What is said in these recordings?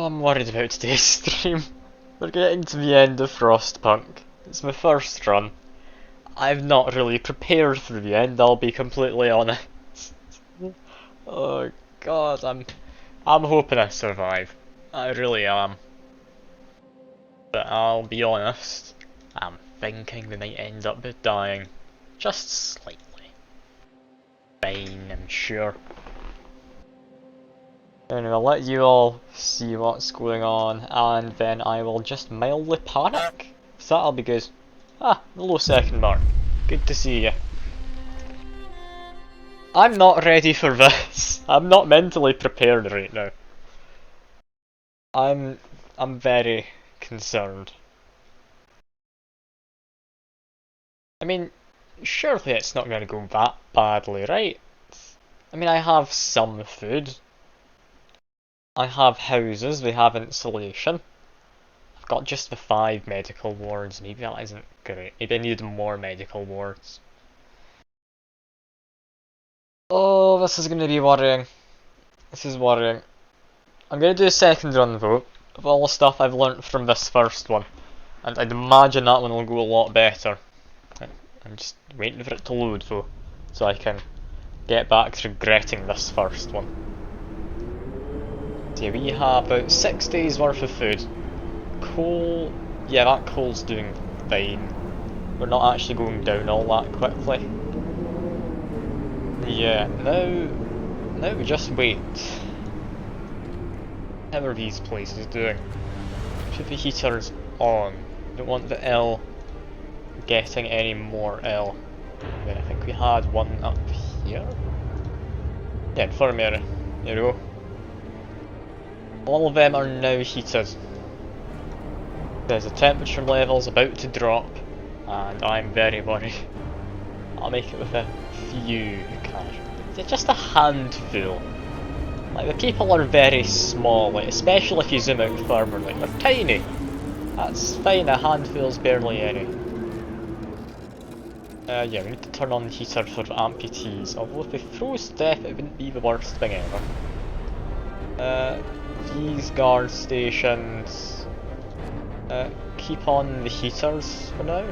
Oh, I'm worried about today's stream. We're getting to the end of Frostpunk. It's my first run. I've not really prepared for the end, I'll be completely honest. Oh god, I'm hoping I survive. I really am. But I'll be honest, I'm thinking we might end up dying. Just slightly. Fine, I'm sure. Anyway, I'll let you all see what's going on, and then I will just mildly panic. So that'll be good. Ah, low second mark. Good to see you. I'm not ready for this. I'm not mentally prepared right now. I'm very concerned. I mean, surely it's not going to go that badly, right? I mean, I have some food. I have houses, we have insulation. I've got just the 5 medical wards, maybe that isn't great. Maybe I need more medical wards. Oh, this is going to be worrying. This is worrying. I'm going to do a second run though, of all the stuff I've learnt from this first one. And I'd imagine that one will go a lot better. I'm just waiting for it to load though, so I can get back to regretting this first one. So yeah, we have about 6 days worth of food. Coal, yeah, that coal's doing fine. We're not actually going down all that quickly. Yeah, now we just wait. How are these places doing? Should the heaters on? Don't want the L getting any more L. I think we had one up here. Yeah, infirmary. There we go. All of them are now heated. There's a temperature level's about to drop, and I'm very worried. I'll make it with a few casualties. Just a handful. Like, the people are very small, like, especially if you zoom out further, like, they're tiny. That's fine, a handful's barely any. Yeah, we need to turn on the heater for amputees, although if they froze to death it wouldn't be the worst thing ever. These guard stations... keep on the heaters for now.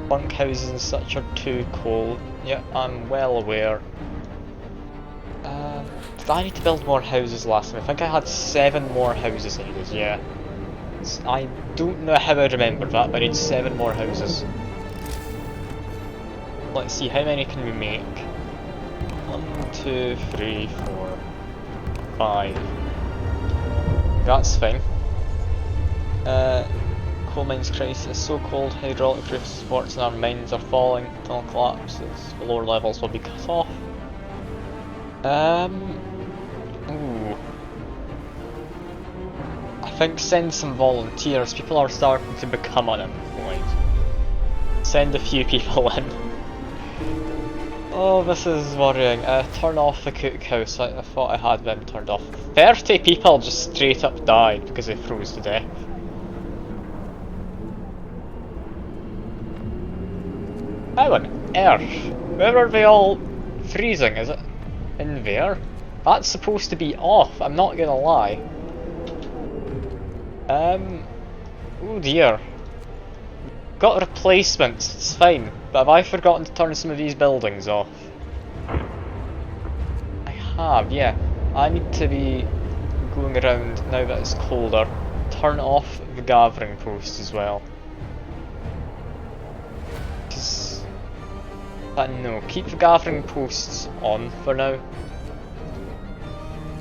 Bunkhouses and such are too cold. Yeah, I'm well aware. Did I need to build more houses last time? I think I had 7 more houses needed, yeah. I don't know how I remembered that, but I need 7 more houses. Let's see, how many can we make? 1, 2, 3, 4, 5. That's fine. Coal mines crisis, so cold, hydraulic roof supports in our mines are falling, tunnel collapses, the lower levels will be cut off. Ooh. I think send some volunteers, people are starting to become unemployed. Send a few people in. Oh, this is worrying. Turn off the cookhouse, I thought I had them turned off. 30 people just straight up died because they froze to death. How on earth? Where are they all freezing? Is it in there? That's supposed to be off, I'm not gonna lie. Oh dear. Got replacements, it's fine. But have I forgotten to turn some of these buildings off? I have, yeah. I need to be going around now that it's colder. Turn off the gathering post as well. No, keep the gathering posts on for now.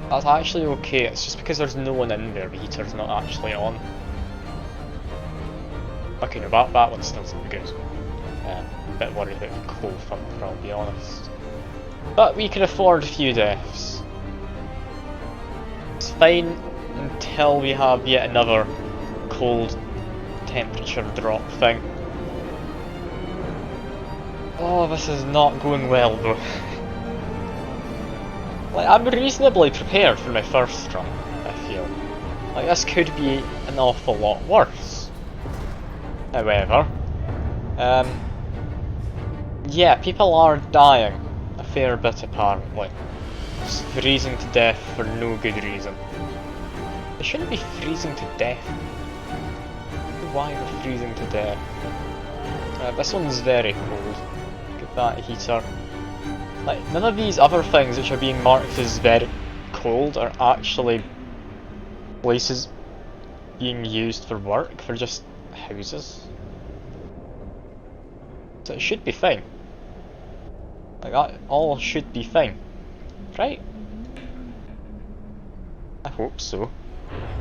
That's actually okay, it's just because there's no one in there, the heater's not actually on. Okay, no, that one still seems good. A bit worried about the coal thumper, I'll be honest. But we can afford a few deaths. It's fine until we have yet another cold temperature drop thing. Oh, this is not going well though. Like, I'm reasonably prepared for my first run, I feel. Like, this could be an awful lot worse. However, yeah, people are dying a fair bit apparently. Just freezing to death for no good reason. They shouldn't be freezing to death. Why we're freezing to death? This one's very cold. Get that heater. Like, none of these other things which are being marked as very cold are actually places being used for work, for just houses. So it should be fine. Like, that all should be fine. Right? I hope so.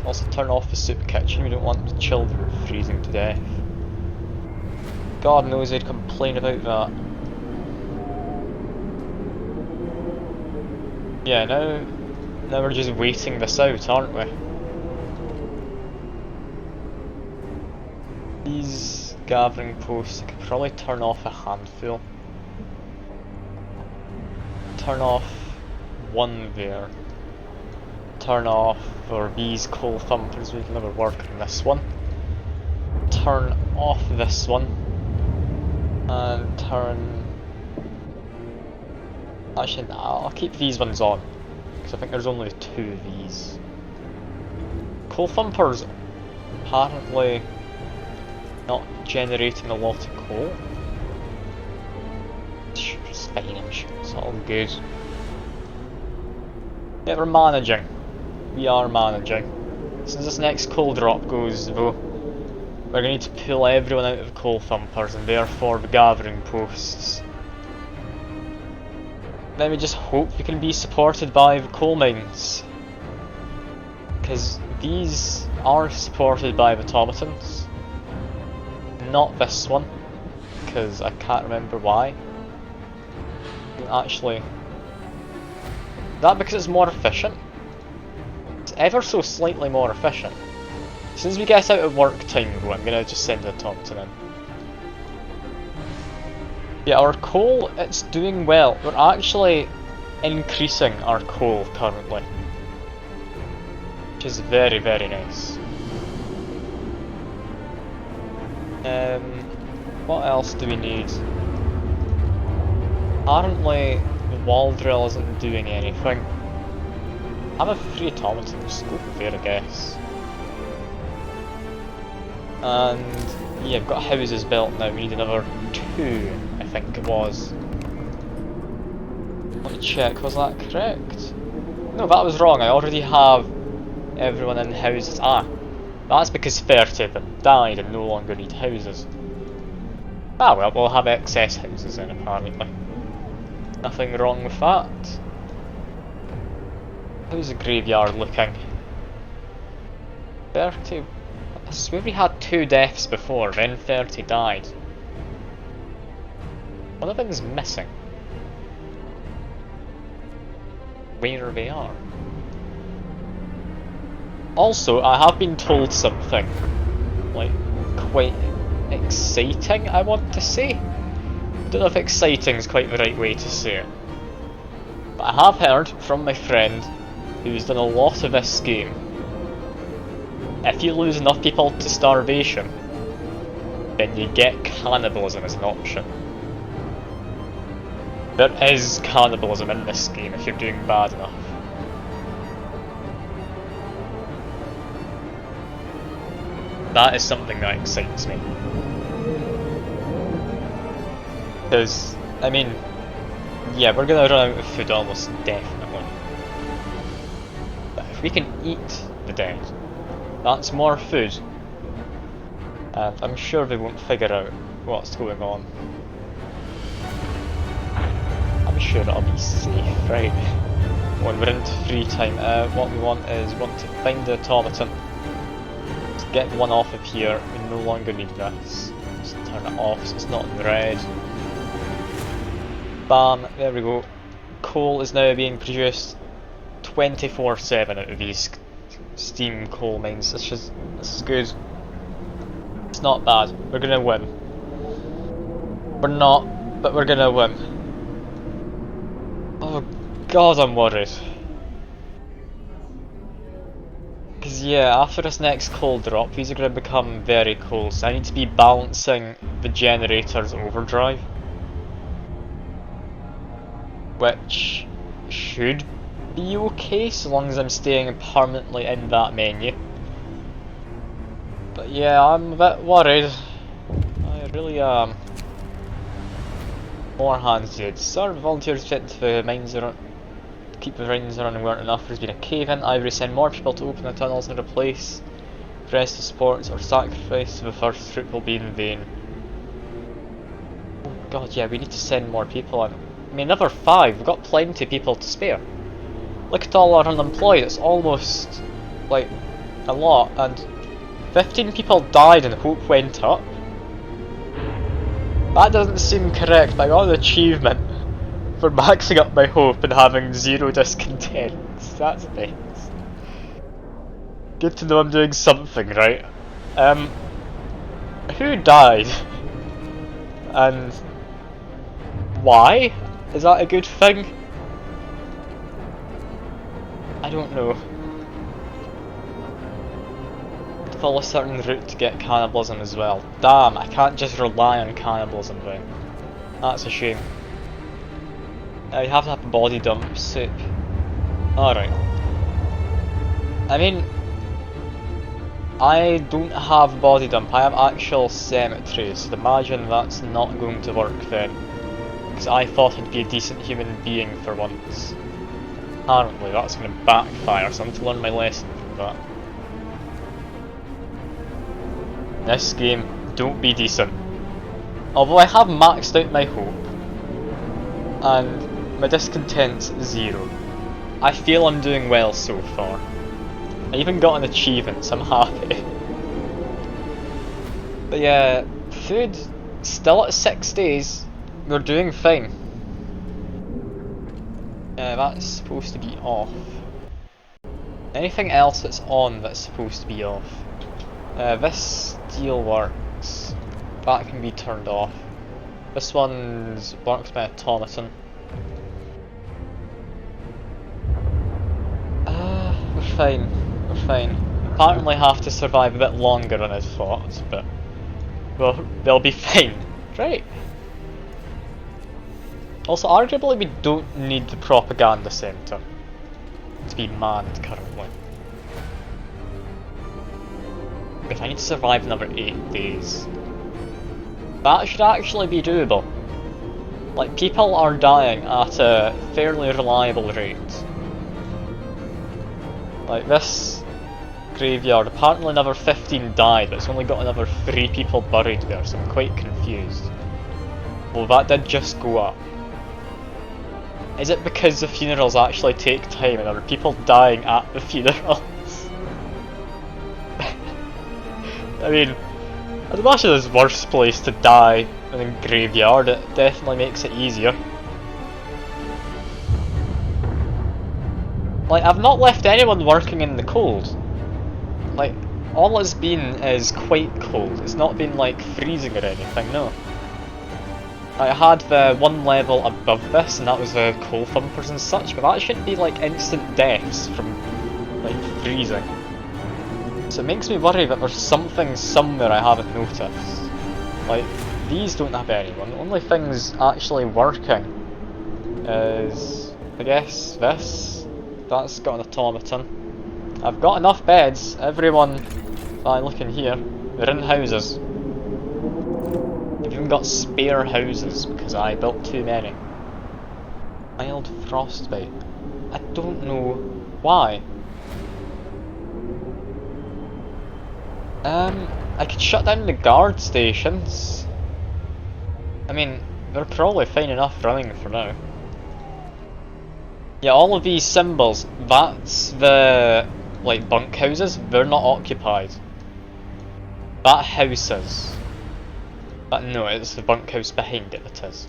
Also turn off the soup kitchen, we don't want the children freezing to death. God knows they'd complain about that. Yeah, now we're just waiting this out, aren't we? These gathering posts, I could probably turn off a handful. Turn off one there. Turn off for these coal thumpers, we can never work on this one. Turn off this one. And turn... Actually, nah, I'll keep these ones on. Because I think there's only 2 of these. Coal thumpers apparently not generating a lot of coal. Sure, it's fine, I'm sure it's all good. Yeah, we're managing. We are managing. Since this next coal drop goes though, we're going to need to pull everyone out of coal thumpers and therefore the gathering posts. Then we just hope we can be supported by the coal mines. Because these are supported by the automatons. Not this one, because I can't remember why. Actually, that because it's more efficient. It's ever so slightly more efficient. As soon as we get out of work time though, I'm gonna just send the automaton in. Yeah, our coal, it's doing well. We're actually increasing our coal currently. Which is very, very nice. What else do we need? Apparently the wall drill isn't doing anything. I have a 3 automaton, just go there I guess. And yeah, I've got houses built now, we need another 2, I think it was. Let me check, was that correct? No, that was wrong, I already have everyone in houses. Ah, that's because 30 of them died and no longer need houses. Ah well, we'll have excess houses then apparently. Nothing wrong with that. How's the graveyard looking? 30... I swear we had 2 deaths before, then 30 died. One of them's missing. Where they are. Also, I have been told something, like, quite exciting, I want to say. I don't know if exciting is quite the right way to say it. But I have heard from my friend, who's done a lot of this game, if you lose enough people to starvation, then you get cannibalism as an option. There is cannibalism in this game if you're doing bad enough. That is something that excites me. Because, I mean, yeah, we're gonna run out of food almost definitely. But if we can eat the dead, that's more food. And I'm sure they won't figure out what's going on. I'm sure it'll be safe, right? When we're into free time, what we want is to find the automaton. Let's get one off of here, we no longer need this. Just turn it off so it's not in red. Bam, there we go. Coal is now being produced 24/7 out of these steam coal mines. This is good. It's not bad. We're gonna win. We're not, but we're gonna win. Oh god, I'm worried. Because yeah, after this next coal drop, these are going to become very cold, so I need to be balancing the generator's overdrive. Which should be okay so long as I'm staying permanently in that menu. But yeah, I'm a bit worried. I really am. More hands needed. Serve volunteers fit the mines around. Keep the mines running weren't enough. There's been a cave-in. Ivory send more people to open the tunnels and replace the rest of supports, or sacrifice the first fruit will be in vain. Oh god, yeah, we need to send more people in. I mean, another 5. We've got plenty of people to spare. Look at all our unemployed. It's almost like a lot, and 15 people died and hope went up. That doesn't seem correct, but I got an achievement for maxing up my hope and having 0 discontents. That's nice. Good to know I'm doing something right. Who died? And why? Is that a good thing? I don't know. Follow a certain route to get cannibalism as well. Damn, I can't just rely on cannibalism then. That's a shame. You have to have a body dump soup. Alright. I mean, I don't have body dump, I have actual cemeteries, so imagine that's not going to work then. Because I thought I'd be a decent human being for once. Apparently that's going to backfire, so I'm going to learn my lesson from that. This game, don't be decent. Although I have maxed out my hope, and my discontent's 0. I feel I'm doing well so far. I even got an achievement, so I'm happy. But yeah, food, still at 6 days, we're doing fine. Yeah, that's supposed to be off. Anything else that's on that's supposed to be off? This steel works. That can be turned off. This one's works by automaton. We're fine. We're fine. Apparently have to survive a bit longer than I thought, but well, they'll be fine. Right. Also, arguably we don't need the propaganda centre to be manned currently. If I need to survive another 8 days, that should actually be doable. Like, people are dying at a fairly reliable rate. Like, this graveyard, apparently another 15 died, but it's only got another 3 people buried there, so I'm quite confused. Well, that did just go up. Is it because the funerals actually take time and there are people dying at the funerals? I mean, I'd imagine there's worse place to die than in graveyard. It definitely makes it easier. Like, I've not left anyone working in the cold. Like, all it's been is quite cold. It's not been like freezing or anything, no. I had the one level above this, and that was the coal thumpers and such, but that shouldn't be like instant deaths from like freezing. So it makes me worry that there's something somewhere I haven't noticed. Like, these don't have anyone. The only thing's actually working is, I guess, this. That's got an automaton. I've got enough beds. Everyone, if I look in here, they're in houses. I've even got spare houses because I built too many. Mild frostbite. I don't know why. I could shut down the guard stations. I mean, they're probably fine enough running for now. Yeah, all of these symbols, that's the, like, bunkhouses, they're not occupied. That house is. But no, it's the bunkhouse behind it that is.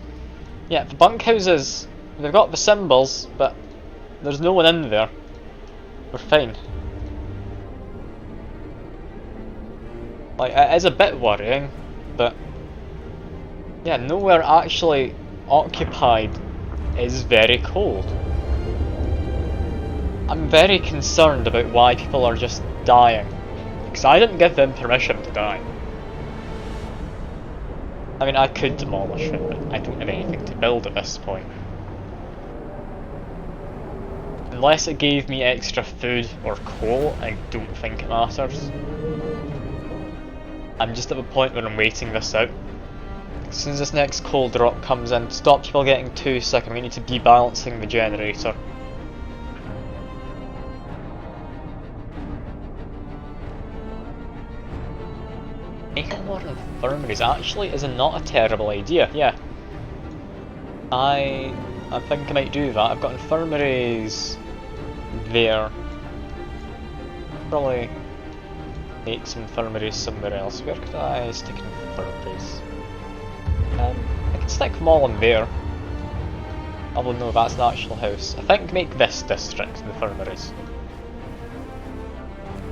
Yeah, the bunkhouses, they've got the symbols, but there's no one in there. We're fine. Like, it is a bit worrying, but yeah, nowhere actually occupied is very cold. I'm very concerned about why people are just dying, because I didn't give them permission to die. I mean, I could demolish it, but I don't have anything to build at this point. unless it gave me extra food or coal, I don't think it matters. I'm just at the point where I'm waiting this out. As soon as this next coal drop comes in, to stop people getting too sick, I'm going to need to be balancing the generator. Making more infirmaries actually is not a terrible idea, yeah. I think I might do that. I've got infirmaries there. Probably make some infirmaries somewhere else. Where could I stick infirmaries? I can stick them all in there. Although no, that's the actual house. I think make this district infirmaries.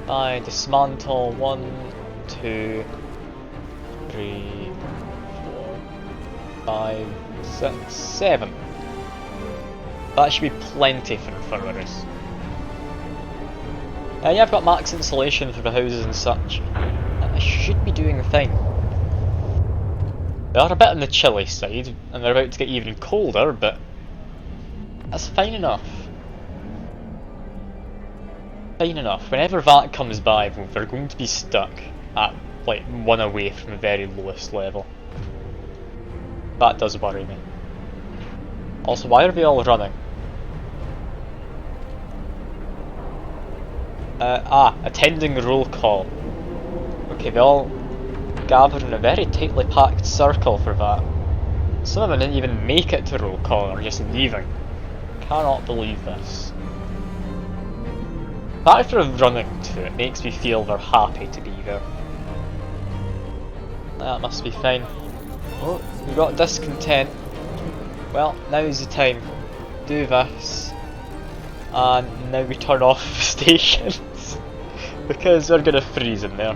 I dismantle 1, 2, 3, 4, 5, 6, 7. That should be plenty for infirmaries. Yeah, I've got max insulation for the houses and such. I should be doing fine. They are a bit on the chilly side, and they're about to get even colder, but that's fine enough. Fine enough. Whenever that comes by, they're going to be stuck at like 1 away from the very lowest level. That does worry me. Also, why are they all running? Attending roll call. Okay, they all gather in a very tightly packed circle for that. Some of them didn't even make it to roll call, or just leaving. Cannot believe this. The fact of running to it makes me feel they're happy to be there. That must be fine. Oh, we've got discontent. Well, now's the time. Do this. And now we turn off the stations. Because we're gonna freeze in there.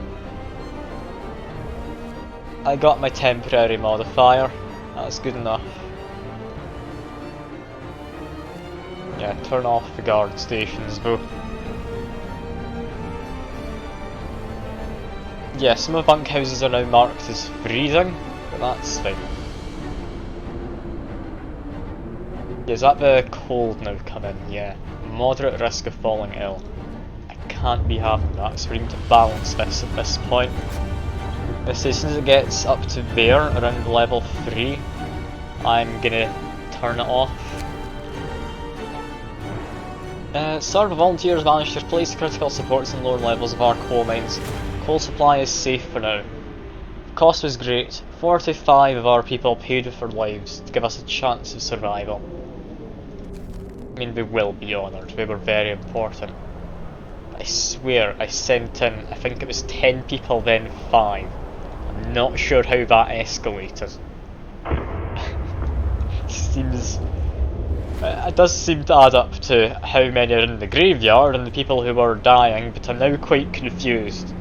I got my temporary modifier. That's good enough. Yeah, turn off the guard stations though. Yeah, some of the bunkhouses are now marked as freezing, but that's fine. Yeah, is that the cold now come in? Yeah. Moderate risk of falling ill. I can't be having that, so we need to balance this at this point. As soon as it gets up to there, around level 3, I'm gonna turn it off. Sir, the volunteers managed to replace the critical supports in lower levels of our coal mines. Coal supply is safe for now. The cost was great. 45 of our people paid with their lives to give us a chance of survival. I mean, they will be honoured, they were very important. I swear I sent in, I think it was 10 people then 5. I'm not sure how that escalated. It does seem to add up to how many are in the graveyard and the people who are dying, but I'm now quite confused.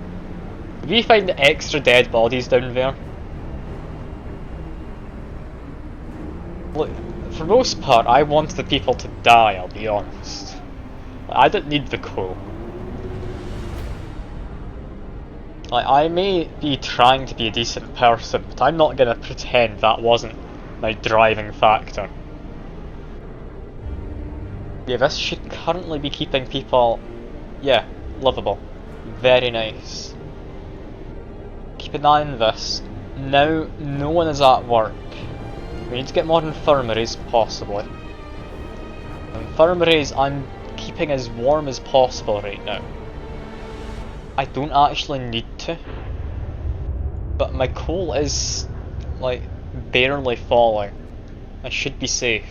Did we find extra dead bodies down there? Look, for most part, I want the people to die, I'll be honest. I didn't need the coal. Like, I may be trying to be a decent person, but I'm not gonna pretend that wasn't my driving factor. Yeah, this should currently be keeping people, yeah, livable. Very nice. Keep an eye on this. Now, no one is at work. We need to get more infirmaries, possibly. Infirmaries I'm keeping as warm as possible right now. I don't actually need to. But my coal is, like, barely falling. I should be safe.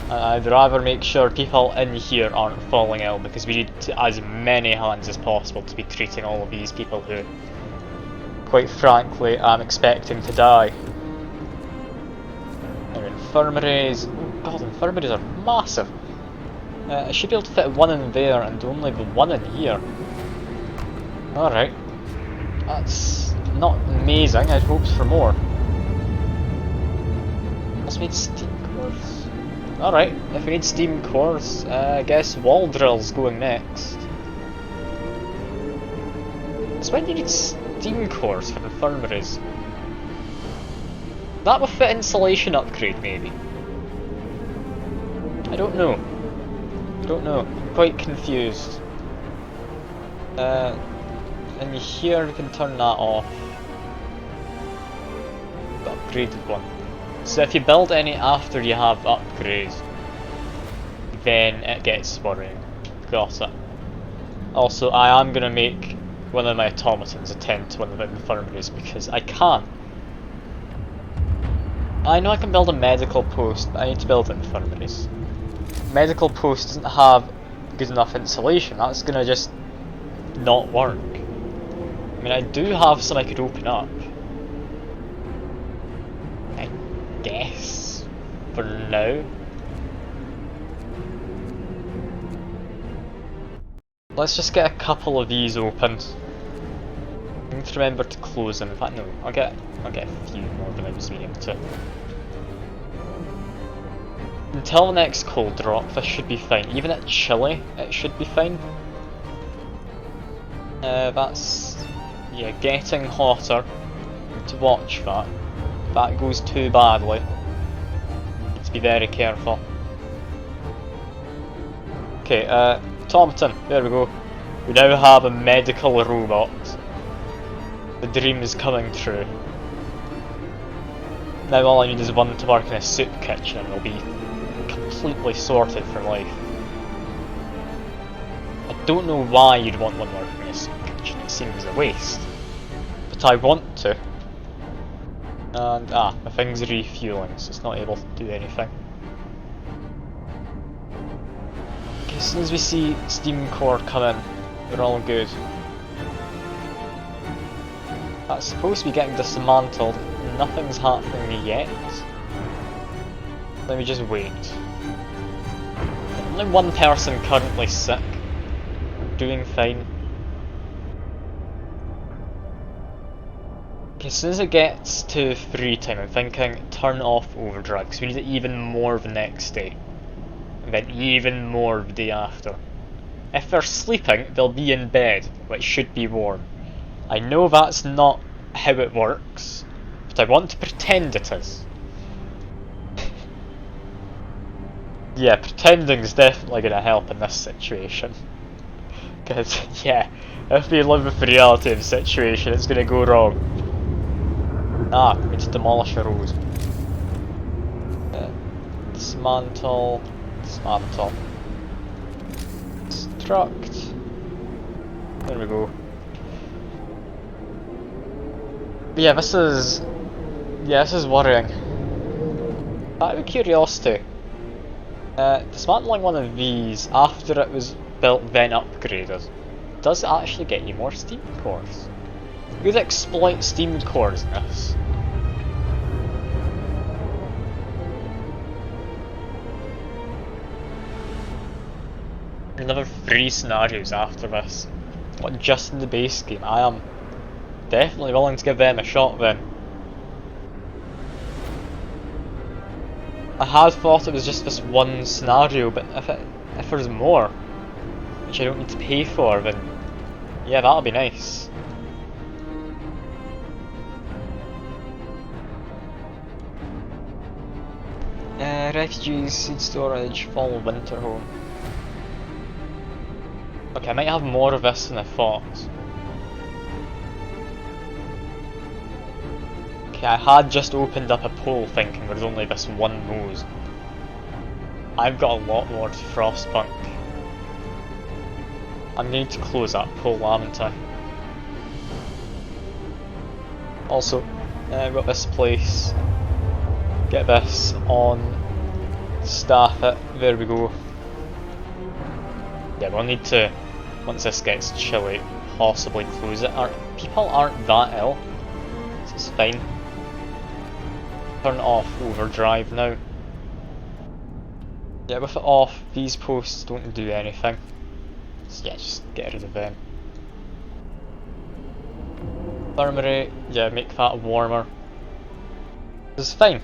I'd rather make sure people in here aren't falling ill, because we need as many hands as possible to be treating all of these people who, quite frankly, I'm expecting to die. Now, infirmaries. Oh god, infirmaries are massive. I should be able to fit one in there and only the one in here. Alright. That's not amazing, I'd hoped for more. Must need steam cores. Alright, if we need steam cores, I guess wall drill's going next. So when do you need steam cores for infirmaries? That would fit insulation upgrade, maybe? I don't know. Don't know. I'm quite confused. And here we can turn that off. The upgraded one. So if you build any after you have upgrades, then it gets worrying. Got it. Also, I am gonna make one of my automatons attend to one of the infirmaries because I can. I know I can build a medical post, but I need to build infirmaries. Medical post doesn't have good enough insulation, that's gonna just not work. I mean, I do have some I could open up. I guess. For now. Let's just get a couple of these opened. I need to remember to close them. In fact, no, I'll get a few more than I was meaning to. Until the next cold drop, this should be fine. Even at chilly, it should be fine. That's... yeah, getting hotter. To watch that. If that goes too badly, need to be very careful. Okay, automaton, there we go. We now have a medical robot. The dream is coming true. Now all I need is one to work in a soup kitchen and we'll be completely sorted for life. I don't know why you'd want one working in a soup kitchen, it seems a waste. But I want to. And my thing's refueling, so it's not able to do anything. Okay, as soon as we see steam core come in, we're all good. That's supposed to be getting dismantled, nothing's happening yet. Let me just wait. Only one person currently sick. Doing fine. Okay, as soon as it gets to free time, I'm thinking turn off overdrive, because we need it even more the next day. And then even more the day after. If they're sleeping, they'll be in bed, which should be warm. I know that's not how it works, but I want to pretend it is. Yeah, pretending is definitely going to help in this situation. Because, yeah, if we live with the reality of the situation, it's going to go wrong. We need to demolish a road. Dismantle. Dismantle. Construct. There we go. Yeah, this is worrying. Out of curiosity, dismantling one of these after it was built then upgraded, does it actually get you more steam cores? You could exploit steam cores in this. Another 3 scenarios after this. What, just in the base game? I am definitely willing to give them a shot then. I had thought it was just this one scenario, but if there's more, which I don't need to pay for, then yeah, that'll be nice. Refugees, seed storage, fall winter home. Okay, I might have more of this than I thought. Okay, I had just opened up a poll thinking there's only this one nose. I've got a lot more to Frostpunk. I'm going to close that poll, haven't I? Also, I've got this place. Get this on. Staff it. There we go. Yeah, we'll need to, once this gets chilly, possibly close it. People aren't that ill, so it's fine. Turn off overdrive now. Yeah, with it off, these posts don't do anything. So yeah, just get rid of them. Infirmary, yeah, make that warmer. This is fine.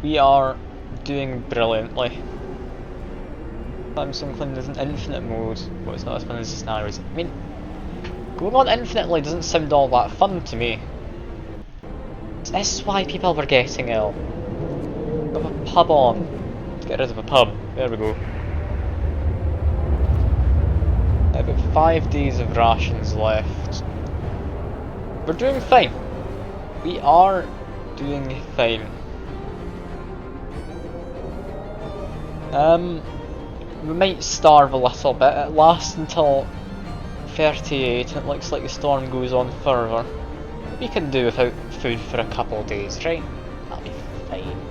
We are doing brilliantly. Samsung Clean is in infinite mode, but it's not as fun as the scenarios. I mean, going on infinitely doesn't sound all that fun to me. This is why people were getting ill. Got a pub on. Let's get rid of a pub. There we go. I've got 5 days of rations left. We're doing fine. We are doing fine. We might starve a little bit. It lasts until 38 and it looks like the storm goes on further. We can do without food for a couple of days, right? That'll be fine.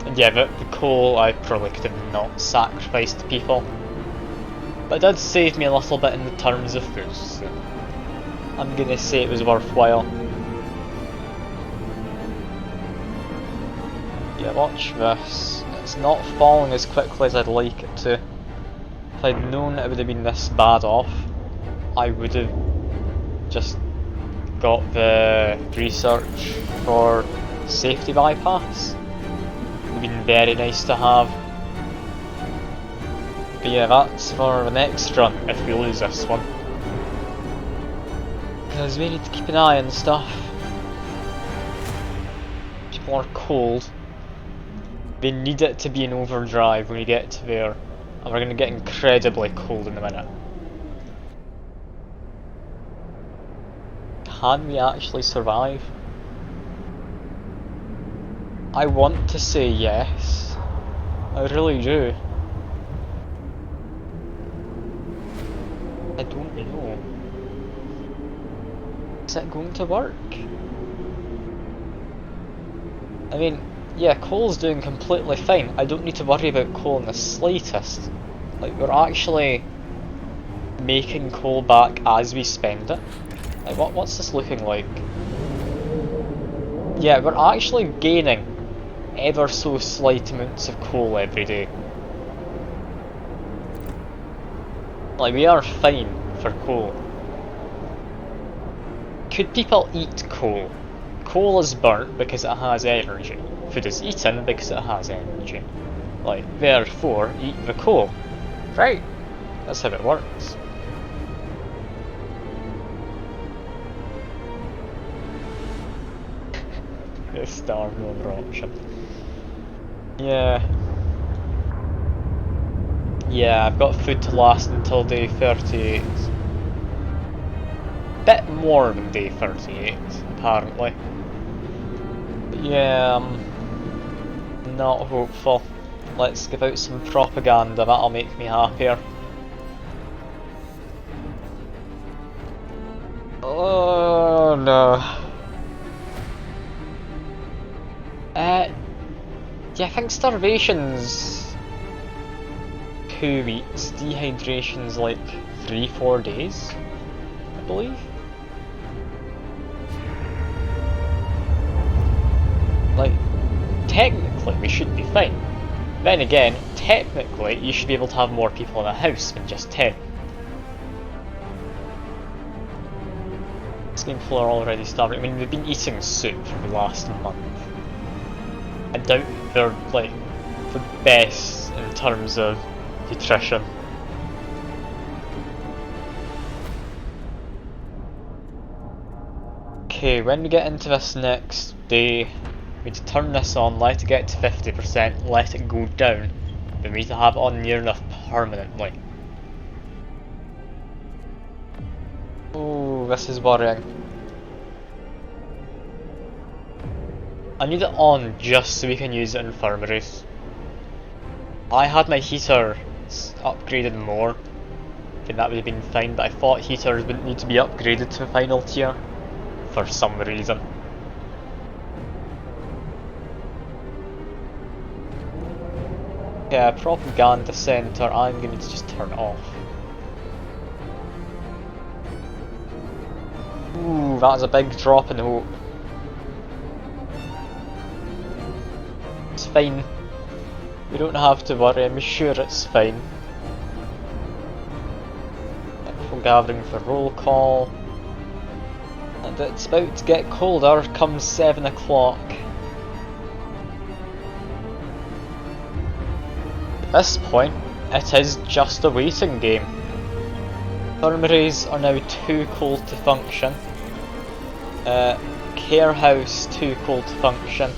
And yeah, but the coal I probably could have not sacrificed to people. But it did save me a little bit in the terms of food, so I'm gonna say it was worthwhile. Yeah, watch this. It's not falling as quickly as I'd like it to. If I'd known it would have been this bad off, I would have just got the research for safety bypass. It would have been very nice to have. But yeah, that's for the next run if we lose this one. Because we need to keep an eye on stuff. People are cold. They need it to be in overdrive when we get to there. And we're going to get incredibly cold in a minute. Can we actually survive? I want to say yes. I really do. I don't know. Is it going to work? I mean, yeah, coal's doing completely fine. I don't need to worry about coal in the slightest. Like, we're actually making coal back as we spend it. Like, what's this looking like? Yeah, we're actually gaining ever so slight amounts of coal every day. Like, we are fine for coal. Could people eat coal? Coal is burnt because it has energy. Food is eaten because it has energy. Like, therefore, eat the coal. Right, that's how it works. The star no other option. Yeah, I've got food to last until day 38. Bit more than day 38, apparently. But yeah, I'm not hopeful. Let's give out some propaganda, that'll make me happier. Oh no. Yeah, I think starvation's 2 weeks, dehydration's like 3-4 days, I believe. Like, technically we should be fine. Then again, technically you should be able to have more people in a house than just 10. Some people are already starving. I mean, they've been eating soup for the last month. I doubt they're like the best in terms of nutrition. Okay, when we get into this next day, we need to turn this on, let it get to 50%, let it go down, then we need to have it on near enough permanently. Ooh, this is worrying. I need it on just so we can use it in infirmaries. I had my heater upgraded more, then that would have been fine, but I thought heaters wouldn't need to be upgraded to final tier for some reason. Yeah, propaganda center, I'm going to just turn it off. Ooh, that's a big drop in hope. It's fine. We don't have to worry, I'm sure it's fine. Info gathering for roll call. And it's about to get colder come 7 o'clock. At this point, it is just a waiting game. Infirmaries are now too cold to function. Care house too cold to function.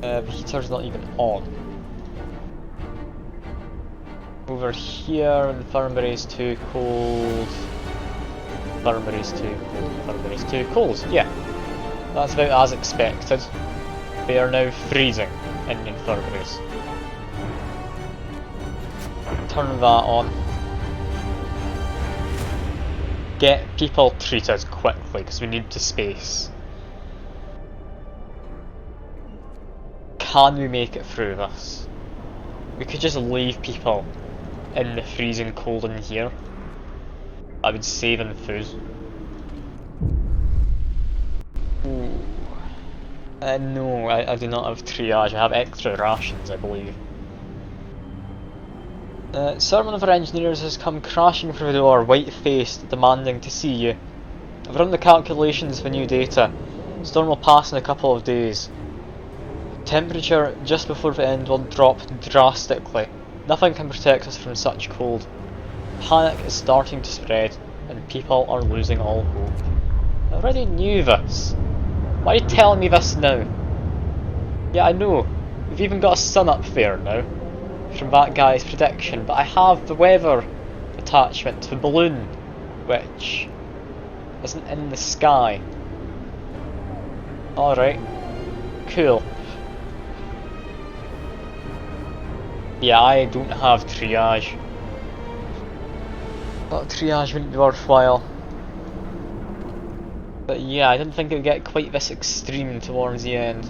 The heater's not even on. Over here, infirmary's too cold. Infirmary's too cold. Infirmary's too cold. Yeah, that's about as expected. They are now freezing in infirmaries. Turn that on. Get people treated quickly because we need the space. Can we make it through this? We could just leave people in the freezing cold in here. I would save them food. Ooh. No, I do not have triage. I have extra rations, I believe. Sir, one of our engineers has come crashing through the door, white-faced, demanding to see you. I've run the calculations for new data. Storm will pass in a couple of days. Temperature just before the end will drop drastically. Nothing can protect us from such cold. Panic is starting to spread, and people are losing all hope. I already knew this. Why are you telling me this now? Yeah, I know. We've even got a sun up there now, from that guy's prediction, but I have the weather attachment to the balloon, which isn't in the sky. Alright. Cool. Yeah, I don't have triage. But triage wouldn't be worthwhile. But yeah, I didn't think it would get quite this extreme towards the end. I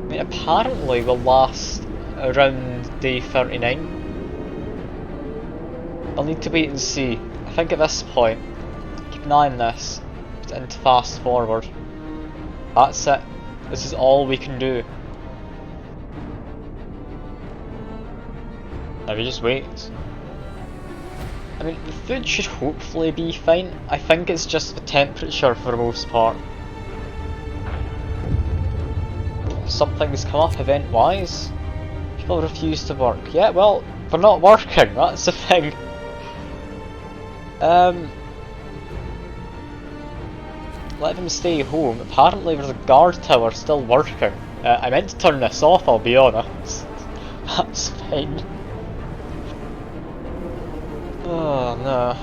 mean, apparently we'll last around day 39. I'll need to wait and see. I think at this point, keep an eye on this, put it into fast forward. That's it. This is all we can do. Now we just wait. I mean, the food should hopefully be fine. I think it's just the temperature for the most part. Something's come up event-wise. People refuse to work. Yeah, well, they're not working, that's the thing. Let them stay home. Apparently there's a guard tower still working. I meant to turn this off, I'll be honest. That's fine. Oh no.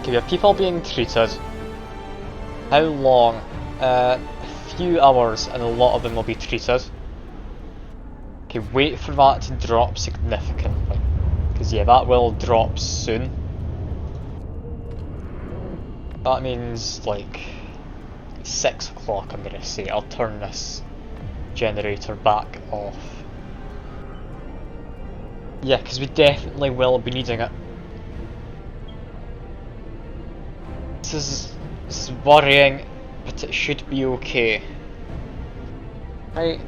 Okay, we have people being treated. How long? A few hours and a lot of them will be treated. Okay, wait for that to drop significantly. Because yeah, that will drop soon. That means like 6 o'clock I'm gonna say. I'll turn this generator back off. Yeah, because we definitely will be needing it. This is worrying, but it should be okay. Right.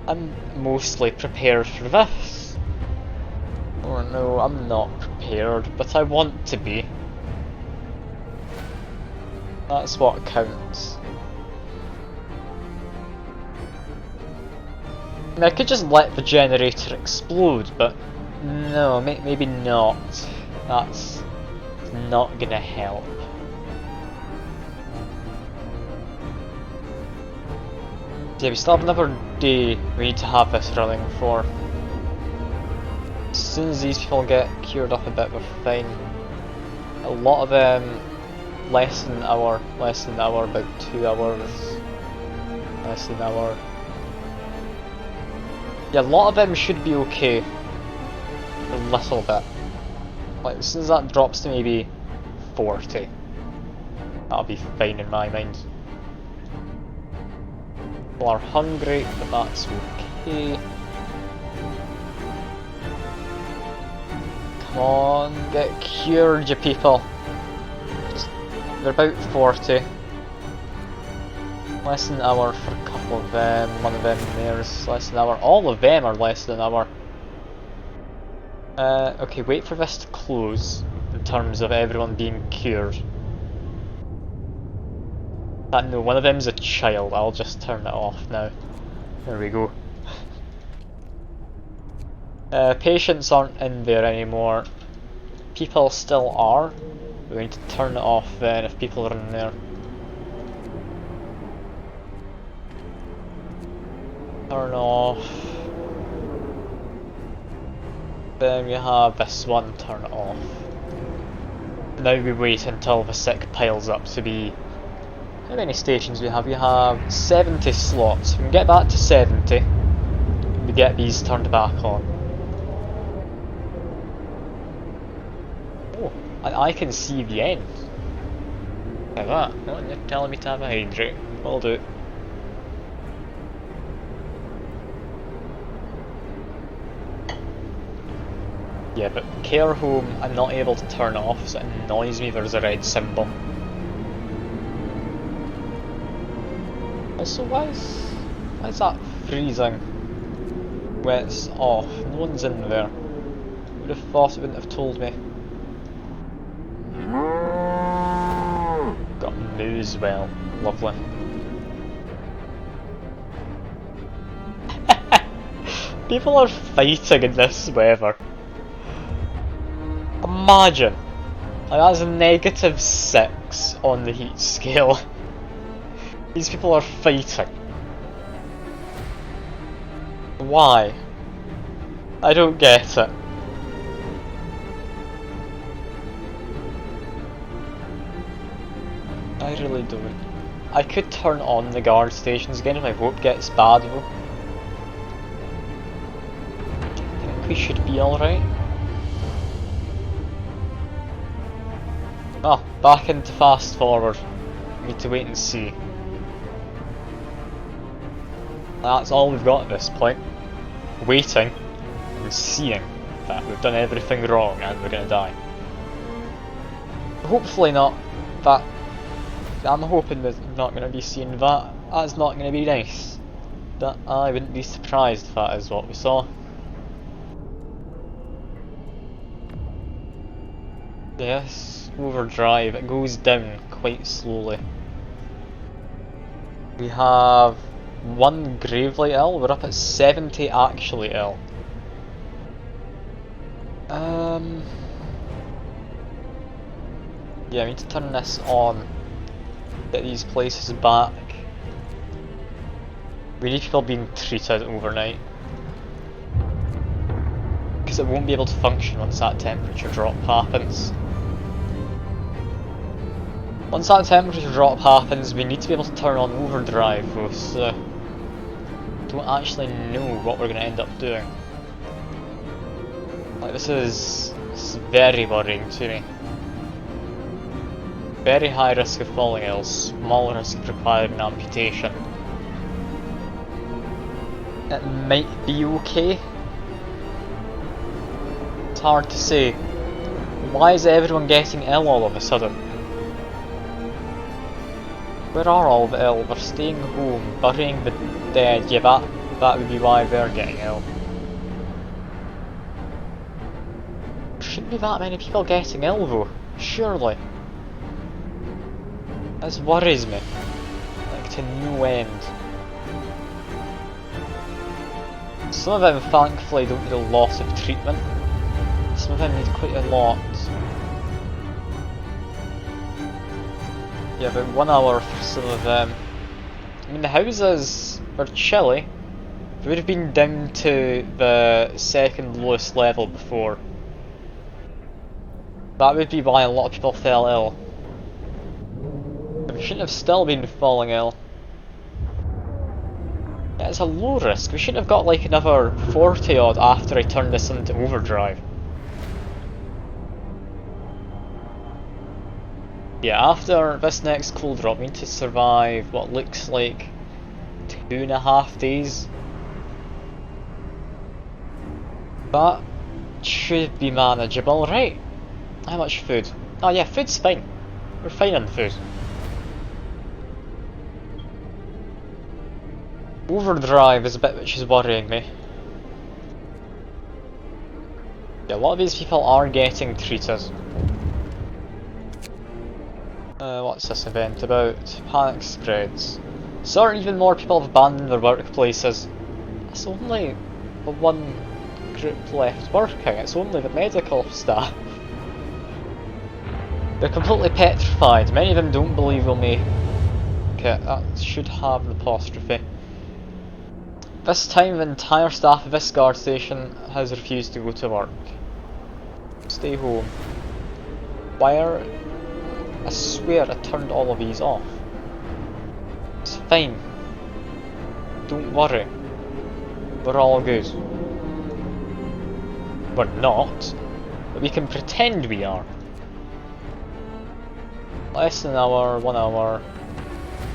I'm mostly prepared for this. Oh no, I'm not prepared, but I want to be. That's what counts. I mean, I could just let the generator explode, but no, maybe not. That's not gonna help. Yeah, we still have another day we need to have this running for. As soon as these people get cured up a bit, we're fine. A lot of them, less than an hour, about 2 hours, less than an hour. Yeah, a lot of them should be okay. A little bit. Like, as soon as that drops to maybe 40, that'll be fine in my mind. People are hungry, but that's okay. Come on, get cured, you people. They're about 40. Less than an hour for a couple of them, one of them there's less than an hour. All of them are less than an hour. Okay, wait for this to close in terms of everyone being cured. No, one of them's a child, I'll just turn it off now. There we go. Patients aren't in there anymore. People still are. We're going to turn it off then if people are in there. turn off. Then we have this one turn off. Now we wait until the sick piles up to be... How many stations we have? We have 70 slots. We can get back to 70. We get these turned back on. Oh, and I can see the end. Look at that. Oh, you're telling me to have a hydrate. I'll do it. Yeah, but care home I'm not able to turn off, so it annoys me there's a red symbol. Also, why is that freezing when it's off? No one's in there. Would have thought it wouldn't have told me. Got moo as well. Lovely. People are fighting in this weather. Imagine! Like, that's a -6 on the heat scale. These people are fighting. Why? I don't get it. I really don't. I could turn on the guard stations again if my vote gets bad though. I think we should be alright. Oh, back into fast forward. Need to wait and see. That's all we've got at this point. Waiting and seeing that we've done everything wrong and we're gonna die. Hopefully not. That I'm hoping that I'm not gonna be seeing that. That's not gonna be nice. But I wouldn't be surprised if that is what we saw. Yes, overdrive. It goes down quite slowly. We have 1 gravely ill. We're up at 70 actually ill. Yeah, I need to turn this on. Get these places back. We need people being treated overnight. Because it won't be able to function once that temperature drop happens. Once that temperature drop happens, we need to be able to turn on overdrive though, so don't actually know what we're going to end up doing. Like, this is very worrying to me. Very high risk of falling ill, small risk of requiring amputation. It might be okay. It's hard to say. Why is everyone getting ill all of a sudden? Where are all the ill? They're staying home, burying the dead. Yeah, that would be why they're getting ill. There shouldn't be that many people getting ill though, surely. This worries me, like to no end. Some of them thankfully don't need a lot of treatment. Some of them need quite a lot. Yeah, about 1 hour for some of them. I mean, the houses were chilly. They would have been down to the second lowest level before. That would be why a lot of people fell ill. But we shouldn't have still been falling ill. Yeah, it's a low risk. We shouldn't have got like another 40 odd after I turned this into overdrive. Yeah, after this next cold drop, we need to survive what looks like 2.5 days. That should be manageable, right? How much food? Oh yeah, food's fine. We're fine on food. Overdrive is a bit which is worrying me. Yeah, a lot of these people are getting treated. What's this event about? Panic spreads. Certain even more people have abandoned their workplaces. It's only the one group left working, it's only the medical staff. They're completely petrified. Many of them don't believe we'll make it. That should have an apostrophe. This time the entire staff of this guard station has refused to go to work. Stay home. I swear I turned all of these off. It's fine. Don't worry. We're all good. We're not, but we can pretend we are. Less than an hour, 1 hour.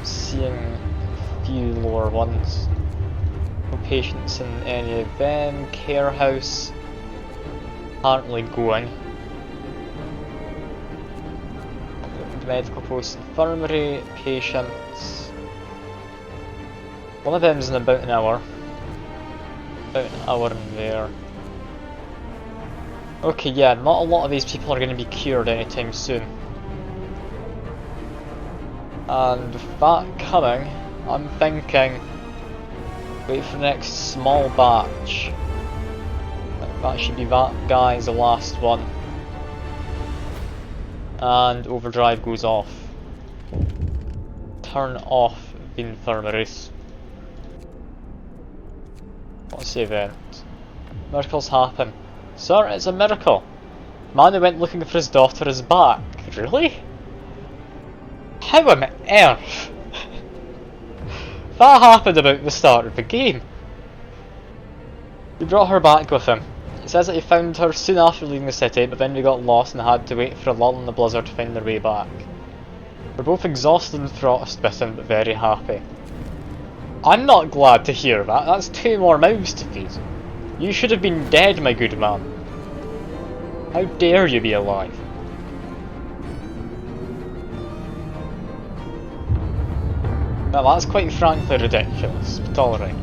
Seeing a few lower ones. No patients in any of them. Care house. Apparently going. Medical post, infirmary, patients. One of them's in about an hour. About an hour in there. Okay, yeah, not a lot of these people are going to be cured anytime soon. And with that coming, I'm thinking, wait for the next small batch. That should be that guy's the last one. And overdrive goes off. Turn off the infirmaries. What's the event? Miracles happen. Sir, it's a miracle. Man who went looking for his daughter is back. Really? How on earth? That happened about the start of the game. He brought her back with him. He says that he found her soon after leaving the city, but then we got lost and had to wait for a lull in the blizzard to find their way back. We're both exhausted and frostbitten, but very happy. I'm not glad to hear that. That's 2 more mouths to feed. You should have been dead, my good man. How dare you be alive? Now that's quite frankly ridiculous, but alright.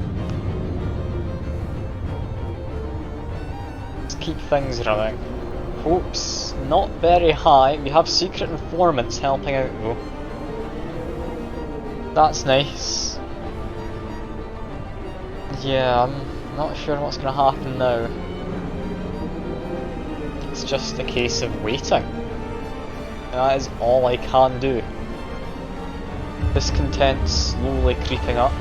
Let's keep things running. Hopes not very high. We have secret informants helping out though. That's nice. Yeah, I'm not sure what's going to happen now. It's just a case of waiting. That is all I can do. Discontent slowly creeping up.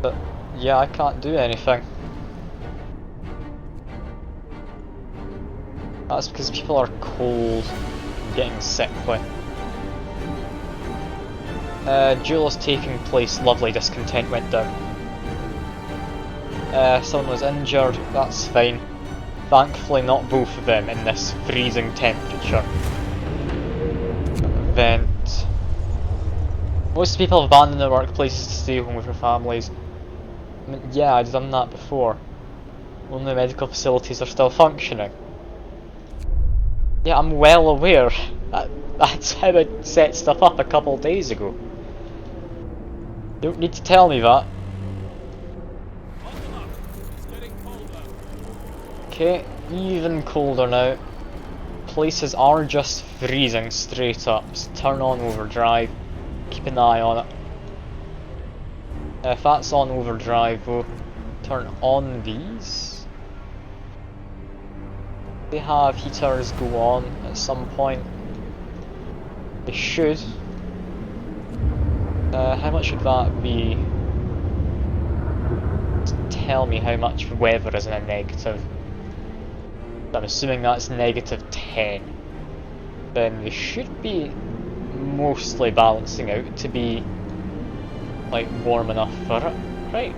But yeah, I can't do anything. That's because people are cold and getting sickly. Duel is taking place, lovely, discontent went down. Someone was injured, that's fine. Thankfully not both of them in this freezing temperature. Event. Most people have abandoned their workplaces to stay home with their families. I mean, yeah, I've done that before. Only medical facilities are still functioning. Yeah, I'm well aware. That's how I set stuff up a couple of days ago. You don't need to tell me that. Okay, even colder now. Places are just freezing straight up, so turn on overdrive. Keep an eye on it. If that's on overdrive though, turn on these. They have heaters go on at some point. They should. How much would that be? Tell me how much weather is in a negative. I'm assuming that's -10. Then they should be mostly balancing out to be like warm enough for it, right?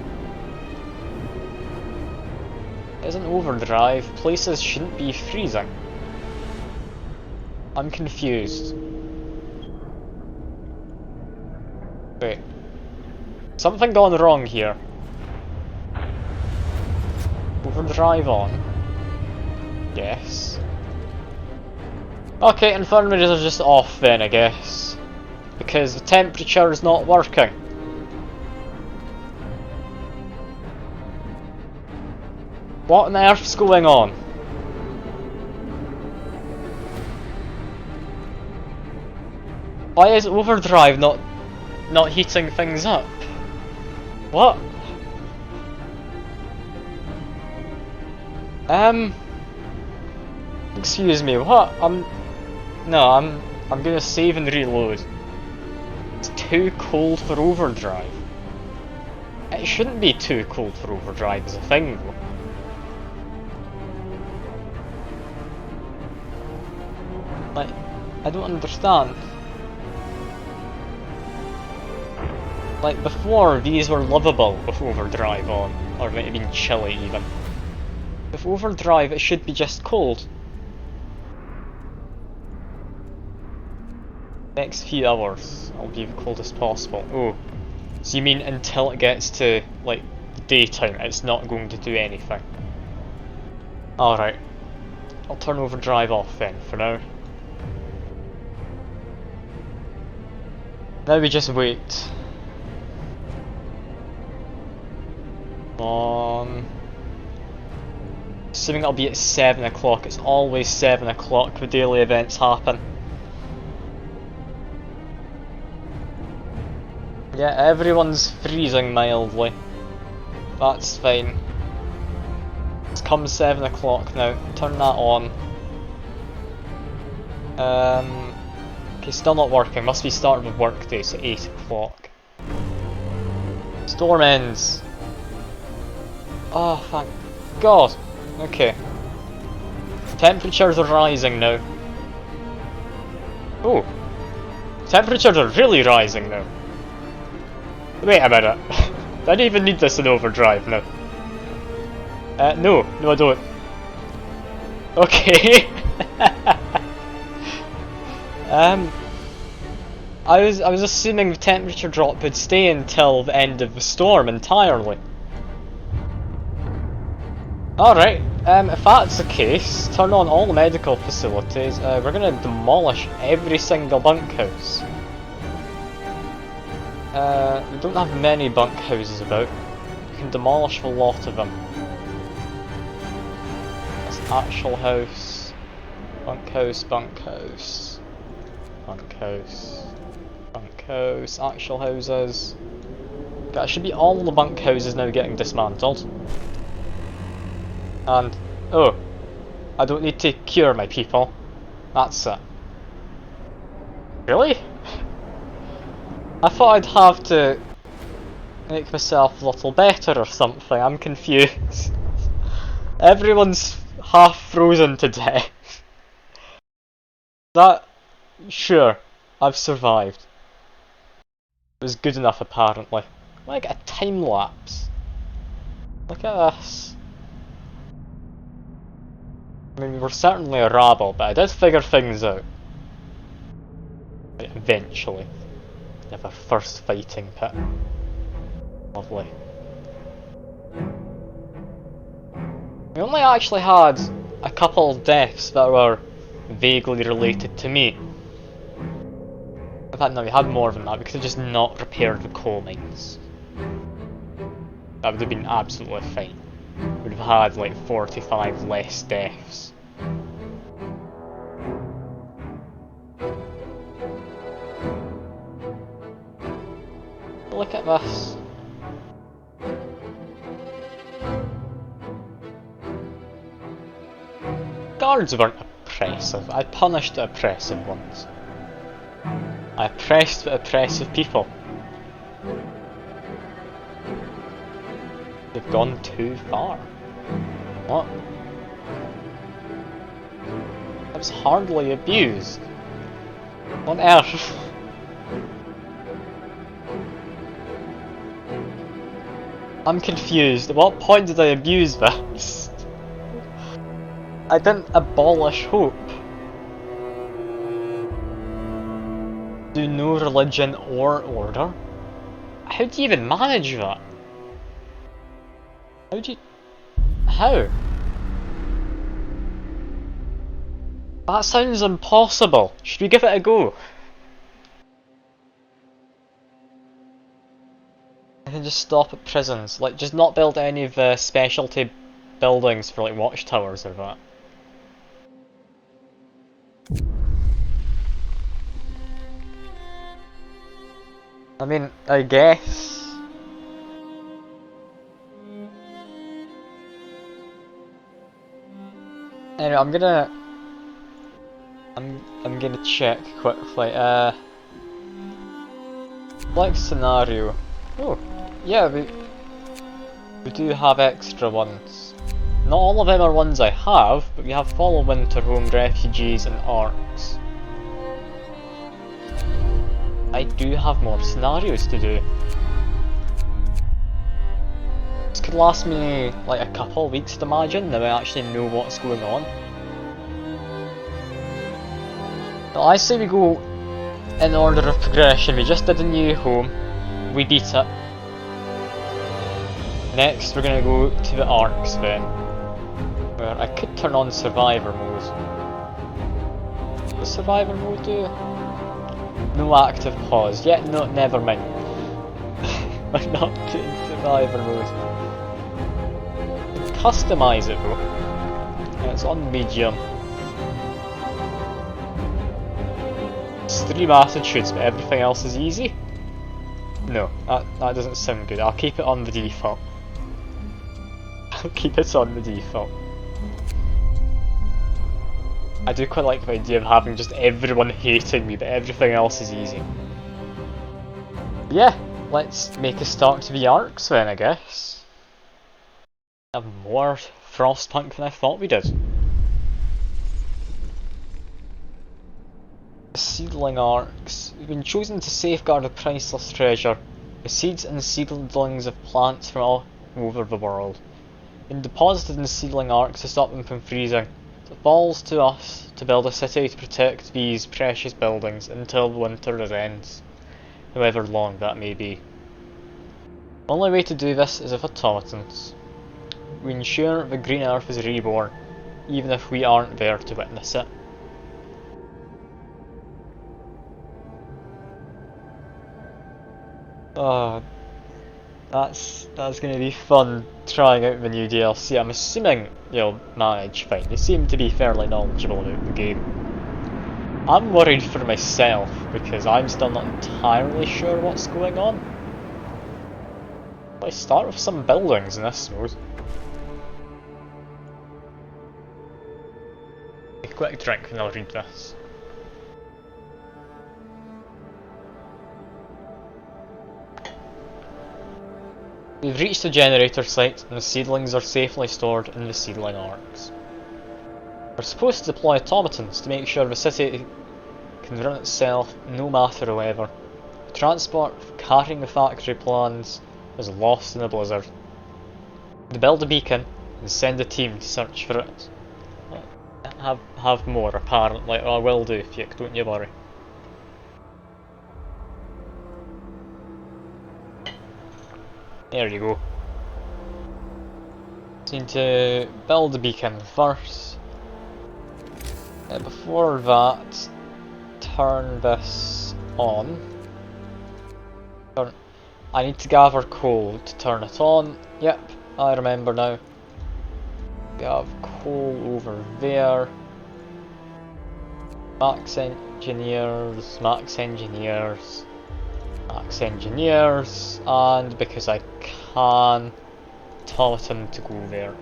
Isn't overdrive? Places shouldn't be freezing. I'm confused. Wait. Something gone wrong here. Overdrive on. Yes. Okay, infirmaries are just off then, I guess. Because the temperature is not working. What on earth's going on? Why is overdrive not heating things up? What? Excuse me, what? I'm gonna save and reload. It's too cold for overdrive. It shouldn't be too cold for overdrive as a thing though. Like, I don't understand. Like, before, these were livable with overdrive on, or it might have been chilly even. With overdrive, it should be just cold. Next few hours, I'll be the coldest possible. Oh, so you mean until it gets to, like, daytime, it's not going to do anything? Alright. I'll turn overdrive off then, for now. Now we just wait. Assuming it'll be at 7 o'clock, it's always 7 o'clock when daily events happen. Yeah, everyone's freezing mildly. That's fine. It's come 7 o'clock now, turn that on. Okay, still not working, must be start of work day, so 8 o'clock. Storm ends. Oh, thank God. Okay. Temperatures are rising now. Oh. Temperatures are really rising now. Wait a minute. I don't even need this in overdrive now. No, I don't. Okay. I was assuming the temperature drop would stay until the end of the storm entirely. Alright, if that's the case, turn on all the medical facilities. We're gonna demolish every single bunkhouse. We don't have many bunkhouses about. You can demolish a lot of them. That's actual house. Bunkhouse, bunkhouse. Bunkhouse. Bunkhouse, actual houses. That should be all the bunkhouses now getting dismantled. And, oh, I don't need to cure my people. That's it. Really? I thought I'd have to make myself a little better or something. I'm confused. Everyone's half frozen to death. That, sure, I've survived. It was good enough apparently. Like a time lapse. Look at this. I mean, we were certainly a rabble, but I did figure things out. Eventually. We have our first fighting pit. Lovely. We only actually had a couple of deaths that were vaguely related to me. In fact, no, we had more than that. We could have just not repaired the coal mines. That would have been absolutely fine. We'd have had like 45 less deaths. Look at this. Guards weren't oppressive. I punished the oppressive ones. I oppressed the oppressive people. They've gone too far. What? I was hardly abused. On earth. I'm confused. At what point did I abuse this? I didn't abolish hope. Do no religion or order? How do you even manage that? How do you... How? That sounds impossible. Should we give it a go? I can just stop at prisons. Like, just not build any of the specialty buildings for like watchtowers or that. I mean, I guess. Anyway, I'm gonna check quickly. Like scenario. Oh, yeah, We do have extra ones. Not all of them are ones I have, but we have Follow Winter Home, Refugees and Arcs. I do have more scenarios to do. This could last me like a couple of weeks, I'd imagine, now I actually know what's going on. Well, I say we go in order of progression. We just did a new home, we beat it. Next we're gonna go to the Arcs then, where I could turn on Survivor mode. What does Survivor mode do? No active pause. Yeah, no, never mind. We're not doing Survivor mode. Customise it though. It's on medium. It's 3 attitudes, but everything else is easy? No, that doesn't sound good. I'll keep it on the default. I'll keep it on the default. I do quite like the idea of having just everyone hating me, but everything else is easy. Yeah, let's make a start to the Arcs then, I guess. Have more Frostpunk than I thought we did. Seedling Arcs. We've been chosen to safeguard a priceless treasure, the seeds and seedlings of plants from all over the world. Been deposited in the seedling arcs to stop them from freezing. It falls to us to build a city to protect these precious buildings until the winter ends, however long that may be. The only way to do this is with automatons. We ensure the green earth is reborn, even if we aren't there to witness it. Oh, that's going to be fun trying out the new DLC. I'm assuming you'll manage fine. You seem to be fairly knowledgeable about the game. I'm worried for myself because I'm still not entirely sure what's going on. Let's start with some buildings in this mode. A quick drink and I'll read this. We've reached the generator site and the seedlings are safely stored in the seedling arcs. We're supposed to deploy automatons to make sure the city can run itself no matter the weather. The transport carrying the factory plans is lost in a blizzard. To build a beacon and send a team to search for it. Have more apparently, or I will do, Fiek, don't you worry. There you go. Need to build a beacon first. Before that, turn this on. I need to gather coal to turn it on. Yep, I remember now. We have coal over there. Max engineers, max engineers. Max engineers, and because I can, automaton to go there.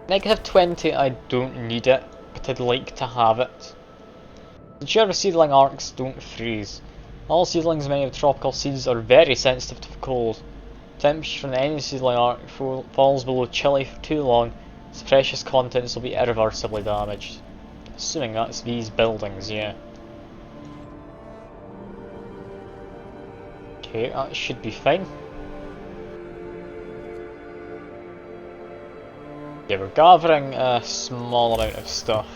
-20, I don't need it, but I'd like to have it. Ensure the seedling arcs don't freeze. All seedlings made of tropical seeds are very sensitive to the cold. Temperature from any seedling arc falls below chilly for too long, its precious contents will be irreversibly damaged. Assuming that's these buildings, yeah. Okay, that should be fine. Yeah, we're gathering a small amount of stuff.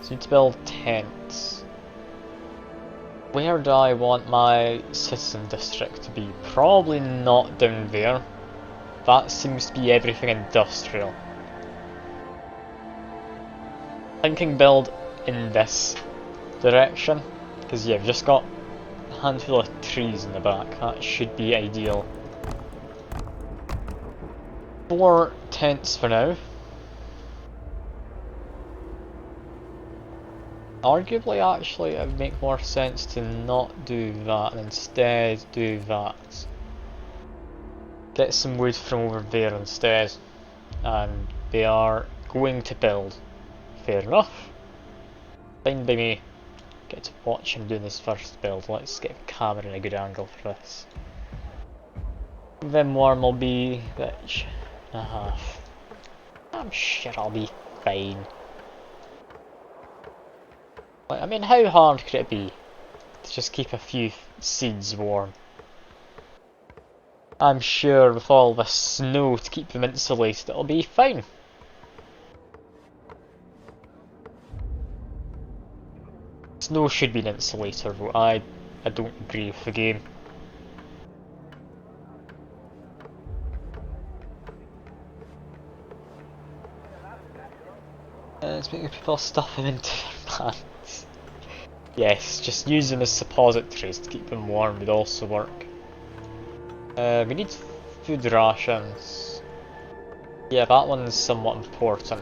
So we need to build tents. Where do I want my citizen district to be? Probably not down there. That seems to be everything industrial. Thinking build in this direction, because yeah, we've just got a handful of trees in the back. That should be ideal. 4 tents for now. Arguably, actually, it would make more sense to not do that and instead do that. Get some wood from over there instead. And they are going to build. Fair enough. Fine by me. Get to watch him doing his first build. Let's get a camera in a good angle for this. Then warm will be bitch and a half. I'm sure I'll be fine. Like, I mean, how hard could it be to just keep a few seeds warm? I'm sure with all the snow to keep them insulated, it'll be fine. Snow should be an insulator, but I don't agree with the game. It's making people stuff them into their plants. Yes, just use them as suppositories to keep them warm would also work. We need food rations. Yeah, that one's somewhat important.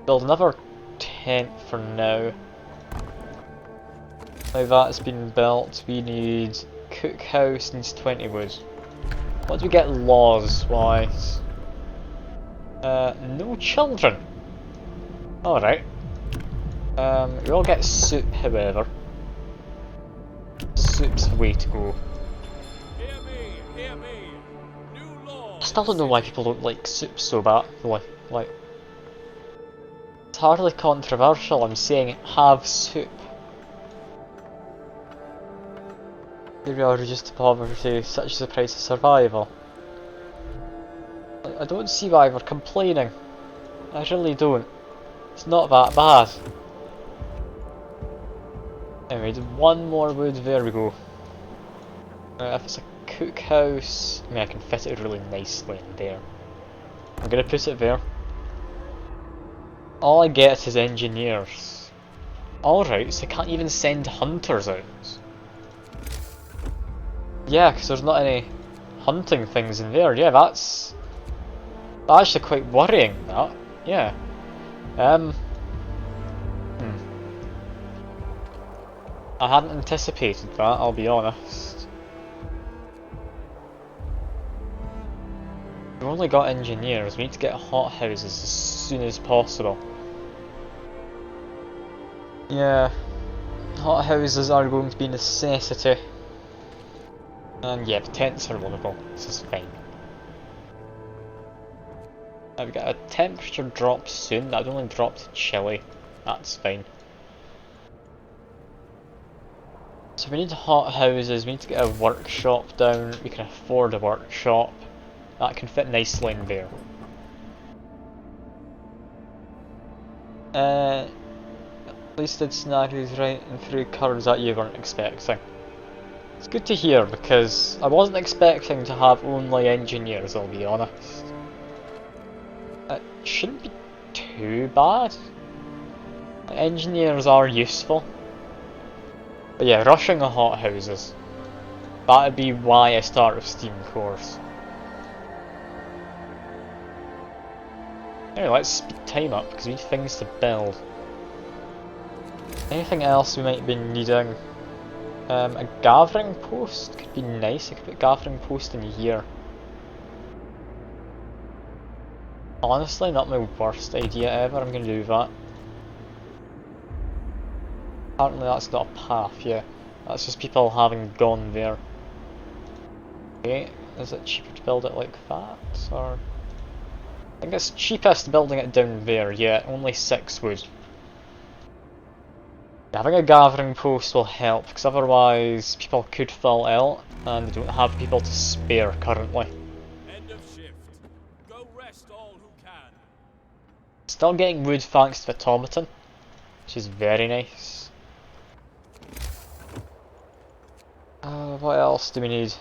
Build another tent for now. Now that's been built, we need cookhouse needs 20 wood. What do we get laws wise? No children. Alright. We all get soup however. Soup's the way to go. Hear me. New law. I still don't know why people don't like soup so badly. Like, it's hardly controversial, I'm saying have soup. Here we are reduced to poverty, such is the price of survival. I don't see why we're complaining. I really don't. It's not that bad. Anyway, one more wood, there we go. If it's a cookhouse, I mean I can fit it really nicely in there. I'm gonna put it there. All I get is engineers. Alright, so I can't even send hunters out. Yeah, because there's not any hunting things in there. Yeah, that's actually quite worrying, that. Yeah. I hadn't anticipated that, I'll be honest. We've only got engineers, we need to get hothouses as soon as possible. Yeah, hothouses are going to be a necessity. And yeah, the tents are livable, this is fine. I've got a temperature drop soon, that only dropped to chilly, that's fine. So we need hothouses, we need to get a workshop down, we can afford a workshop. That can fit nicely in there. At least did scenarios right and threw cards that you weren't expecting. It's good to hear because I wasn't expecting to have only engineers, I'll be honest. It shouldn't be too bad. Engineers are useful. But yeah, rushing the hothouses. That'd be why I start with steam cores. Anyway, let's speed time up because we need things to build. Anything else we might be needing? A gathering post could be nice. I could put a gathering post in here. Honestly, not my worst idea ever. I'm gonna do that. Apparently that's not a path, yeah. That's just people having gone there. Okay, is it cheaper to build it like that, or...? I think it's cheapest building it down there, yeah, only 6 wood. Having a gathering post will help, because otherwise people could fall ill, and they don't have people to spare currently. End of shift. Go rest all who can. Still getting wood thanks to the automaton, which is very nice. What else do we need?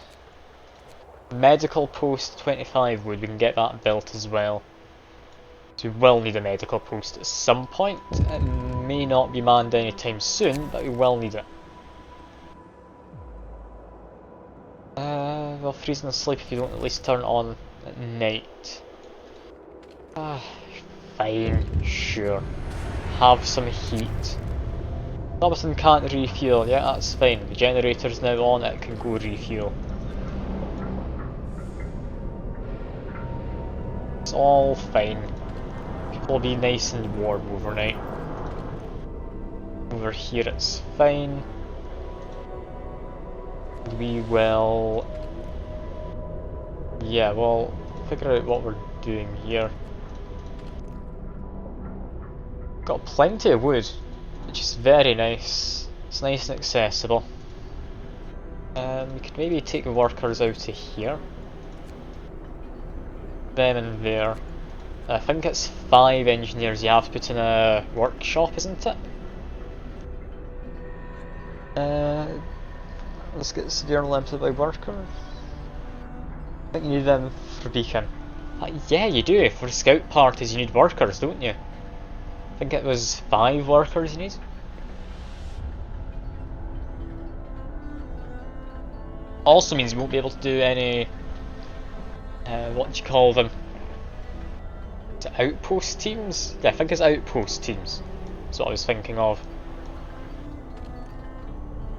Medical post 25 wood, we can get that built as well. So we will need a medical post at some point. It may not be manned anytime soon, but we will need it. We'll freeze and sleep if you don't at least turn it on at night. Fine, sure. Have some heat. Automaton can't refuel, yeah that's fine. The generator's now on, it can go refuel. It's all fine. People will be nice and warm overnight. Over here it's fine. We will Yeah, well, figure out what we're doing here. Got plenty of wood, which is very nice. It's nice and accessible. We could maybe take the workers out to here. Them in there. I think it's 5 engineers you have to put in a workshop, isn't it? Let's get severe limited by workers. I think you need them for beacon. Yeah, you do. For scout parties you need workers, don't you? I think it was 5 workers you need. Also means you won't be able to do any, what do you call them? Is it outpost teams? Yeah, I think it's outpost teams. That's what I was thinking of.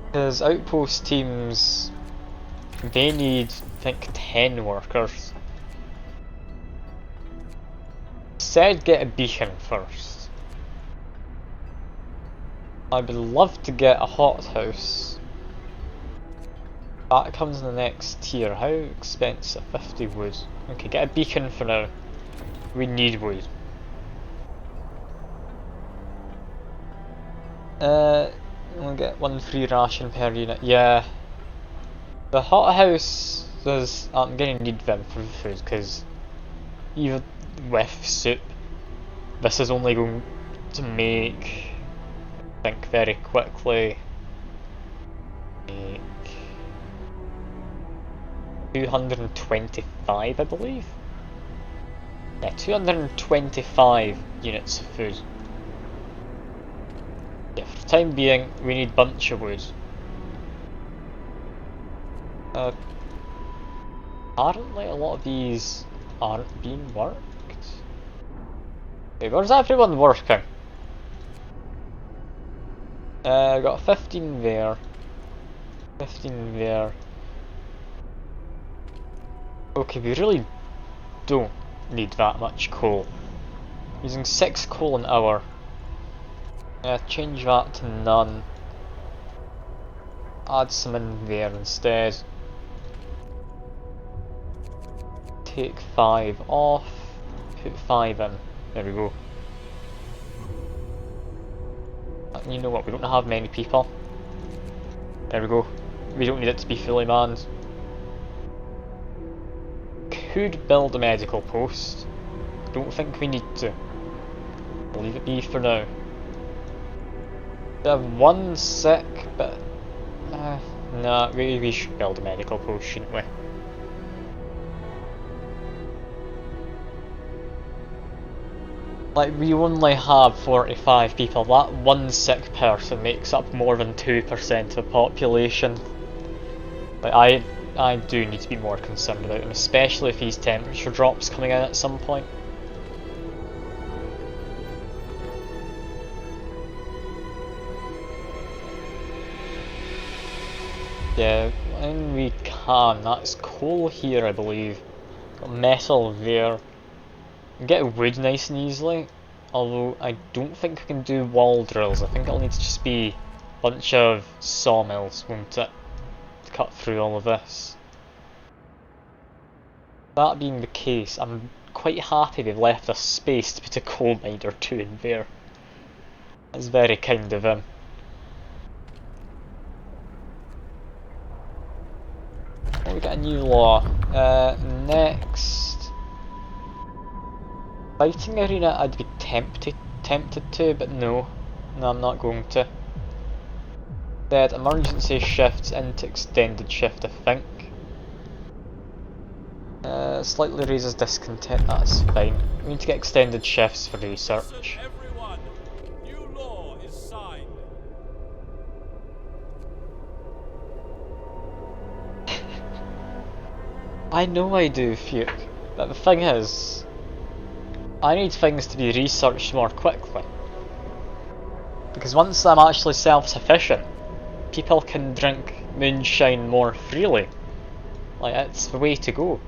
Because outpost teams, they need, I think, 10 workers. Said get a beacon first. I would love to get a hothouse. That comes in the next tier. How expensive? 50 wood. Okay, get a beacon for now. We need wood. We'll get 1 free ration per unit. Yeah. The hothouses aren't going to need them for food because even with soup, this is only going to make, I think very quickly, make 225, I believe. Yeah, 225 units of food. Yeah, for the time being, we need a bunch of wood. Apparently a lot of these aren't being worked. Okay, where's everyone working? Got 15 there. 15 there. Okay, we really don't need that much coal. Using 6 coal an hour. Change that to none. Add some in there instead. Take 5 off. Put 5 in. There we go. You know what, we don't have many people. There we go. We don't need it to be fully manned. Could build a medical post. Don't think we need to. We'll leave it be for now. We have 1 sick, but nah, we should build a medical post, shouldn't we? Like, we only have 45 people. That 1 sick person makes up more than 2% of the population. Like, I do need to be more concerned about him, especially if he's temperature drops coming in at some point. Yeah, when we can, that's coal here I believe. Got metal there. We can get wood nice and easily, although I don't think we can do wall drills. I think it'll need to just be a bunch of sawmills, won't it? To cut through all of this. That being the case, I'm quite happy they've left us space to put a coal mine or 2 in there. That's very kind of him. Oh, we got a new law. Next. Fighting arena I'd be tempted to, but no. No, I'm not going to. Instead, emergency shifts into extended shift, I think. Slightly raises discontent, that's fine. We need to get extended shifts for research. Everyone, new law is signed. I know I do, Fuke, but the thing is, I need things to be researched more quickly. Because once I'm actually self-sufficient, people can drink moonshine more freely. Like, it's the way to go.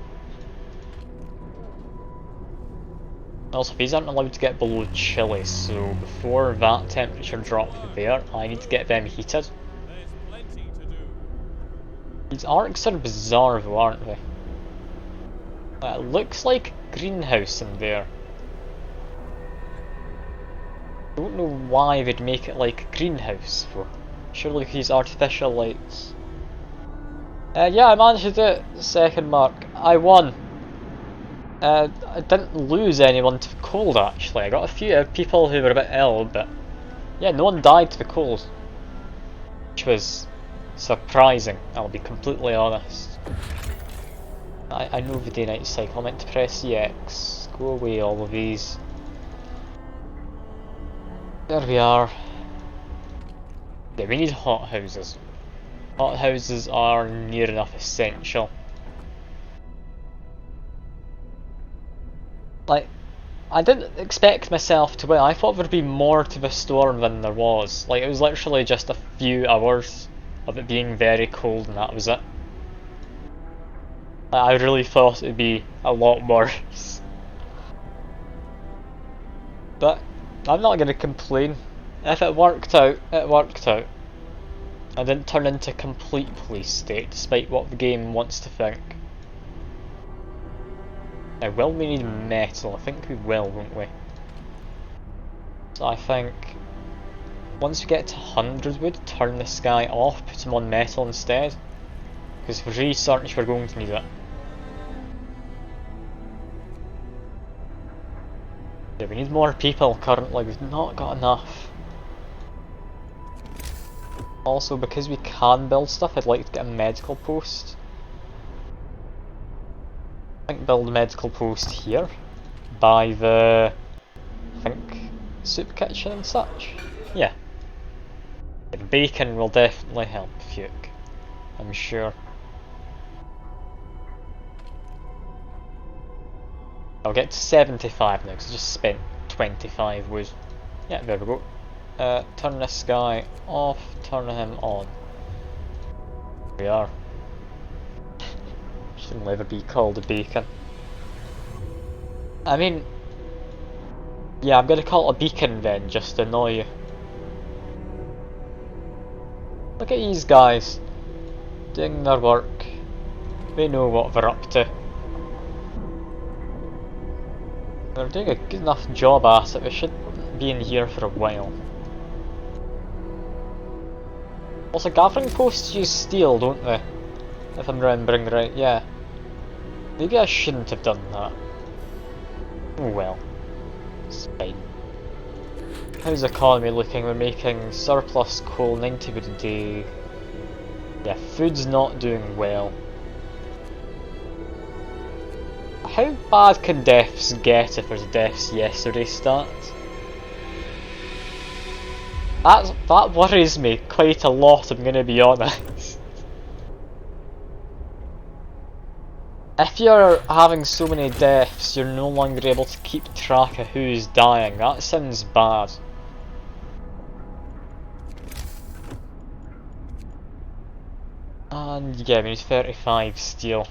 Also, these aren't allowed to get below chilly, so before that temperature drop there, I need to get them heated. There's plenty to do. These arcs are bizarre though, aren't they? It looks like a greenhouse in there. Don't know why they'd make it like a greenhouse for. Surely these artificial lights. Yeah, I managed to do it. Second mark. I won. I didn't lose anyone to the cold actually. I got a few people who were a bit ill, but yeah, no one died to the cold. Which was surprising, I'll be completely honest. I know the day night cycle, I meant to press EX. Go away all of these. There we are. Yeah, we need hothouses. Hothouses are near enough essential. Like, I didn't expect myself to win. I thought there'd be more to the storm than there was. Like, it was literally just a few hours of it being very cold and that was it. I really thought it'd be a lot worse. But I'm not gonna complain. If it worked out, it worked out. I didn't turn into a complete police state, despite what the game wants to think. Now, will we need metal? I think we will, won't we? So I think once we get to 100 wood, turn this guy off, put him on metal instead. Because for research we're going to need it. Yeah, we need more people currently, we've not got enough. Also, because we can build stuff, I'd like to get a medical post. I think build a medical post here, by the, I think, soup kitchen and such. Yeah. The bacon will definitely help Fuke, I'm sure. I'll get to 75 now because I just spent 25 wood. Yeah, there we go. Turn this guy off, turn him on. There we are. Shouldn't ever be called a beacon. I mean, yeah, I'm gonna call it a beacon then, just to annoy you. Look at these guys, doing their work. They know what they're up to. They're doing a good enough job at it, they should be in here for a while. Also, gathering posts use steel, don't they? If I'm remembering right, yeah. Maybe I shouldn't have done that. Oh well. It's fine. How's the economy looking? We're making surplus coal, 90 wood a day. Yeah, food's not doing well. How bad can deaths get if there's deaths yesterday stat? That worries me quite a lot, I'm gonna be honest. If you're having so many deaths, you're no longer able to keep track of who's dying. That sounds bad. And yeah, we need 35 steel.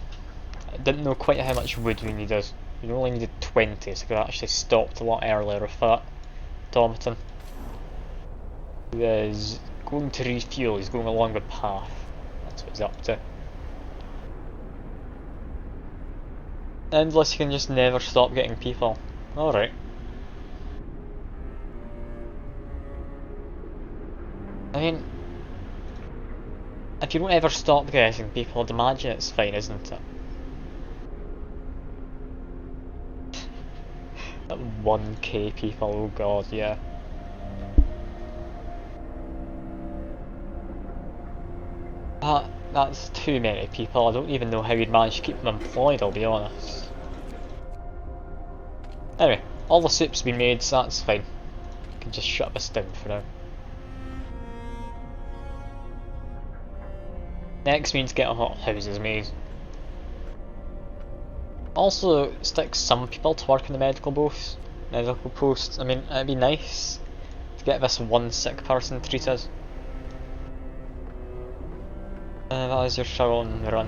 I didn't know quite how much wood we needed. We only needed 20, so I could have actually stopped a lot earlier with that automaton. Who is going to refuel, he's going along the path. That's what he's up to. Unless you can just never stop getting people. Alright. I mean, if you don't ever stop getting people, I'd imagine it's fine, isn't it? That 1k people, oh god, yeah. That's too many people, I don't even know how you'd manage to keep them employed, I'll be honest. Anyway, all the soup's been made, so that's fine. I can just shut this down for now. Next we need to get hothouses made. Also, stick some people to work in the medical posts. I mean, it'd be nice to get this one sick person treated. That was your struggle on the run.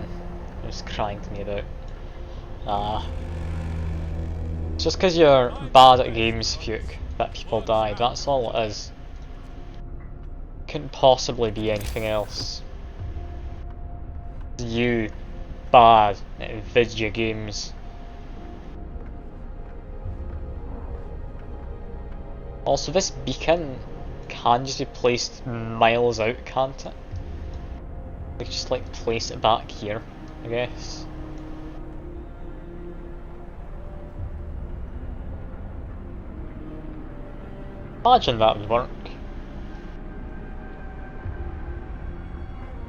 It was crying to me about. It's just because you're bad at games, Fuke, that people died. That's all it is. Couldn't possibly be anything else. You bad at video games. Also, this beacon can just be placed miles out, can't it? We could just like place it back here, I guess. Imagine that would work.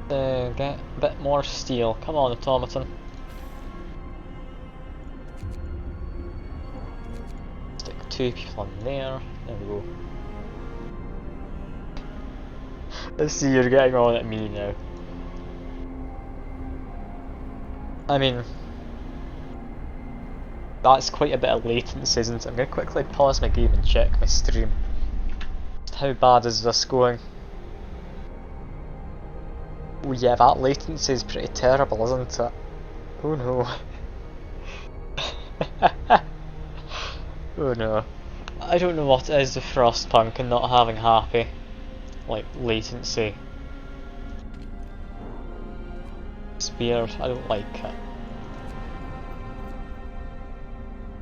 Get a bit more steel. Come on, automaton. Stick 2 people in there. There we go. Let's see, you're getting on at me now. I mean, that's quite a bit of latency, isn't it? I'm going to quickly pause my game and check my stream. Just how bad is this going? Oh yeah, that latency is pretty terrible, isn't it? Oh no. Oh no. I don't know what it is with Frostpunk and not having happy, like, latency. It's weird, I don't like it.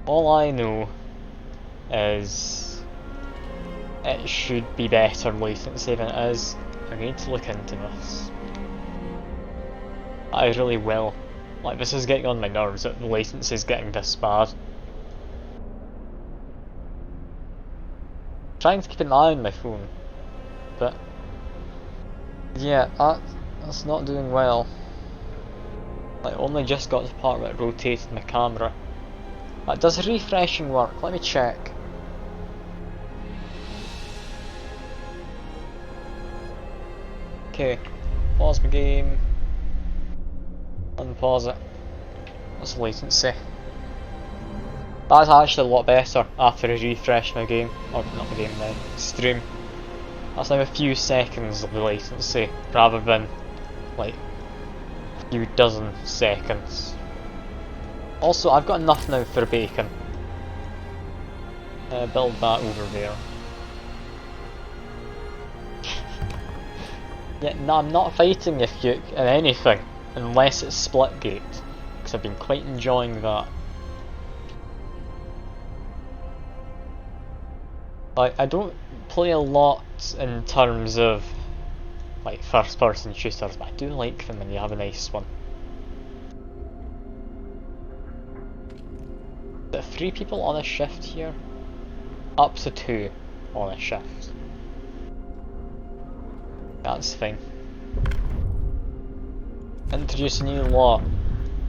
All I know is it should be better latency than it is. I need to look into this. I really will. Like, this is getting on my nerves that the latency is getting this bad. Trying to keep an eye on my phone, but yeah, that's not doing well. I only just got to the part where it rotated my camera. Does refreshing work? Let me check. Okay, pause my game. Unpause it. What's the latency? That's actually a lot better after I refresh my game. Or not my game, my stream. That's now a few seconds of the latency rather than like a few dozen seconds. Also, I've got enough now for a bacon. Build that over there. Yeah, no, I'm not fighting if you in anything unless it's Splitgate, because I've been quite enjoying that. Like, I don't play a lot in terms of like first person shooters, but I do like them when they have a nice one. There are 3 people on a shift here? Up to 2 on a shift. That's fine. Introduce a new law.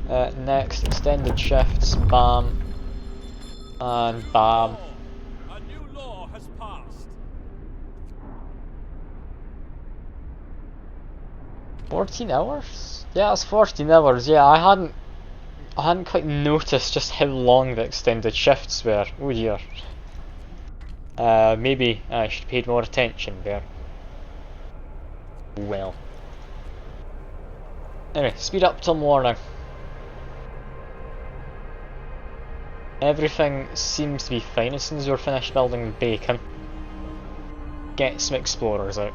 Next, extended shifts, bam. And bam. A new law has passed. 14 hours? Yeah, it's 14 hours. Yeah, I hadn't quite noticed just how long the extended shifts were. Oh dear. Maybe I should have paid more attention there. Well. Anyway, speed up till morning. Everything seems to be fine as soon as we're finished building bacon. Get some explorers out.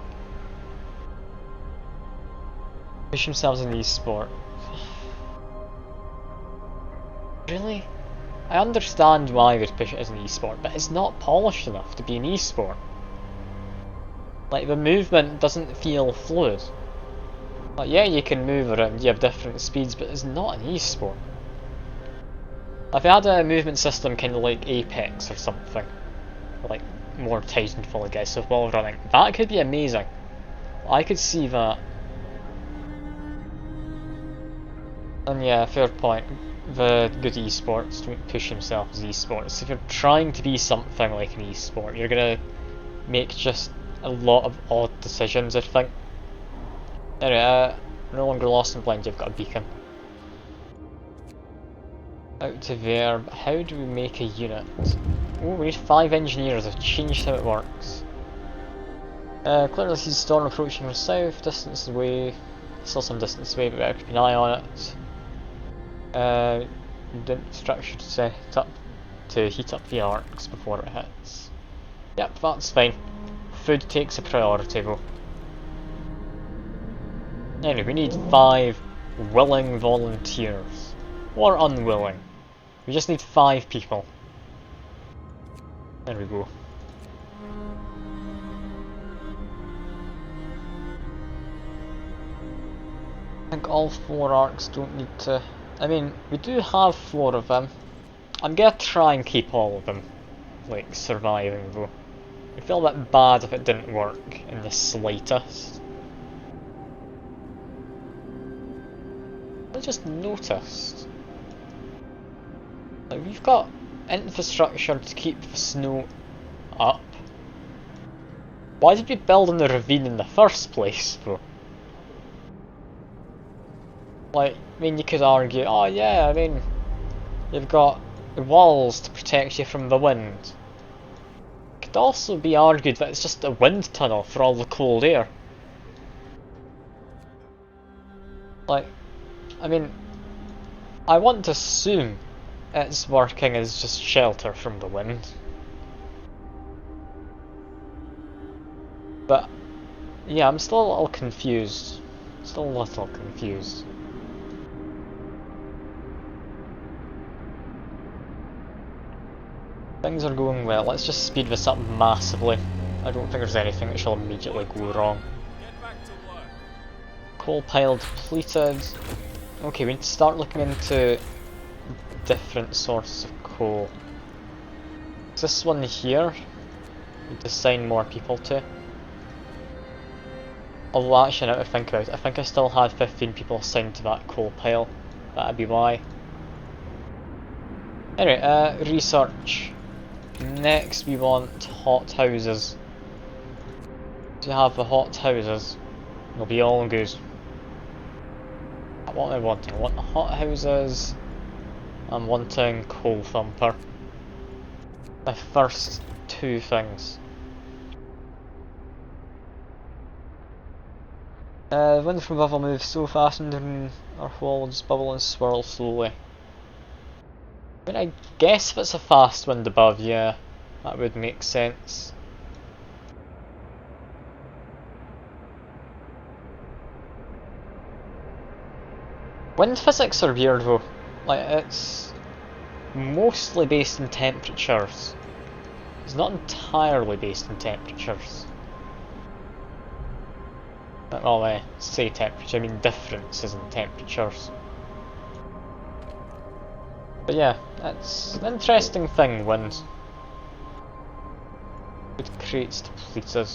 Push themselves in e-sport. Really? I understand why they'd push it as an e-sport, but it's not polished enough to be an e-sport. Like, the movement doesn't feel fluid. Like, yeah, you can move around, you have different speeds, but it's not an e-sport. If they had a movement system kind of like Apex or something, like more Titanfall, I guess, of wall running, that could be amazing. I could see that. And yeah, fair point. The good esports don't push themselves as esports. If you're trying to be something like an esport, you're gonna make just a lot of odd decisions, I think. Anyway, no longer lost and blind, you've got a beacon. Out to there, but how do we make a unit? Oh, we need 5 engineers, I've changed how it works. Clearly see storm approaching from south, distance away, still some distance away, but better keep an eye on it. Structure to set up to heat up the arcs before it hits. Yep, that's fine. Food takes a priority though. Anyway, we need 5 willing volunteers. Or unwilling. We just need 5 people. There we go. I think all 4 arcs don't need to... I mean, we do have 4 of them. I'm gonna try and keep all of them, like, surviving though. I feel a bit bad if it didn't work in the slightest. I just noticed, like, we've got infrastructure to keep the snow up. Why did we build in the ravine in the first place though? Like, I mean, you could argue, oh yeah, I mean, you've got walls to protect you from the wind. It could also be argued that it's just a wind tunnel for all the cold air. Like, I mean, I want to assume it's working as just shelter from the wind. But, yeah, I'm still a little confused. Still a little confused. Things are going well. Let's just speed this up massively. I don't think there's anything that shall immediately go wrong. Get back to work. Coal pile depleted. Okay, we need to start looking into different sources of coal. Is this one here? We need to assign more people to. Although actually, now that I think about it, I think I still had 15 people assigned to that coal pile. That'd be why. Anyway, research. Next we want hot houses. To have the hot houses, it'll be all good. What am I wanting? I want the hot houses. I'm wanting coal thumper. My first 2 things. The wind from above will move so fast and our walls bubble and swirl slowly. I mean, I guess if it's a fast wind above, yeah, that would make sense. Wind physics are weird though. Like, it's mostly based in temperatures. It's not entirely based in temperatures. Well, I say temperature, I mean differences in temperatures. But yeah, that's an interesting thing, wind. It creates depleted.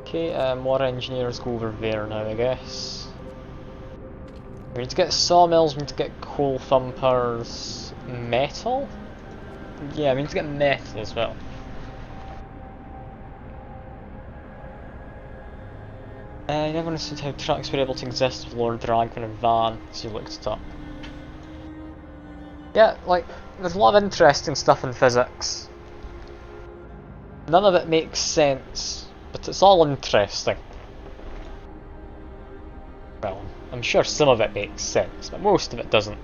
Okay, more engineers go over there now, I guess. We need to get sawmills, we need to get coal thumpers. Metal? Yeah, we need to get metal as well. I never understood how trucks were able to exist with Lord Dragman and Van, so you looked it up. Yeah, like, there's a lot of interesting stuff in physics. None of it makes sense, but it's all interesting. Well, I'm sure some of it makes sense, but most of it doesn't.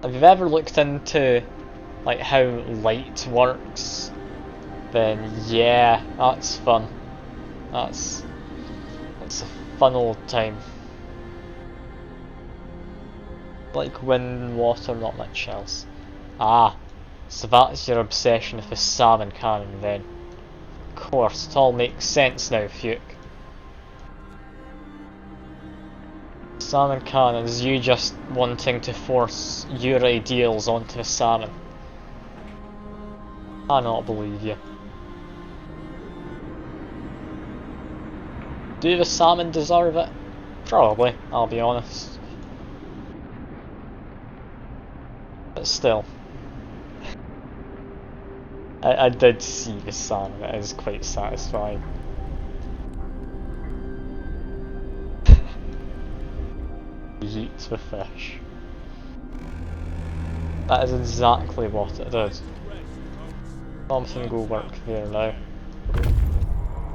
If you've ever looked into, like, how light works, then yeah, that's fun. That's a fun old time. Like wind, water, not much else. Ah, so that's your obsession with the salmon cannon then. Of course, it all makes sense now, Fuke. Salmon cannon is you just wanting to force your ideals onto the salmon. I cannot believe you. Do the salmon deserve it? Probably, I'll be honest. But still. I did see the salmon, it is quite satisfying. He eats the fish. That is exactly what it did. Thompson go work there now.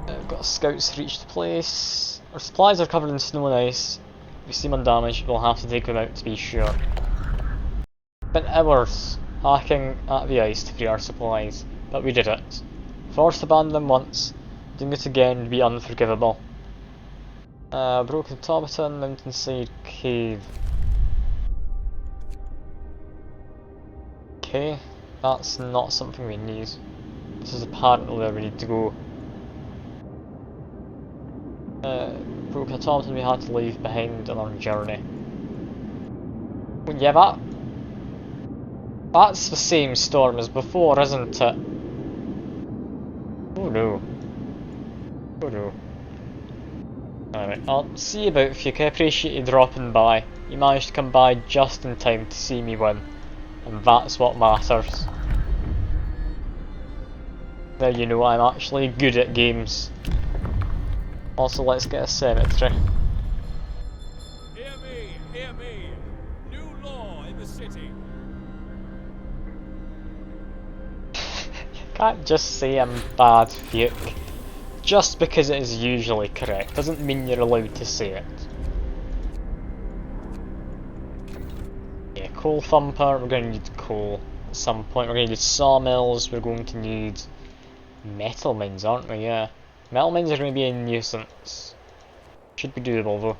We've got scouts reach the place. Our supplies are covered in snow and ice. If we see them undamaged, we'll have to take them out to be sure. Spent hours hacking at the ice to free our supplies, but we did it. Forced to abandon them once, doing it again would be unforgivable. Broken automaton, mountainside cave. Okay, That's not something we need. This is apparently where we need to go. Broke atoms we had to leave behind on our journey. Well, yeah, that's the same storm as before, isn't it? Oh no. Oh no. Alright, I'll see you about if you can appreciate you dropping by. You managed to come by just in time to see me win. And that's what matters. Now you know I'm actually good at games. Also, let's get a cemetery. Hear me, hear me. New law in the city. Can't just say I'm bad, Fuke. Just because it is usually correct doesn't mean you're allowed to say it. Yeah, coal thumper, we're going to need coal at some point. We're going to need sawmills, we're going to need metal mines, aren't we? Yeah. Metal mines are going to be a nuisance. Should be doable though.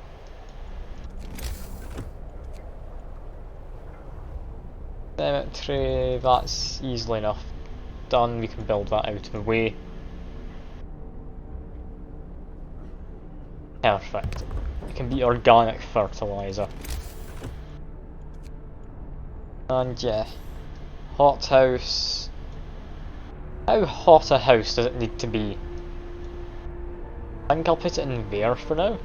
Cemetery, that's easily enough done, we can build that out of the way. Perfect. It can be organic fertiliser. And yeah, hothouse. How hot a house does it need to be? I think I'll put it in there for now.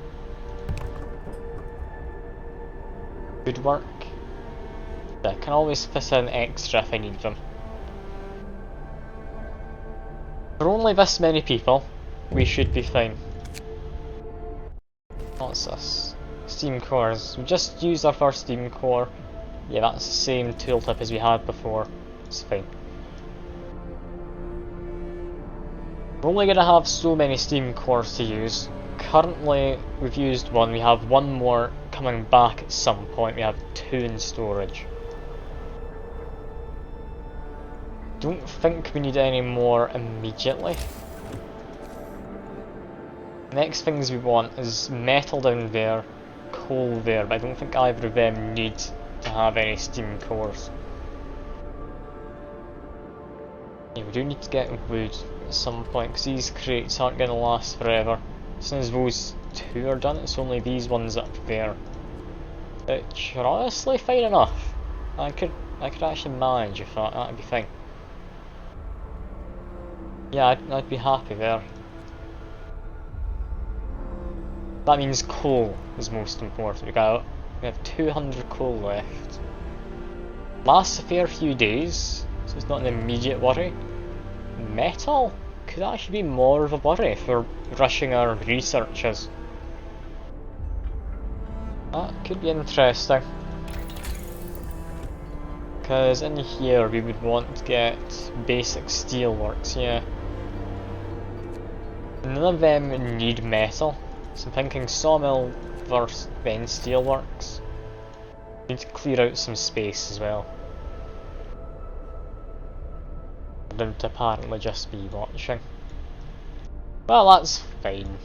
Good work. I can always fit in extra if I need them. For only this many people, we should be fine. What's this? Steam cores. We just used our first steam core. Yeah, that's the same tooltip as we had before. It's fine. We're only going to have so many steam cores to use. Currently, we've used one. We have one more coming back at some point. We have 2 in storage. Don't think we need any more immediately. Next things we want is metal down there, coal there, but I don't think either of them need to have any steam cores. Yeah, we do need to get wood at some point, because these crates aren't going to last forever. As soon as those 2 are done, it's only these ones up there. Which are honestly fine enough. I could actually manage if that'd be fine. Yeah, I'd be happy there. That means coal is most important. We have 200 coal left. Lasts a fair few days, so it's not an immediate worry. Metal could actually be more of a worry for rushing our researches. That could be interesting. Because in here we would want to get basic steelworks, yeah. None of them need metal. So I'm thinking sawmill first, then steelworks. Need to clear out some space as well. For them to apparently just be watching. Well, that's fine.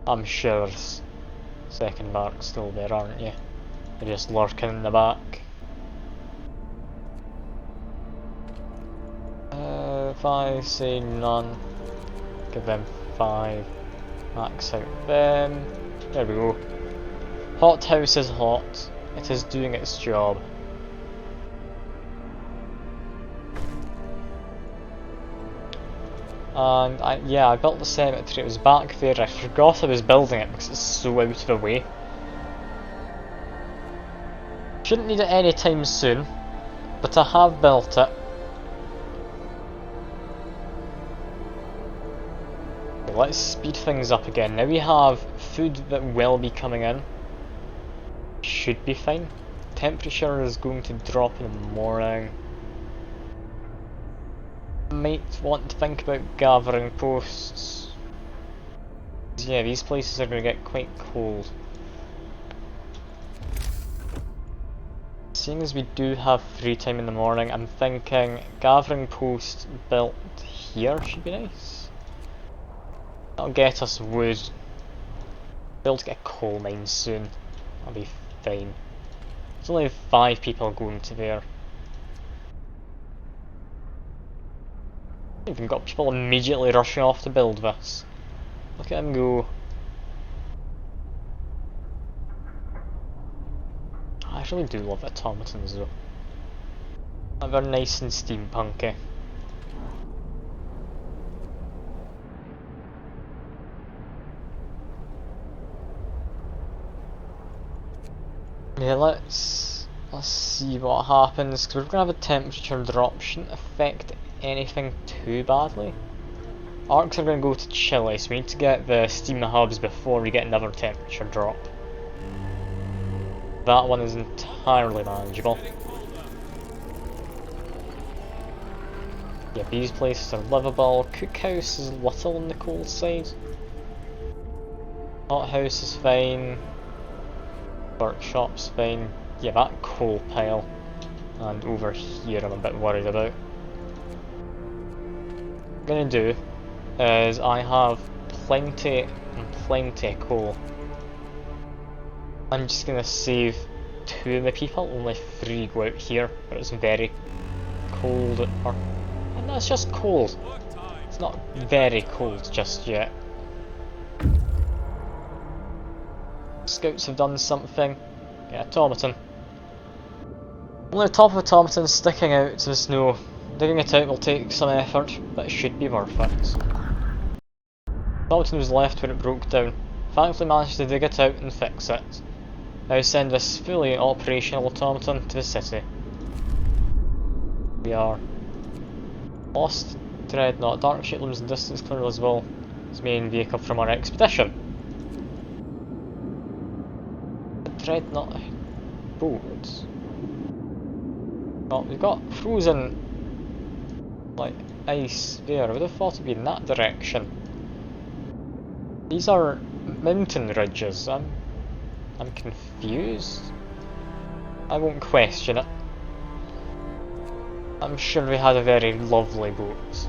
I'm sure second mark's still there, aren't you? They're just lurking in the back. If I say none, give them 5. Max out them. There we go. Hothouse is hot. It is doing its job. And I built the cemetery. It was back there. I forgot I was building it because it's so out of the way. Shouldn't need it anytime soon, but I have built it. Let's speed things up again. Now we have food that will be coming in. Should be fine. Temperature is going to drop in the morning. Might want to think about gathering posts. Yeah, these places are going to get quite cold. Seeing as we do have free time in the morning, I'm thinking gathering post built here should be nice. That'll get us wood. Be able to get coal mines soon. That'll be fine. There's only 5 people going to there. Even got people immediately rushing off to build this. Look at him go. I really do love automatons though. They're nice and steampunky. Yeah, let's see what happens, because we're gonna have a temperature drop. Shouldn't affect anything too badly. Arcs are gonna go to Chile, so we need to get the steam hubs before we get another temperature drop. That one is entirely manageable. Yeah, these places are livable. Cookhouse is a little on the cold side. Hothouse is fine. Workshop's fine. Yeah, that coal pile. And over here I'm a bit worried about. What I'm gonna do is I have plenty and plenty of coal. I'm just gonna save 2 of my people, only 3 go out here, but it's very cold, and that's just cold. It's not very cold just yet. Scouts have done something. Get automaton. Only the top of automaton sticking out to the snow. Digging it out will take some effort, but it should be worth it. Automaton was left where it broke down. Thankfully managed to dig it out and fix it. Now send this fully operational automaton to the city. We are lost. Dreadnought. Dark ship looms in distance clearly visible. Its main vehicle from our expedition. The Dreadnought boats. Well, we've got frozen like ice there. I would have thought it'd be in that direction. These are mountain ridges. I'm confused. I won't question it. I'm sure we had a very lovely boat.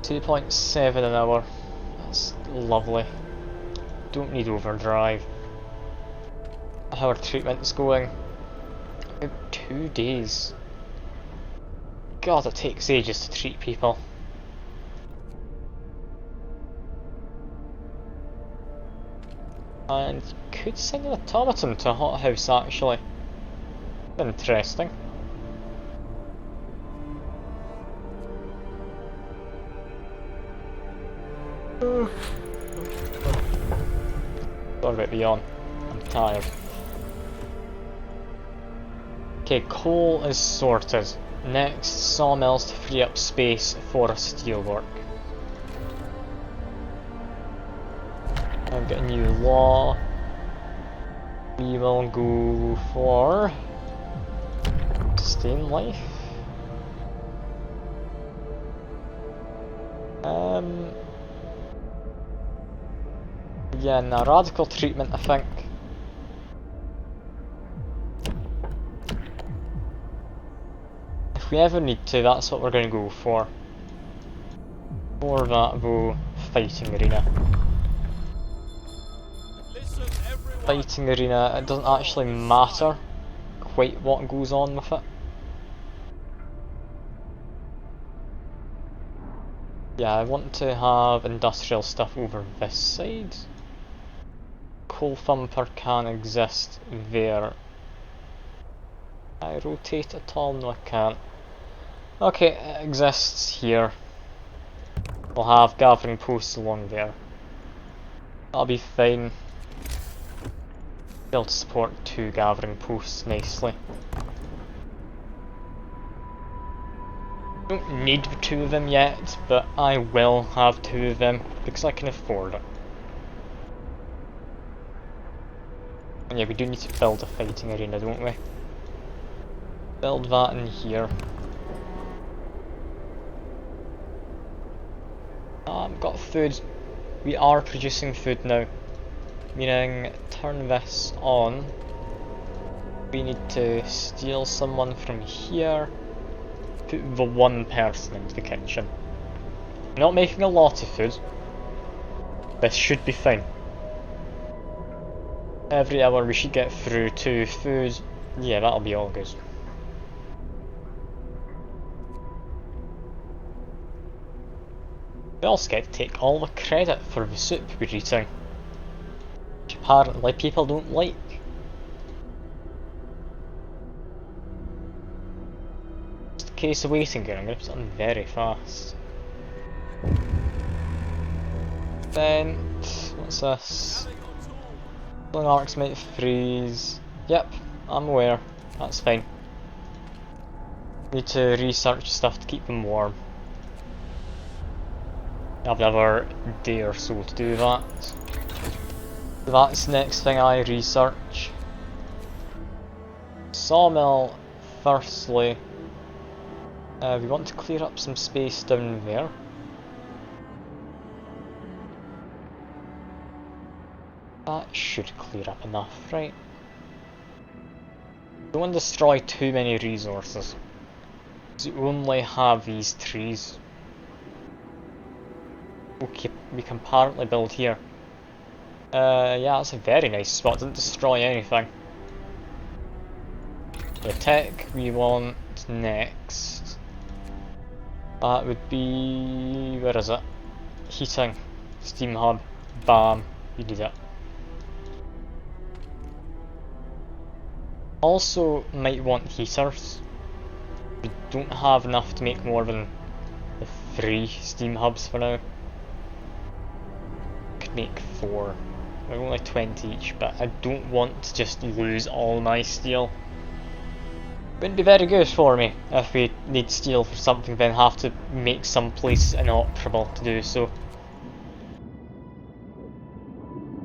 2.7 an hour. That's lovely. Don't need overdrive. How our treatment's going? About 2 days. God, it takes ages to treat people. And could send an automaton to a hothouse actually. Interesting. Sorry about the yawn. I'm tired. Okay, coal is sorted. Next, sawmills to free up space for steelwork. I've got a new law. We will go for sustain life. Yeah, now radical treatment, I think. If we ever need to, that's what we're going to go for. For that though, fighting arena. Fighting arena, it doesn't actually matter quite what goes on with it. Yeah, I want to have industrial stuff over this side. Coal thumper can exist there. Can I rotate at all? No, I can't. Okay, it exists here. We'll have gathering posts along there. That'll be fine. Be able to support 2 gathering posts nicely. Don't need 2 of them yet, but I will have 2 of them because I can afford it. And yeah, we do need to build a fighting arena, don't we? Build that in here. Got food. We are producing food now. Meaning, turn this on. We need to steal someone from here. Put the 1 person into the kitchen. Not making a lot of food. This should be fine. Every hour we should get through 2 food. Yeah, that'll be all good. We also get to take all the credit for the soup we're eating, which apparently people don't like. Just in case of waiting here, I'm going to put something very fast. Vent, what's this? Long arcs might freeze. Yep, I'm aware, that's fine. Need to research stuff to keep them warm. I have another day or so to do that. That's the next thing I research. Sawmill, firstly. We want to clear up some space down there. That should clear up enough, right? Don't want to destroy too many resources. We only have these trees. Okay, we can apparently build here. Yeah, that's a very nice spot, doesn't destroy anything. The tech we want next. That would be... where is it? Heating. Steam hub. Bam. We need it. Also might want heaters. We don't have enough to make more than the 3 steam hubs for now. Could make 4. They're only 20 each, but I don't want to just lose all my steel. Wouldn't be very good for me if we need steel for something, then have to make some place inoperable to do so.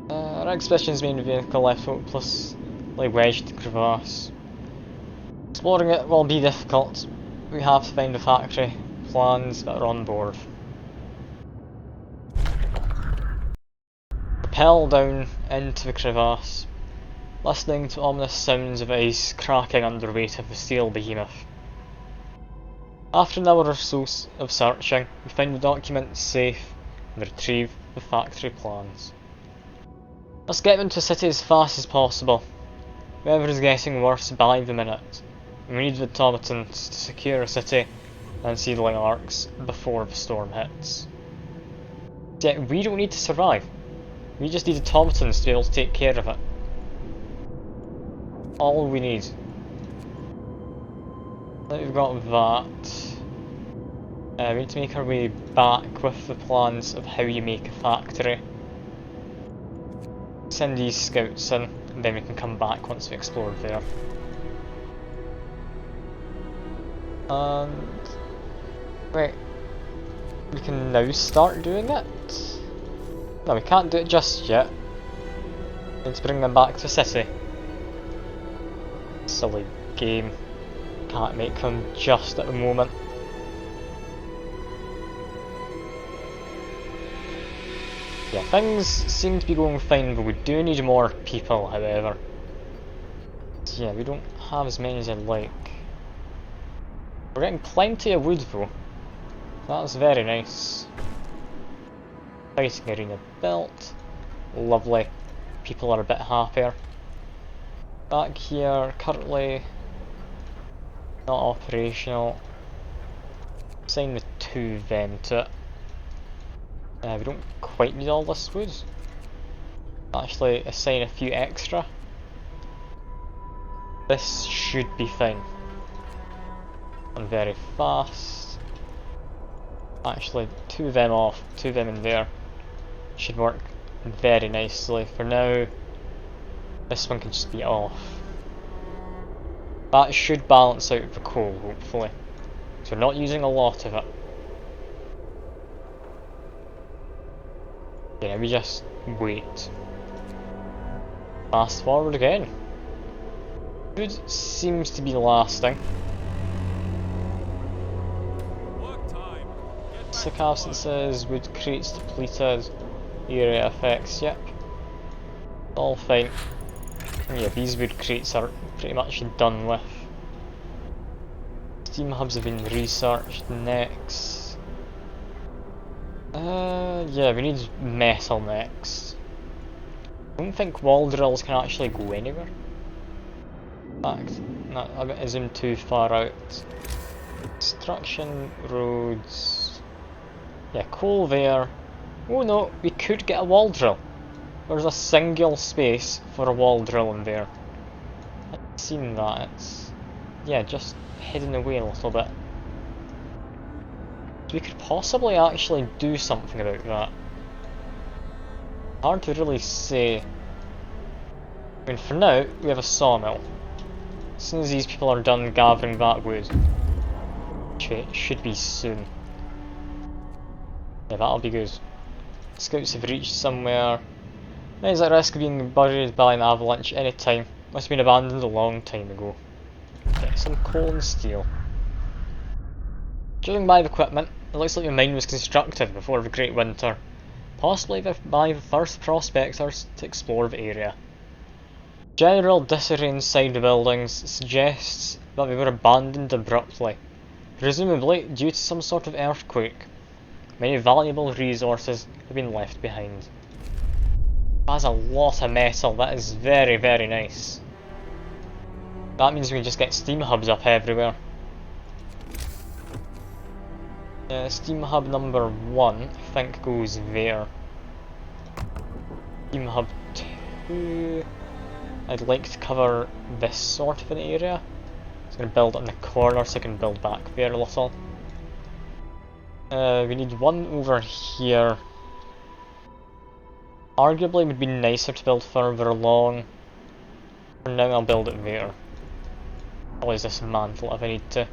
Our expedition's main vehicle left foot plus like wedged crevasse. Exploring it will be difficult. We have to find the factory plans that are on board. Rappel down into the crevasse, listening to ominous sounds of ice cracking under weight of the steel behemoth. After an hour or so of searching, we find the documents safe and retrieve the factory plans. Let's get into the city as fast as possible. Weather is getting worse by the minute. We need the automatons to secure a city and seedling arcs before the storm hits. Yet we don't need to survive. We just need automatons to be able to take care of it. All we need. Now we've got that. We need to make our way back with the plans of how you make a factory. Send these scouts in, and then we can come back once we explored there. And... wait. We can now start doing it? No, we can't do it just yet. We need to bring them back to the city. Silly game. Can't make them just at the moment. Yeah, things seem to be going fine, but we do need more people, however. So yeah, we don't have as many as I'd like. We're getting plenty of wood though. That's very nice. Fighting arena built. Lovely. People are a bit happier. Back here, currently not operational. Assign the 2 then to it. We don't quite need all this wood. Actually assign a few extra. This should be fine. And very fast. Actually, 2 of them off, 2 of them in there. Should work very nicely. For now, this one can just be off. That should balance out the coal, hopefully. So we're not using a lot of it. Yeah, we just wait. Fast forward again. Food seems to be lasting. Sick absences, wood crates depleted, area effects, yep. All fine. Yeah, these wood crates are pretty much done with. Steam hubs have been researched next. Yeah, we need metal next. I don't think wall drills can actually go anywhere. In fact, no, I zoomed too far out. Construction, roads. Yeah, coal there. Oh no, we could get a wall drill. There's a single space for a wall drill in there. I've seen that. It's, yeah, just hidden away a little bit. So we could possibly actually do something about that. Hard to really say. I mean, for now, we have a sawmill. As soon as these people are done gathering that wood, which it should be soon. Yeah, that'll be good. Scouts have reached somewhere. There is at risk of being buried by an avalanche any time. Must have been abandoned a long time ago. Get some coal and steel. Judging by the equipment, it looks like the mine was constructed before the Great Winter. Possibly by the first prospectors to explore the area. General disarray inside the buildings suggests that they were abandoned abruptly, presumably due to some sort of earthquake. Many valuable resources have been left behind. That's a lot of metal, that is very, very nice. That means we can just get steam hubs up everywhere. Steam hub number 1, I think, goes there. Steam hub 2... I'd like to cover this sort of an area. So I'm going to build on the corner so I can build back there a little. We need one over here. Arguably it would be nicer to build further along. For now I'll build it there. I'll use this mantle if I need to.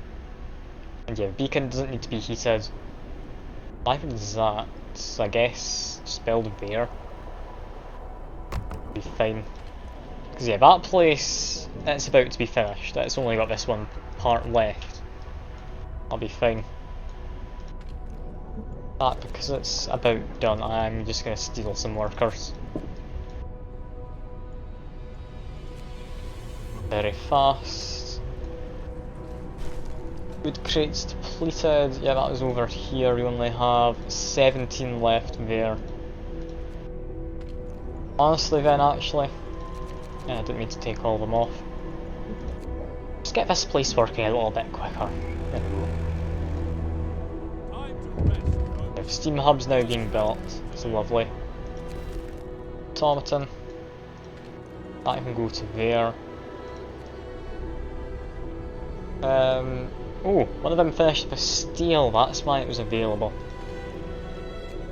And yeah, beacon doesn't need to be heated. Why would that? I guess just build there. Be fine. Because yeah, that place, it's about to be finished. It's only got this one part left. I'll be fine. That, because it's about done, I'm just going to steal some workers. Very fast. Wood crates depleted. Yeah, that was over here. We only have 17 left there. Honestly then, actually. Yeah, I didn't mean to take all of them off. Just get this place working a little bit quicker. There we go. The steam hub's now being built. It's lovely. Automaton. That can go to there. Oh, one of them finished with steel, that's why it was available.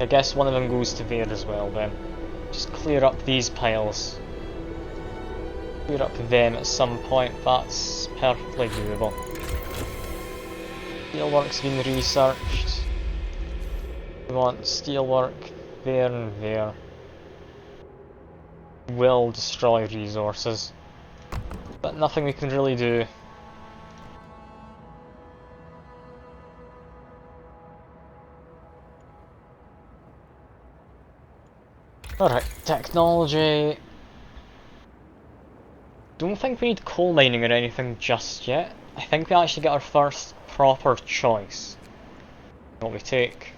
I guess one of them goes to there as well then. Just clear up these piles. Clear up them at some point, that's perfectly doable. Steelwork's been researched. We want steelwork there and there. Will destroy resources. But nothing we can really do. Alright, technology. Don't think we need coal mining or anything just yet. I think we actually get our first proper choice. What we take.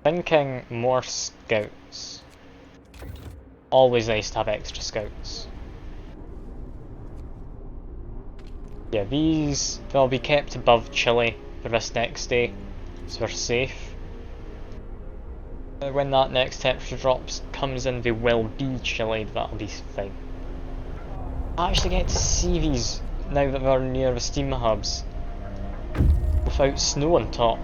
Thinking more scouts. Always nice to have extra scouts. Yeah, these, they'll be kept above Chile for this next day, so we're safe. When that next temperature drops comes in, they will be chilly, that'll be fine. I actually get to see these now that they're near the steam hubs without snow on top.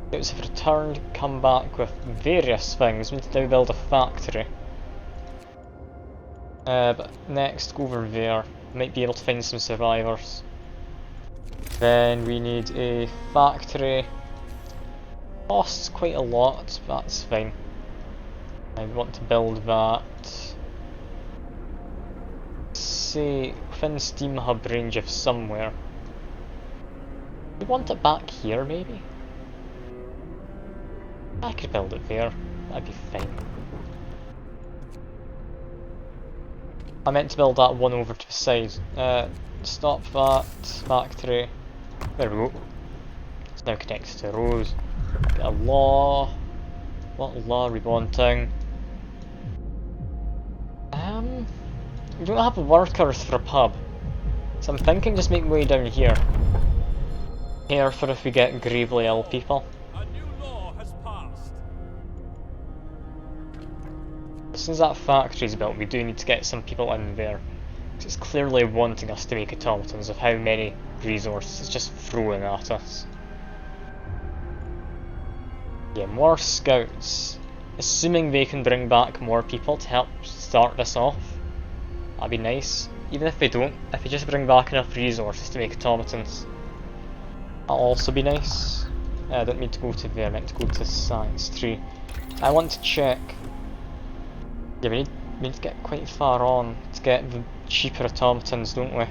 Scouts have returned, come back with various things. We need to now build a factory. But next, go over there. Might be able to find some survivors. Then we need a factory. Costs quite a lot, but that's fine. I want to build that. Say within steam hub range of somewhere. We want it back here maybe? I could build it there, that'd be fine. I meant to build that one over to the side. Stop that factory. There we go. It's now connected to the road. Get a law. What law are we wanting? We don't have workers for a pub. So I'm thinking just make my way down here. Here for if we get gravely ill people. A new law has passed. As soon as that factory's built, we do need to get some people in there. It's clearly wanting us to make automatons of how many resources it's just throwing at us. Yeah, more scouts. Assuming they can bring back more people to help start this off. That'd be nice. Even if they don't, if they just bring back enough resources to make automatons. That'll also be nice. I don't need to go to there, I meant to go to Science 3. I want to check. Yeah, we need to get quite far on to get the cheaper automatons, don't we?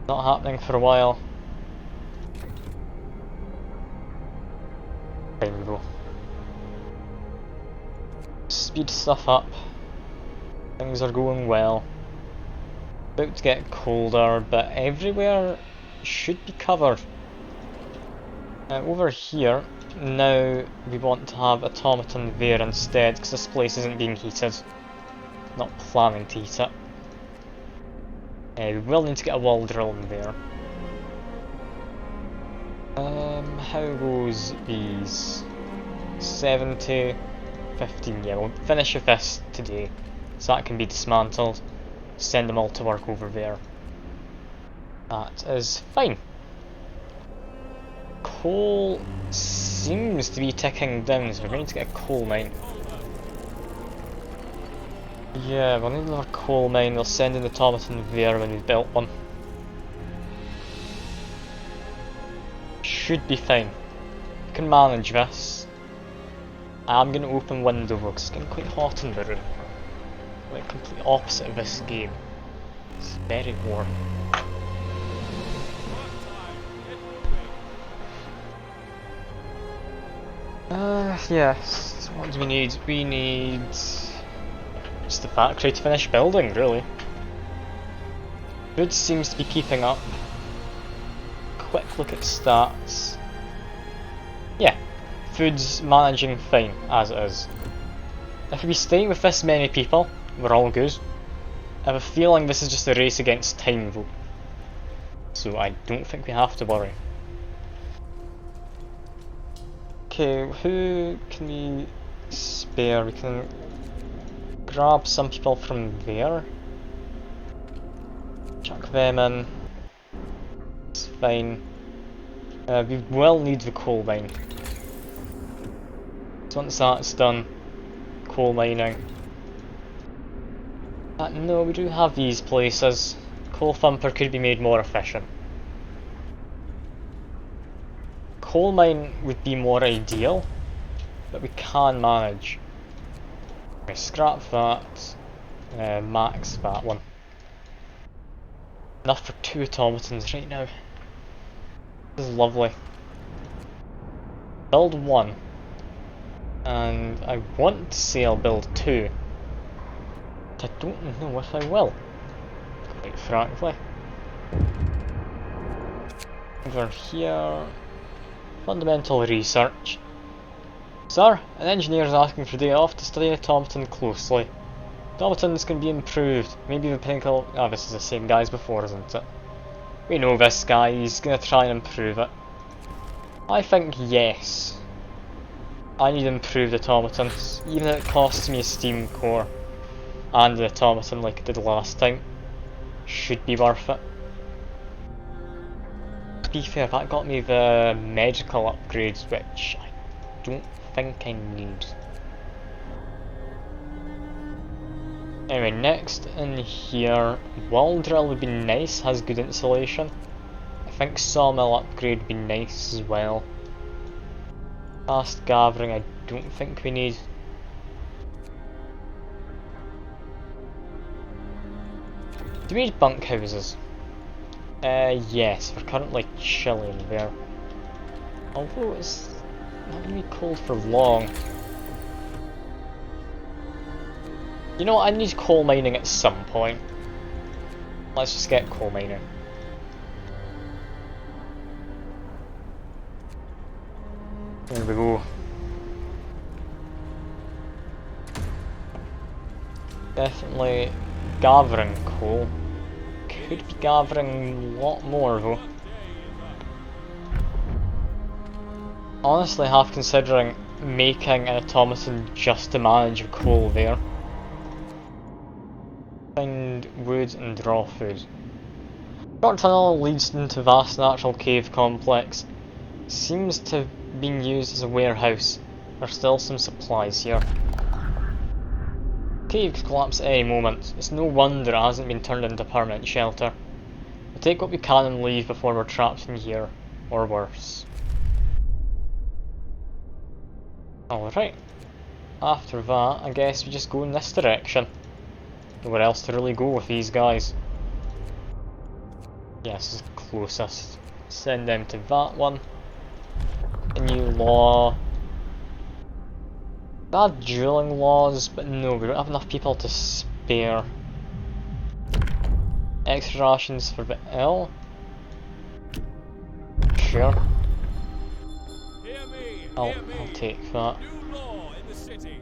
Not happening for a while. Fine though. Speed stuff up. Things are going well. About to get colder, but everywhere should be covered. Over here, now we want to have automaton there instead, because this place isn't being heated. Not planning to heat it. We will need to get a wall drill in there. How goes these? 70, 15, yeah, we'll finish with this today. So that can be dismantled. Send them all to work over there. That is fine. Coal seems to be ticking down, so we're going to get a coal mine. Yeah, we'll need another coal mine. We'll send in the automaton there when we've built one. Should be fine. We can manage this. I'm going to open window because it's getting quite hot in the room. Like complete opposite of this game. It's very warm. Yes. So what do we need? We need just the factory to finish building, really. Food seems to be keeping up. Quick look at stats. Yeah, food's managing fine as it is. If we stay with this many people, we're all good. I have a feeling this is just a race against time though. So I don't think we have to worry. Okay, who can we spare? We can grab some people from there. Chuck them in. It's fine. We will need the coal mine. So once that's done, coal mining. No, we do have these places. Coal thumper could be made more efficient. Coal mine would be more ideal, but we can manage. Okay, scrap that, max that one. Enough for 2 automatons right now. This is lovely. Build 1. And I want to say I'll build 2. But I don't know if I will, quite frankly. Over here. Fundamental research. Sir, an engineer is asking for a day off to study an automaton closely. Automatons can be improved. Maybe the pinnacle. Ah, this is the same guy as before, isn't it? We know this guy, he's gonna try and improve it. I think yes. I need improved automatons, even if it costs me a steam core and an automaton like it did last time. Should be worth it. To be fair, that got me the medical upgrades, which I don't think I need. Anyway, next in here, wall drill would be nice, has good insulation. I think sawmill upgrade would be nice as well. Fast gathering I don't think we need. Do we need bunkhouses? Yes, we're currently chilling there. Although it's not going to be cold for long. You know what, I need coal mining at some point. Let's just get coal mining. There we go. Definitely gathering coal. Could be gathering a lot more though. honestly half considering making an automaton just to manage coal there. Find wood and draw food. Short tunnel leads into vast natural cave complex. Seems to have been used as a warehouse. There's still some supplies here. Cave could collapse at any moment. It's no wonder it hasn't been turned into permanent shelter. We'll take what we can and leave before we're trapped in here, or worse. Alright. After that, I guess we just go in this direction. Nowhere else to really go with these guys. Yeah, this is the closest. Send them to that one. A new law. I have dueling laws, but no, we don't have enough people to spare. Extra rations for the L. Sure. I'll take that. New law in the city.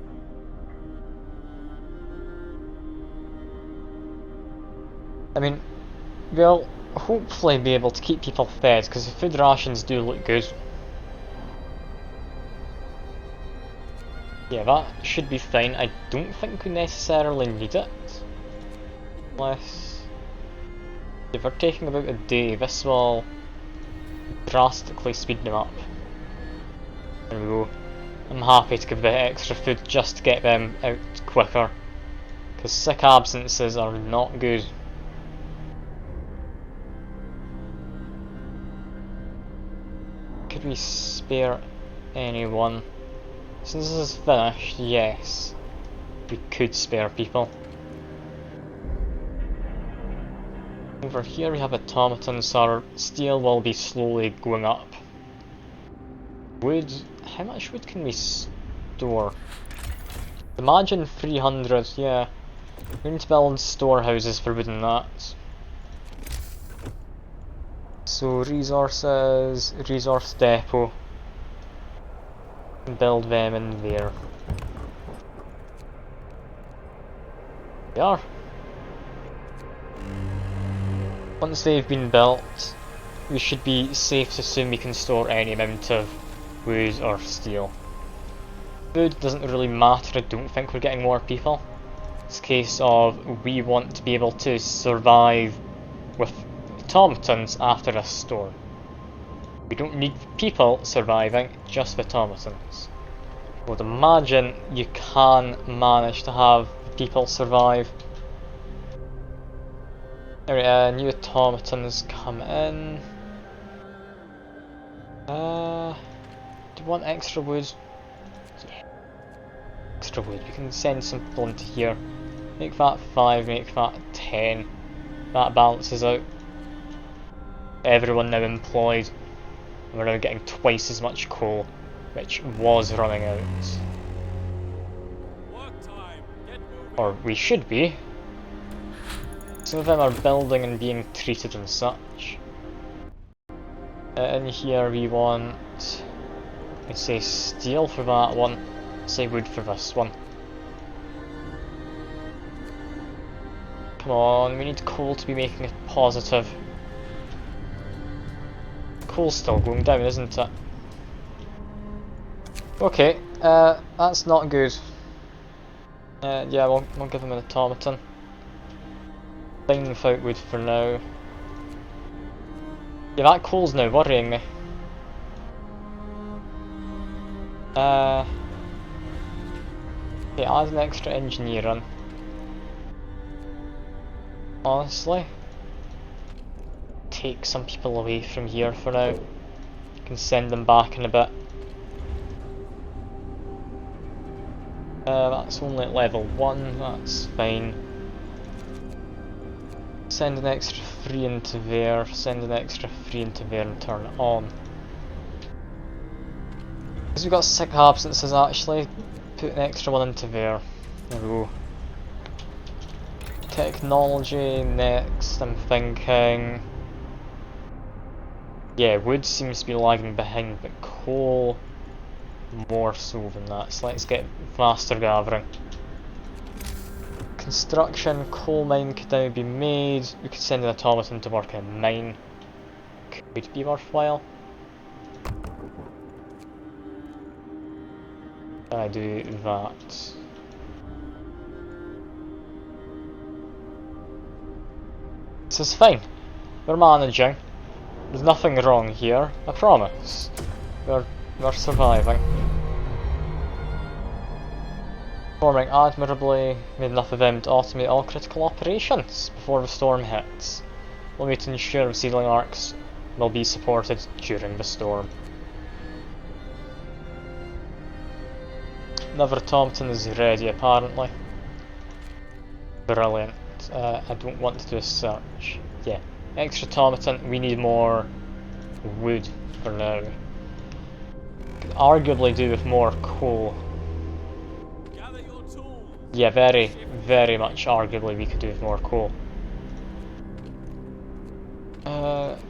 I mean, we'll hopefully be able to keep people fed, because the food rations do look good. Yeah, that should be fine. I don't think we necessarily need it. Unless... if we're taking about a day, this will drastically speed them up. There we go. I'm happy to give a bit extra food just to get them out quicker. Because sick absences are not good. Could we spare anyone? Since this is finished, yes. We could spare people. Over here we have automatons, so our steel will be slowly going up. Wood, how much wood can we store? Imagine 300, yeah. We need to build storehouses for wood and that. So resources, resource depot. Build them in there. They are. Once they've been built, we should be safe to assume we can store any amount of wood or steel. Food doesn't really matter, I don't think we're getting more people. It's a case of we want to be able to survive with automatons after a storm. We don't need people surviving, just automatons. I would imagine you can manage to have people survive. Alright, new automatons come in. Do you want extra wood? Yeah. Extra wood. We can send some people into here. Make that 5, make that 10. That balances out. Everyone now employed. And we're now getting twice as much coal, which was running out. Work time. Get moving. Or we should be. Some of them are building and being treated and such. In here we want, I'd say steel for that one, say wood for this one. Come on, we need coal to be making it positive. Coal's still going down, isn't it? Okay, that's not good. Yeah, we'll give him an automaton. Fine without wood for now. Yeah, that coal's now worrying me. Yeah, add an extra engineer in. Honestly, take some people away from here for now. Can send them back in a bit. That's only at level 1, that's fine. Send an extra 3 into there, send an extra 3 into there and turn it on. Because we've got sick absences actually, put an extra one into there. There we go. Technology next, I'm thinking. Yeah, wood seems to be lagging behind, but coal more so than that, so let's get faster gathering. Construction, coal mine could now be made. We could send an automaton to work in a mine. Could be worthwhile. I do that. This is fine. We're managing. There's nothing wrong here, I promise. We're surviving. Performing admirably, made enough of them to automate all critical operations before the storm hits. We'll need to ensure the sealing arcs will be supported during the storm. Another automaton is ready apparently. Brilliant. I don't want to do a search. Yeah. Extra automaton, we need more wood for now. Could arguably do with more coal. Gather your tools. Yeah, very much arguably we could do with more coal.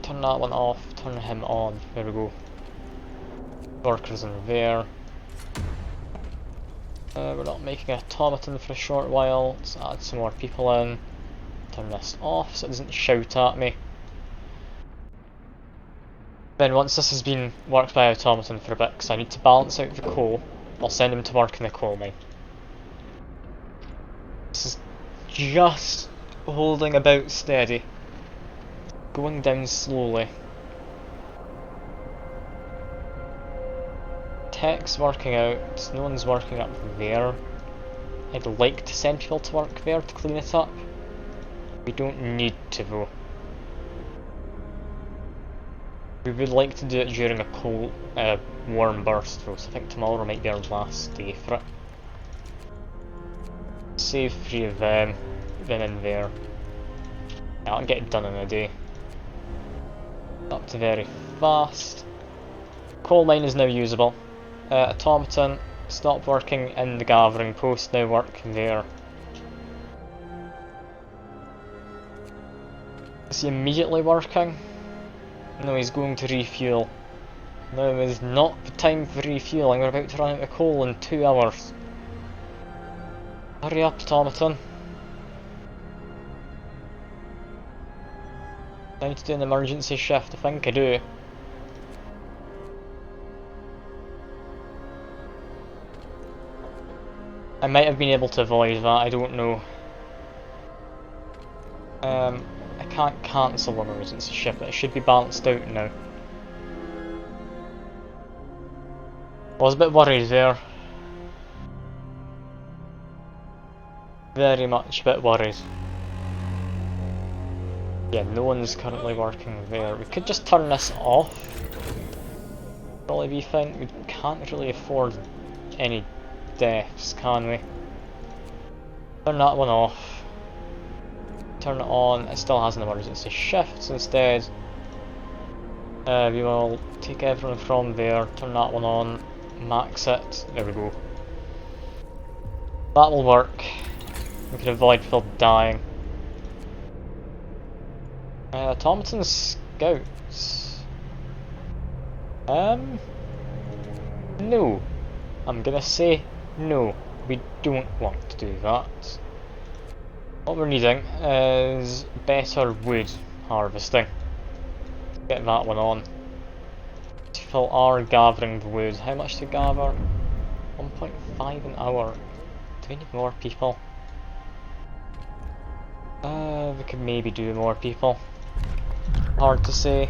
Turn that one off, turn him on. There we go. Workers in there. We're not making an automaton for a short while. Let's add some more people in. Turn this off so it doesn't shout at me. Then once this has been worked by automaton for a bit, because I need to balance out the coal, I'll send him to work in the coal mine. This is just holding about steady. Going down slowly. Tech's working out, no one's working up there. I'd like to send people to work there to clean it up. We don't need to though. We would like to do it during a cold, warm burst though, so I think tomorrow might be our last day for it. Save 3 of them, then in there. I'll get it done in a day. Up to very fast. Coal mine is now usable. Automaton, stop working in the gathering post, now work there. Is he immediately working? No, he's going to refuel. No, it's not the time for refueling, we're about to run out of coal in 2 hours. Hurry up, automaton. I need to do an emergency shift, I think I do. I might have been able to avoid that, I don't know. I can't cancel an emergency shift, but it should be balanced out now. I was a bit worried there. Very much a bit worried. Yeah, no one's currently working there. We could just turn this off. Probably be fine. We can't really afford any deaths, can we? Turn that one off. Turn it on. It still has an emergency shift, so instead we will take everyone from there, turn that one on, max it. There we go. That will work. We can avoid people dying. Automaton scouts. No. I'm gonna say no. We don't want to do that. What we're needing is better wood harvesting. Get that one on. People are gathering the wood. How much to gather? 1.5 an hour. Do we need more people? We could maybe do more people. Hard to say.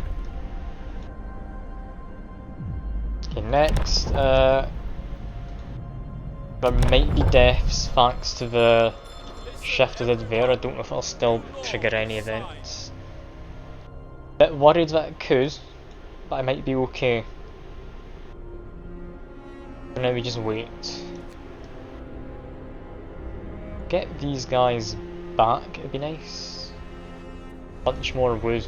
Okay, next. There might be deaths thanks to the shift I did there. I don't know if it'll still trigger any events. Bit worried that it could, but I might be okay. For now we just wait. Get these guys back, it'd be nice. Bunch more wood.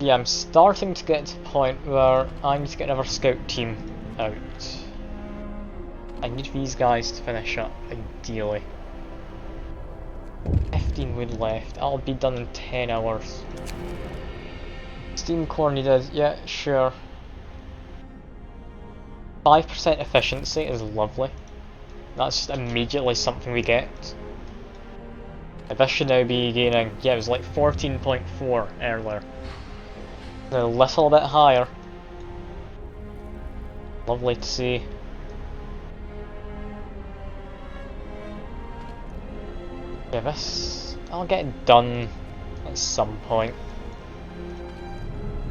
Yeah, I'm starting to get to the point where I need to get another scout team out. I need these guys to finish up, ideally. 15 wood left, that'll be done in 10 hours. Steam core needed, yeah, sure. 5% efficiency is lovely. That's just immediately something we get. This should now be gaining, yeah, it was like 14.4 earlier. A little bit higher. Lovely to see. Yeah, this... I'll get it done at some point.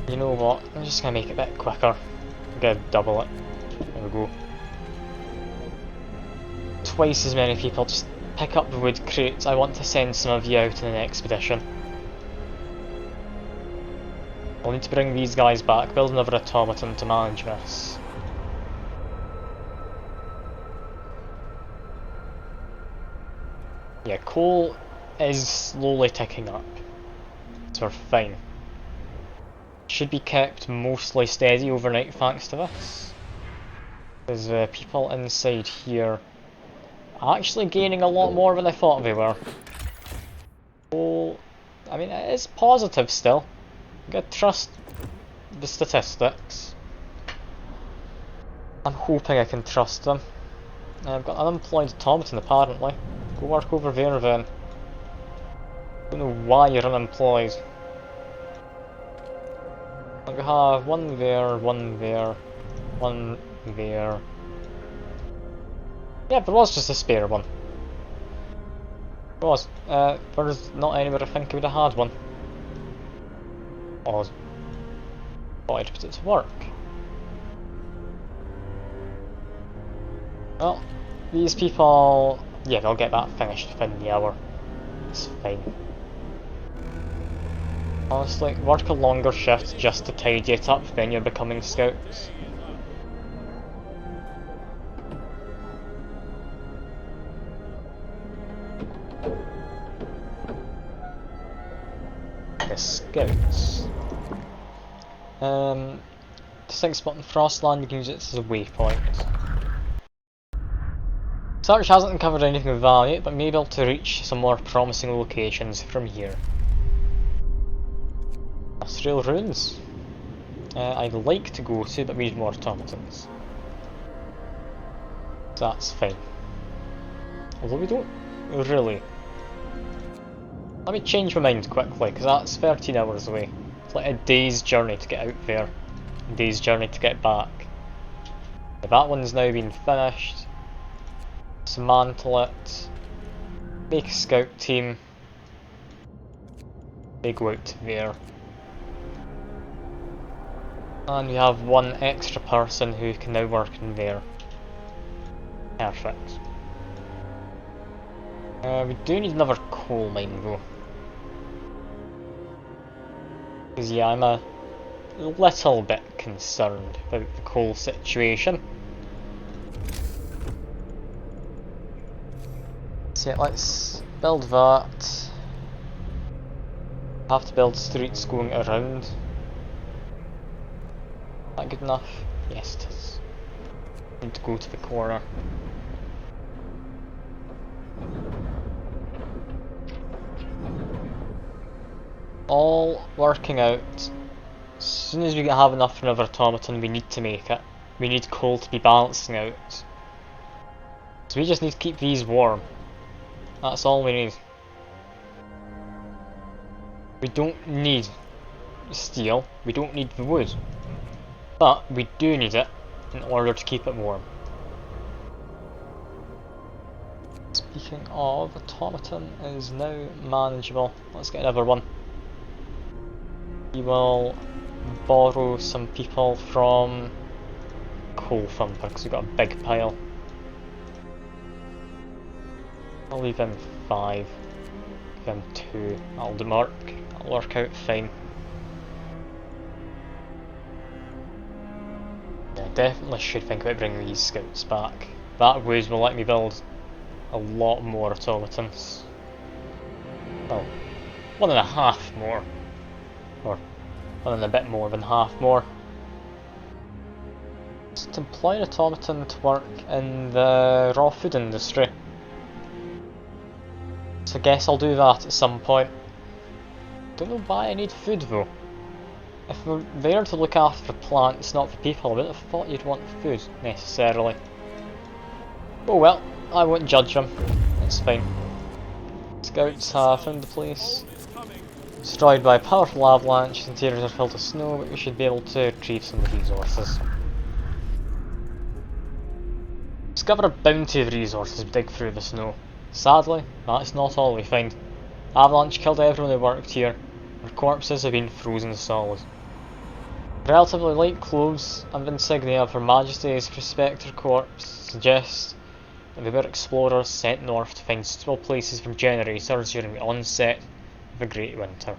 You know what? I'm just gonna make it a bit quicker. I'm gonna double it. There we go. Twice as many people. Just pick up the wood crates. I want to send some of you out in an expedition. I'll need to bring these guys back, build another automaton to manage this. Yeah, coal is slowly ticking up, so we're fine. Should be kept mostly steady overnight thanks to this. Because people inside here are actually gaining a lot more than I thought they were. So, I mean, it is positive still. You gotta trust the statistics. I'm hoping I can trust them. I've got an unemployed automaton apparently. Go work over there then. Don't know why you're unemployed. We have one there, one there, one there. Yeah, there was just a spare one. There was. There's not anywhere I think I would have had one. Oh, thought I'd put it to work. Well, these people, yeah, they'll get that finished within the hour. It's fine. Honestly, work a longer shift just to tidy it up when you're becoming scouts. The scouts. Distinct spot in Frostland, you can use it as a waypoint. Search hasn't uncovered anything of value, but may be able to reach some more promising locations from here. Astral ruins. I'd like to go to, but we need more automatons. That's fine. Although we don't really. Let me change my mind quickly, because that's 13 hours away. It's like a day's journey to get out there, a day's journey to get back. But that one's now been finished. Dismantle it. Make a scout team. They go out to there. And we have one extra person who can now work in there. Perfect. We do need another coal mine though. Because yeah, I'm a little bit concerned about the coal situation. So yeah, let's build that. Have to build streets going around. Is that good enough? Yes it is. Need to go to the corner. All working out. As soon as we have enough for another automaton, we need to make it. We need coal to be balancing out. So we just need to keep these warm. That's all we need. We don't need steel, we don't need the wood. But we do need it in order to keep it warm. Speaking of, automaton is now manageable. Let's get another one. We will borrow some people from coal thumper because we've got a big pile. I'll leave him 5, give him 2, I'll demark, that'll work out fine. Yeah, definitely should think about bringing these scouts back. That wood will let me build a lot more automatons. Well, 1.5 more. Or 1 and a bit more than half more. Just employ an automaton to work in the raw food industry. So I guess I'll do that at some point. Don't know why I need food though. If we're there to look after plants, not the people, I wouldn't have thought you'd want food necessarily. Oh well, I won't judge them. It's fine. Scouts have found the place. Destroyed by a powerful avalanche, interiors are filled with snow, but we should be able to retrieve some of the resources. Discover a bounty of resources, dig through the snow. Sadly, that's not all we find. Avalanche killed everyone who worked here. Their corpses have been frozen solid. Relatively light clothes and insignia of Her Majesty's Prospector Corps suggest that they were explorers sent north to find suitable places for generators during the onset of the Great Winter.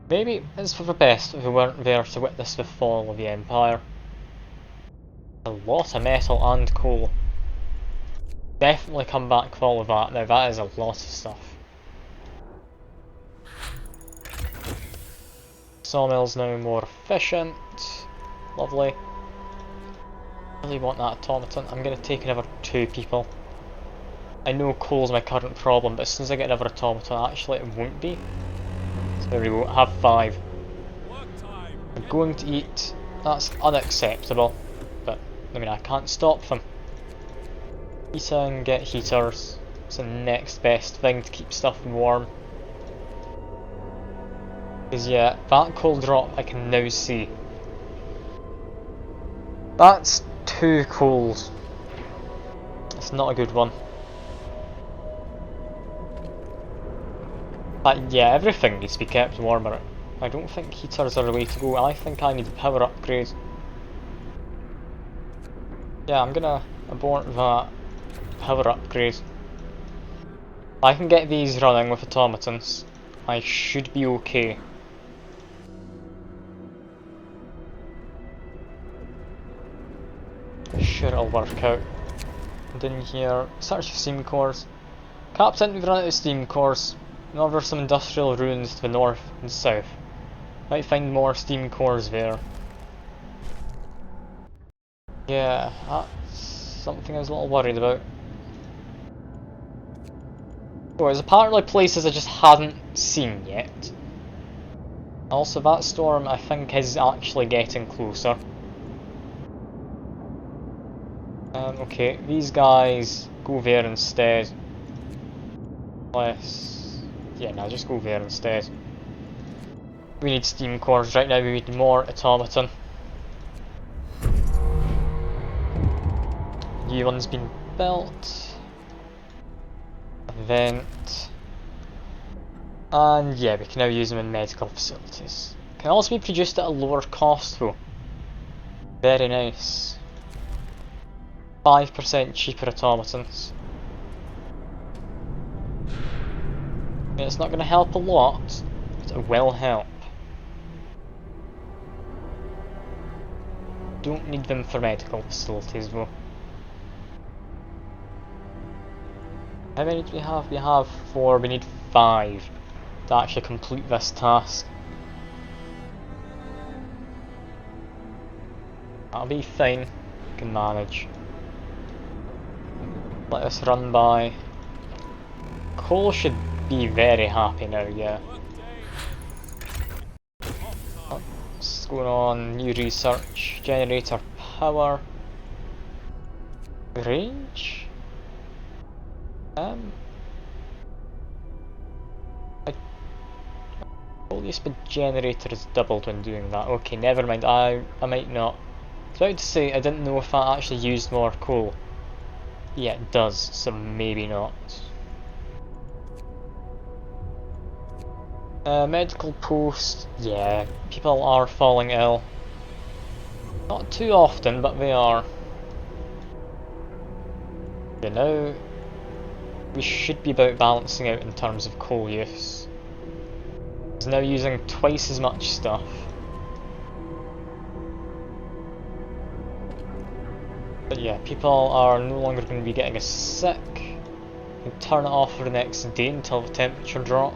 Maybe it's for the best if we weren't there to witness the fall of the Empire. A lot of metal and coal. Definitely come back for all of that. Now that is a lot of stuff. Sawmill's now more efficient. Lovely. Really want that automaton. I'm going to take another 2 people. I know coal's my current problem, but as soon as I get another automaton, actually it won't be. So there we go, have 5. I'm going to eat. That's unacceptable. But, I mean, I can't stop them. Eat and get heaters. It's the next best thing to keep stuff warm. Because yeah, that coal drop I can now see. That's 2 coals. That's not a good one. But yeah, everything needs to be kept warmer. I don't think heaters are the way to go. I think I need a power upgrade. Yeah, I'm gonna abort that power upgrade. I can get these running with automatons. I should be okay. Sure it'll work out. And in here, search for steam cores. Captain, we've run out of steam cores. Now there's some industrial ruins to the north and south. Might find more steam cores there. Yeah, that's something I was a little worried about. Oh, there's apparently places I just hadn't seen yet. Also, that storm I think is actually getting closer. Okay, these guys go there instead. Yeah, no, just go there instead. We need steam cores right now, we need more automaton. New one's been built. Vent. And yeah, we can now use them in medical facilities. Can also be produced at a lower cost though. Very nice. 5% cheaper automatons. I mean, it's not going to help a lot, but it will help. Don't need them for medical facilities though. How many do we have? We have 4, we need 5 to actually complete this task. That'll be fine, we can manage. Let us run by. Cole should be very happy now, yeah. What's going on? New research, generator power, range? All use the generator is doubled when doing that. Okay, never mind, I might not. I was about to say, I didn't know if that actually used more coal. Yeah, it does, so maybe not. Medical post, yeah, people are falling ill. Not too often, but they are. You know, we should be about balancing out in terms of coal use. It's now using twice as much stuff. But yeah, people are no longer going to be getting as sick. You can turn it off for the next day until the temperature drop.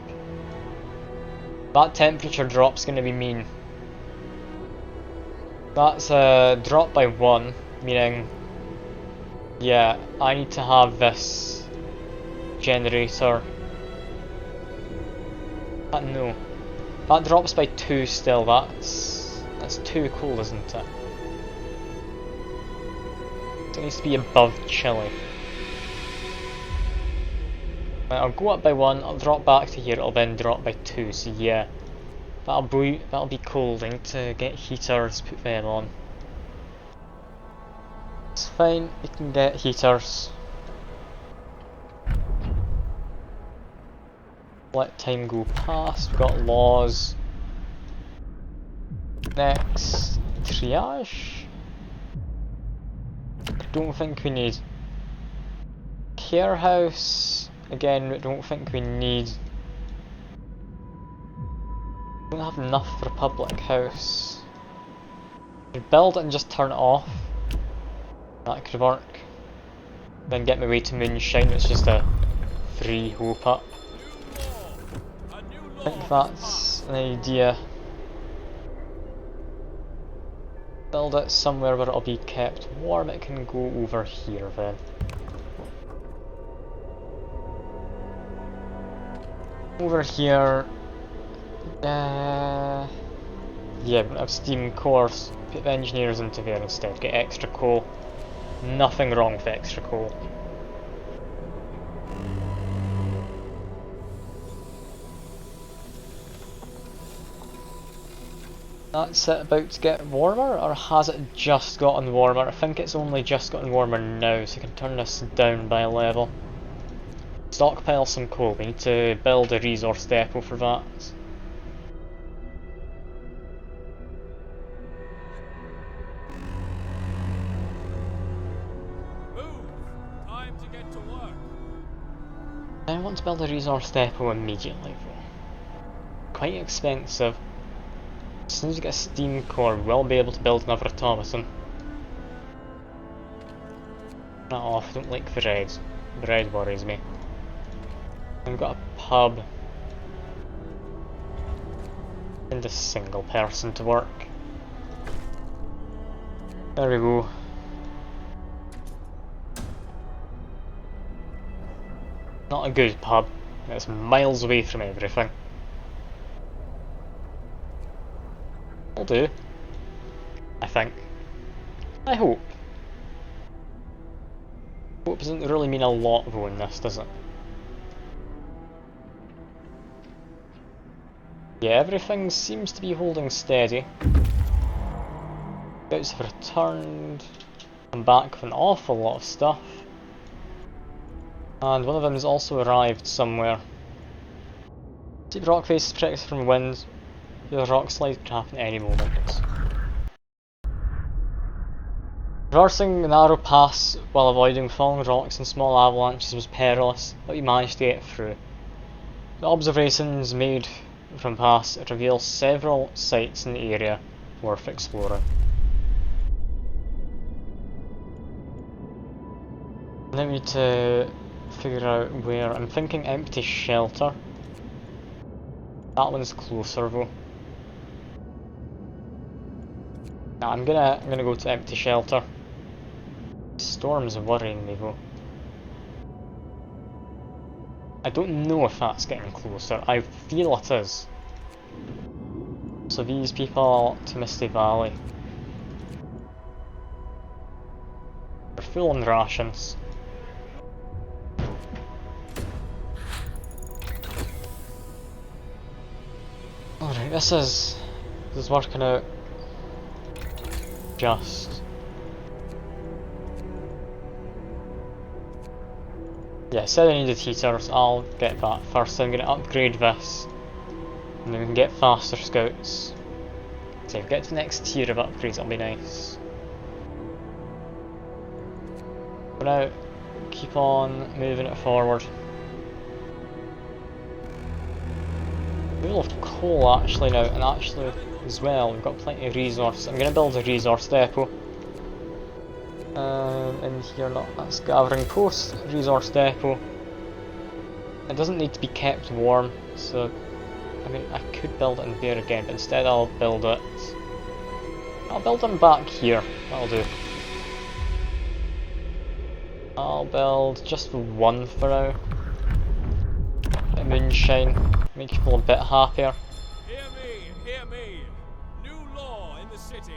That temperature drop's going to be mean. That's a drop by 1, meaning, yeah, I need to have this generator. No, that drops by 2 still. That's too cold, isn't it? It needs to be above chilly. I'll go up by 1, I'll drop back to here, it'll then drop by 2, so yeah. That'll be cold. I need to get heaters, put them on. It's fine, we can get heaters. Let time go past, we've got laws. Next, triage? I don't think we need. Care house, again, I don't think we need. We don't have enough for a public house. We build it and just turn it off. That could work. Then get my way to moonshine, it's just a free hope up. I think that's an idea. Build it somewhere where it'll be kept warm. It can go over here then. Over here. Yeah, we're gonna have steam cores. Put the engineers into there instead. Get extra coal. Nothing wrong with extra coal. That's it about to get warmer, or has it just gotten warmer? I think it's only just gotten warmer now, so I can turn this down by a level. Stockpile some coal, we need to build a resource depot for that. Move! Time to get to work. I want to build a resource depot immediately though. Quite expensive. As soon as we get a steam core, we'll be able to build another automaton. Not off, I don't like the red. The red worries me. We've got a pub. And a single person to work. There we go. Not a good pub. It's miles away from everything. Will do. I think. I hope. Hope doesn't really mean a lot though in this, does it? Yeah, everything seems to be holding steady. Scouts have returned. Come back with an awful lot of stuff. And one of them has also arrived somewhere. Keep the rock faces protected from wind. The rock slide could happen at any moment. Traversing a narrow pass while avoiding falling rocks and small avalanches was perilous, but we managed to get through. The observations made from pass reveal several sites in the area worth exploring. Now we need to figure out where. I'm thinking empty shelter. That one's closer though. Nah, I'm gonna go to empty shelter. Storm's worrying me though. I don't know if that's getting closer. I feel it is. So these people to Misty Valley. They're full on rations. Alright, this is working out just. Yeah, said I needed heaters, I'll get that first. I'm going to upgrade this, and then we can get faster scouts. So if we get to the next tier of upgrades, it'll be nice. For now, keep on moving it forward. Full of coal actually now, and actually as well, we've got plenty of resource. I'm going to build a resource depot. In here, not that's gathering post, resource depot. It doesn't need to be kept warm, so I mean I could build it in there again, but instead I'll build them back here. That'll do. I'll build just one for now. Bit of moonshine, make people a bit happier. Hear me, hear me. New law in the city.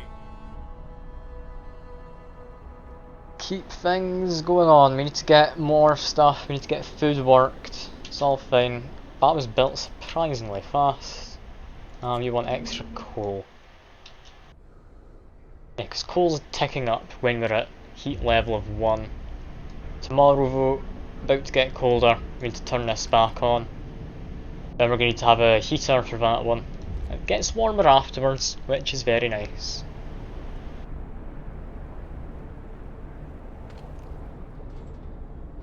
Keep things going on. We need to get more stuff. We need to get food worked. It's all fine. That was built surprisingly fast. You want extra coal. Yeah, because coal's ticking up when we're at heat level of 1. Tomorrow though, about to get colder, we need to turn this back on. Then we're going to need to have a heater for that one. It gets warmer afterwards, which is very nice.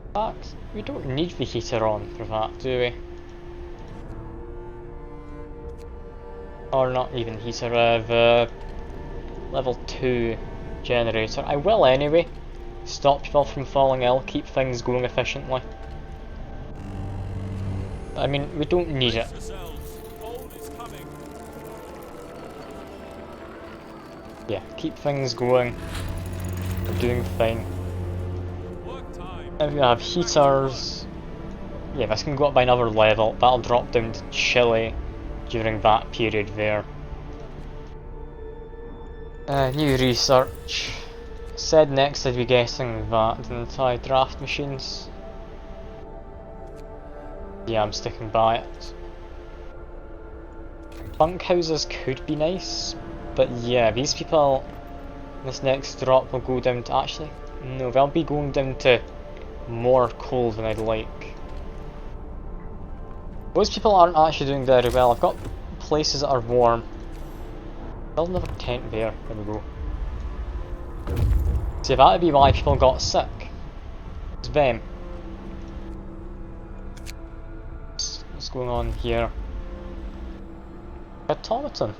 In fact, we don't need the heater on for that, do we? Or not even heater, the level 2 generator. I will anyway. Stop people from falling ill, keep things going efficiently. I mean, we don't need it. Yeah, keep things going. We're doing fine. If we have heaters, yeah, this can go up by another level. That'll drop down to chilly during that period there. New research. Said next I'd be getting that anti-draft machines. Yeah, I'm sticking by it. Bunkhouses could be nice, but yeah, these people, this next drop will go down to actually, no, they'll be going down to more cold than I'd like. Those people aren't actually doing very well. I've got places that are warm. Build another tent there, there we go. See, that would be why people got sick. It's them. What's going on here? Automaton.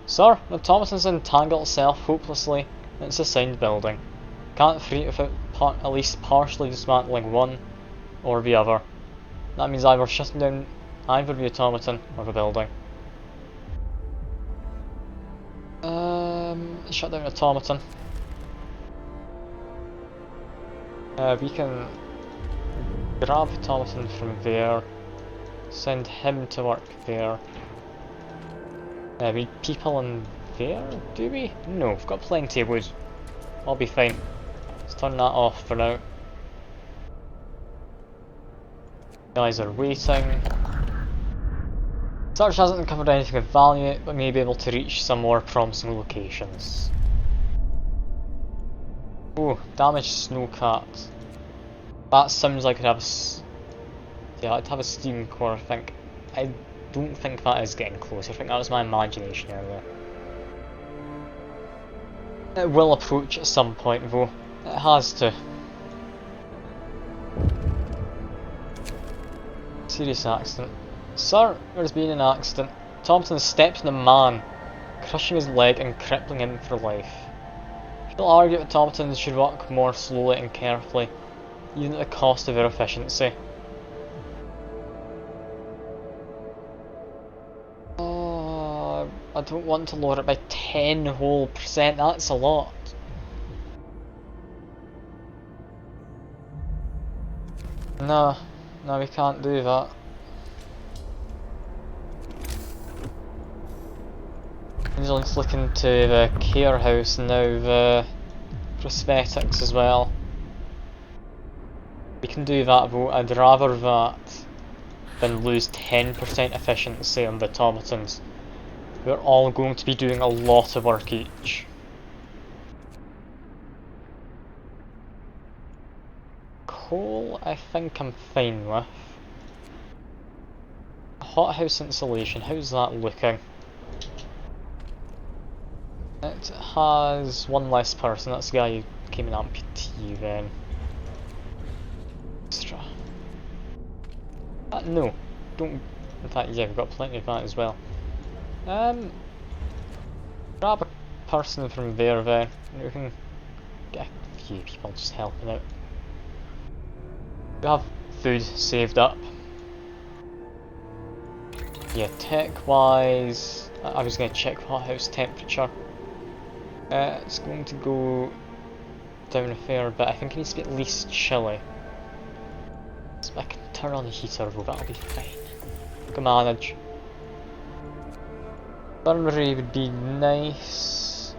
Sir, the automaton's entangled itself hopelessly in its assigned building. Can't free it without at least partially dismantling one or the other. That means either shutting down either the automaton or the building. Shut down the automaton. We can grab automaton from there, send him to work there. We need people in there, do we? No, we've got plenty of wood. I'll be fine. Let's turn that off for now. Guys are waiting. Search hasn't uncovered anything of value, but may be able to reach some more promising locations. Oh, damaged snowcat. That sounds like I'd have I'd have a steam core, I think. I don't think that is getting close. I think that was my imagination earlier. It will approach at some point though. It has to. Serious accident. Sir, there's been an accident. Thompson stepped on a man, crushing his leg and crippling him for life. People argue that Thompson should walk more slowly and carefully, even at the cost of their efficiency. I don't want to lower it by 10 whole percent, that's a lot. No, we can't do that. Let's look into the care house now, the prosthetics as well. We can do that though. I'd rather that than lose 10% efficiency on the automatons. We're all going to be doing a lot of work each. Coal, I think I'm fine with. Hothouse insulation, how's that looking? It has one less person, that's the guy who came in amputee then. Extra. No, don't. In fact, yeah, we've got plenty of that as well. Grab a person from there then. We can get a few people just helping out. We have food saved up. Yeah, tech wise, I was going to check hothouse temperature. It's going to go down a fair bit. I think it needs to be at least chilly. So I can turn on the heater though, that'll be fine. We can manage. Infirmary would be nice.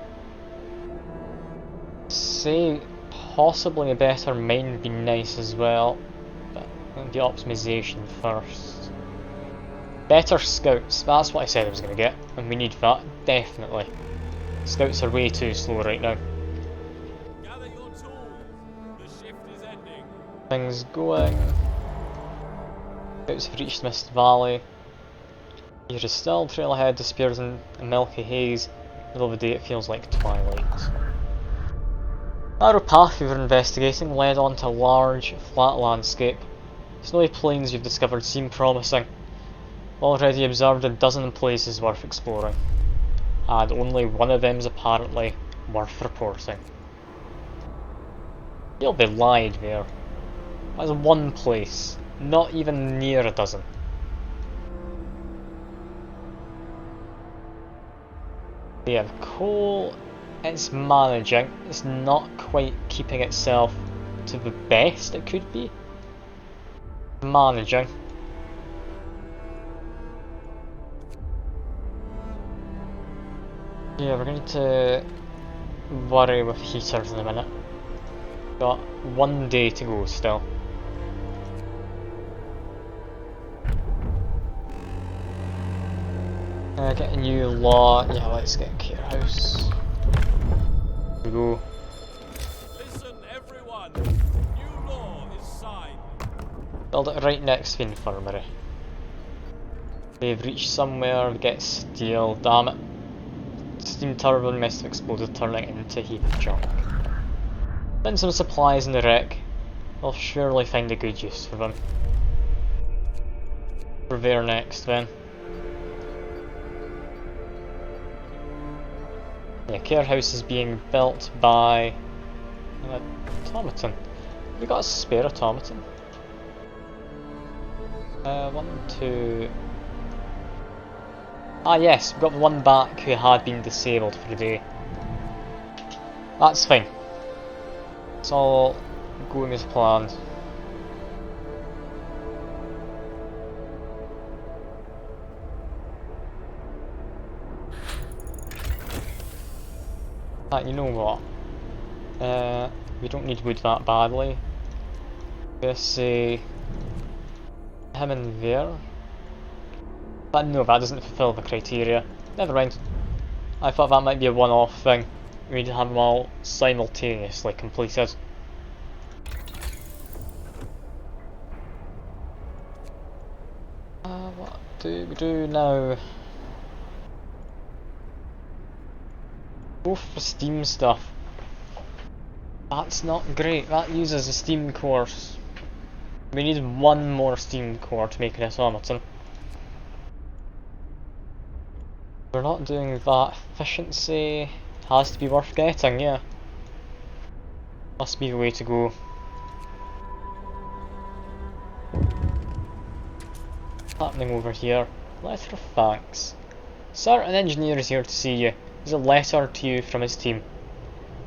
Say possibly a better mine would be nice as well. But the optimization first. Better scouts, that's what I said I was going to get. And we need that, definitely. Scouts are way too slow right now. Things going. Scouts have reached Mist Valley. Here is still trail ahead, disappears in a milky haze. Middle of the day it feels like twilight. Narrow path we were investigating led onto a large, flat landscape. Snowy plains you've discovered seem promising. Already observed a dozen places worth exploring. And only one of them's apparently worth reporting. You'll be lied there. That's one place, not even near a dozen. We have coal, it's managing, it's not quite keeping itself to the best it could be. Managing. Yeah, we're going to worry with heaters in a minute. Got 1 day to go still. Get a new law. Yeah, let's get a care house. Here we go. Listen, everyone. New law is signed. Build it right next to the infirmary. They've reached somewhere to get steel. Damn it. Steam turbine must have exploded, turning it into a heap of junk. Then some supplies in the wreck. I'll surely find a good use for them. We're there next then. Yeah, care house is being built by an automaton. Have we got a spare automaton? 1, 2. Ah yes, we've got one back who had been disabled for the day. That's fine. It's all going as planned. You know what? We don't need wood that badly. Let's say him in there. But no, that doesn't fulfill the criteria. Never mind. I thought that might be a one-off thing. We'd have them all simultaneously completed. What do we do now? Go for steam stuff. That's not great. That uses a steam course. We need one more steam core to make an automaton. We're not doing that. Efficiency has to be worth getting, yeah. Must be the way to go. What's happening over here? Letter of thanks. Sir, an engineer is here to see you. There's a letter to you from his team.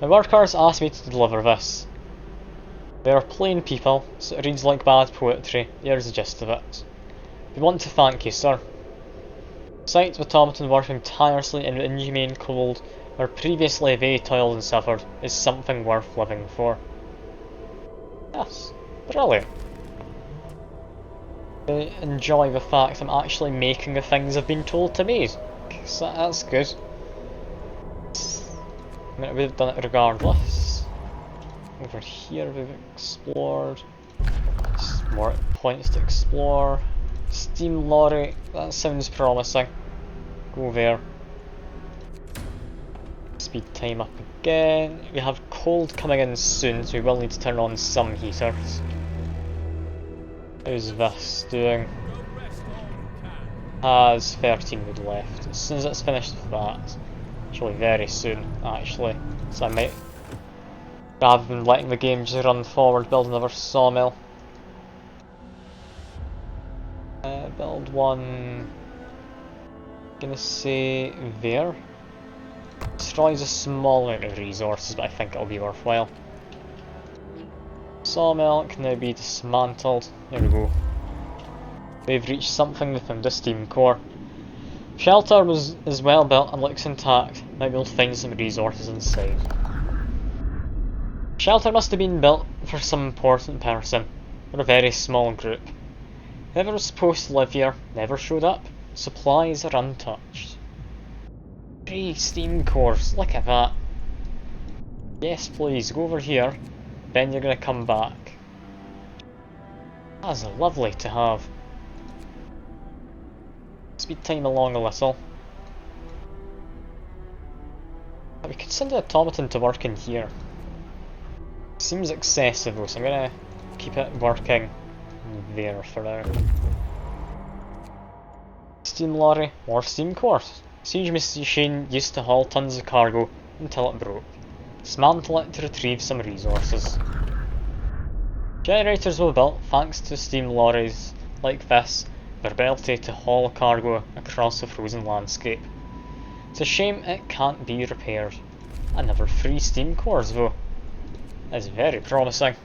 My workers asked me to deliver this. They are plain people, so it reads like bad poetry. Here's the gist of it. We want to thank you, sir. Sight of automaton working tirelessly in the inhumane cold where previously they toiled and suffered is something worth living for. Yes, brilliant. I enjoy the fact I'm actually making the things I've been told to make. So that's good. I mean, we've done it regardless. Over here we've explored. Just more points to explore. Steam lorry, that sounds promising. Go there. Speed time up again. We have cold coming in soon, so we will need to turn on some heaters. How's this doing? Has 13 wood left. As soon as it's finished with that, actually very soon, actually. So I might, rather than letting the game just run forward, build another sawmill. Build one, gonna say there. Destroys a small amount of resources, but I think it'll be worthwhile. Sawmill can now be dismantled. There we go. We've reached something within the steam core. Shelter is well built and looks intact. Might be able to find some resources inside. Shelter must have been built for some important person, or a very small group. Whoever was supposed to live here never showed up. Supplies are untouched. 3 steam cores, look at that. Yes please, go over here, then you're gonna come back. That's lovely to have. Speed time along a little. But we could send an automaton to work in here. Seems excessive though, so I'm gonna keep it working there for now. Steam lorry or steam course. Siege machine used to haul tons of cargo until it broke. Dismantle it to retrieve some resources. Generators were built thanks to steam lorries like this, their ability to haul cargo across the frozen landscape. It's a shame it can't be repaired. Another 3 steam cores though. That's very promising.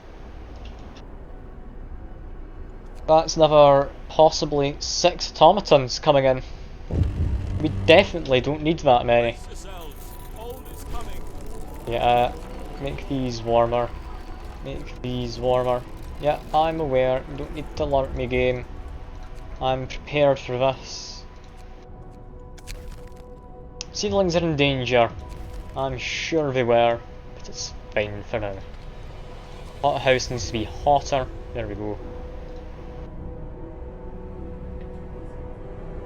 That's another possibly 6 automatons coming in. We definitely don't need that many. Yeah, make these warmer. Make these warmer. Yeah, I'm aware. You don't need to alert me, game. I'm prepared for this. Seedlings are in danger. I'm sure they were, but it's fine for now. Hothouse needs to be hotter. There we go.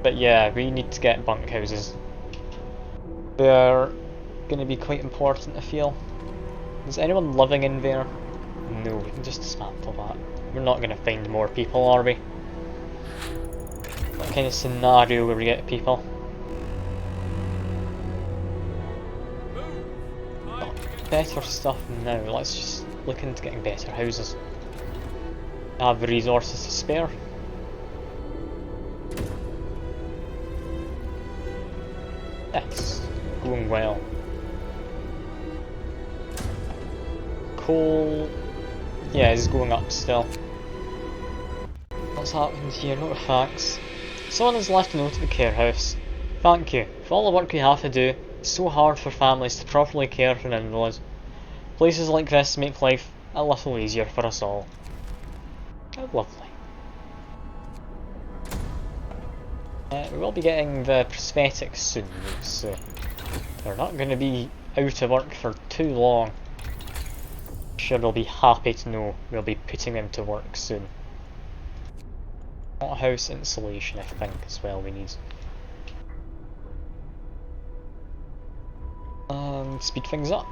But yeah, we need to get bunkhouses. They're going to be quite important, I feel. Is anyone living in there? No, we can just dismantle that. We're not going to find more people, are we? What kind of scenario where we get people? Better stuff now. Let's just look into getting better houses. I have the resources to spare. Yes, going well. Coal, yeah, is going up still. What's happened here? Note of facts. Someone has left a note at the care house. Thank you for all the work we have to do. It's so hard for families to properly care for an invalid. Places like this make life a little easier for us all. How lovely. We will be getting the prosthetics soon, so they're not going to be out of work for too long. I'm sure they'll be happy to know we'll be putting them to work soon. Hothouse insulation, I think, as well we need. And speed things up.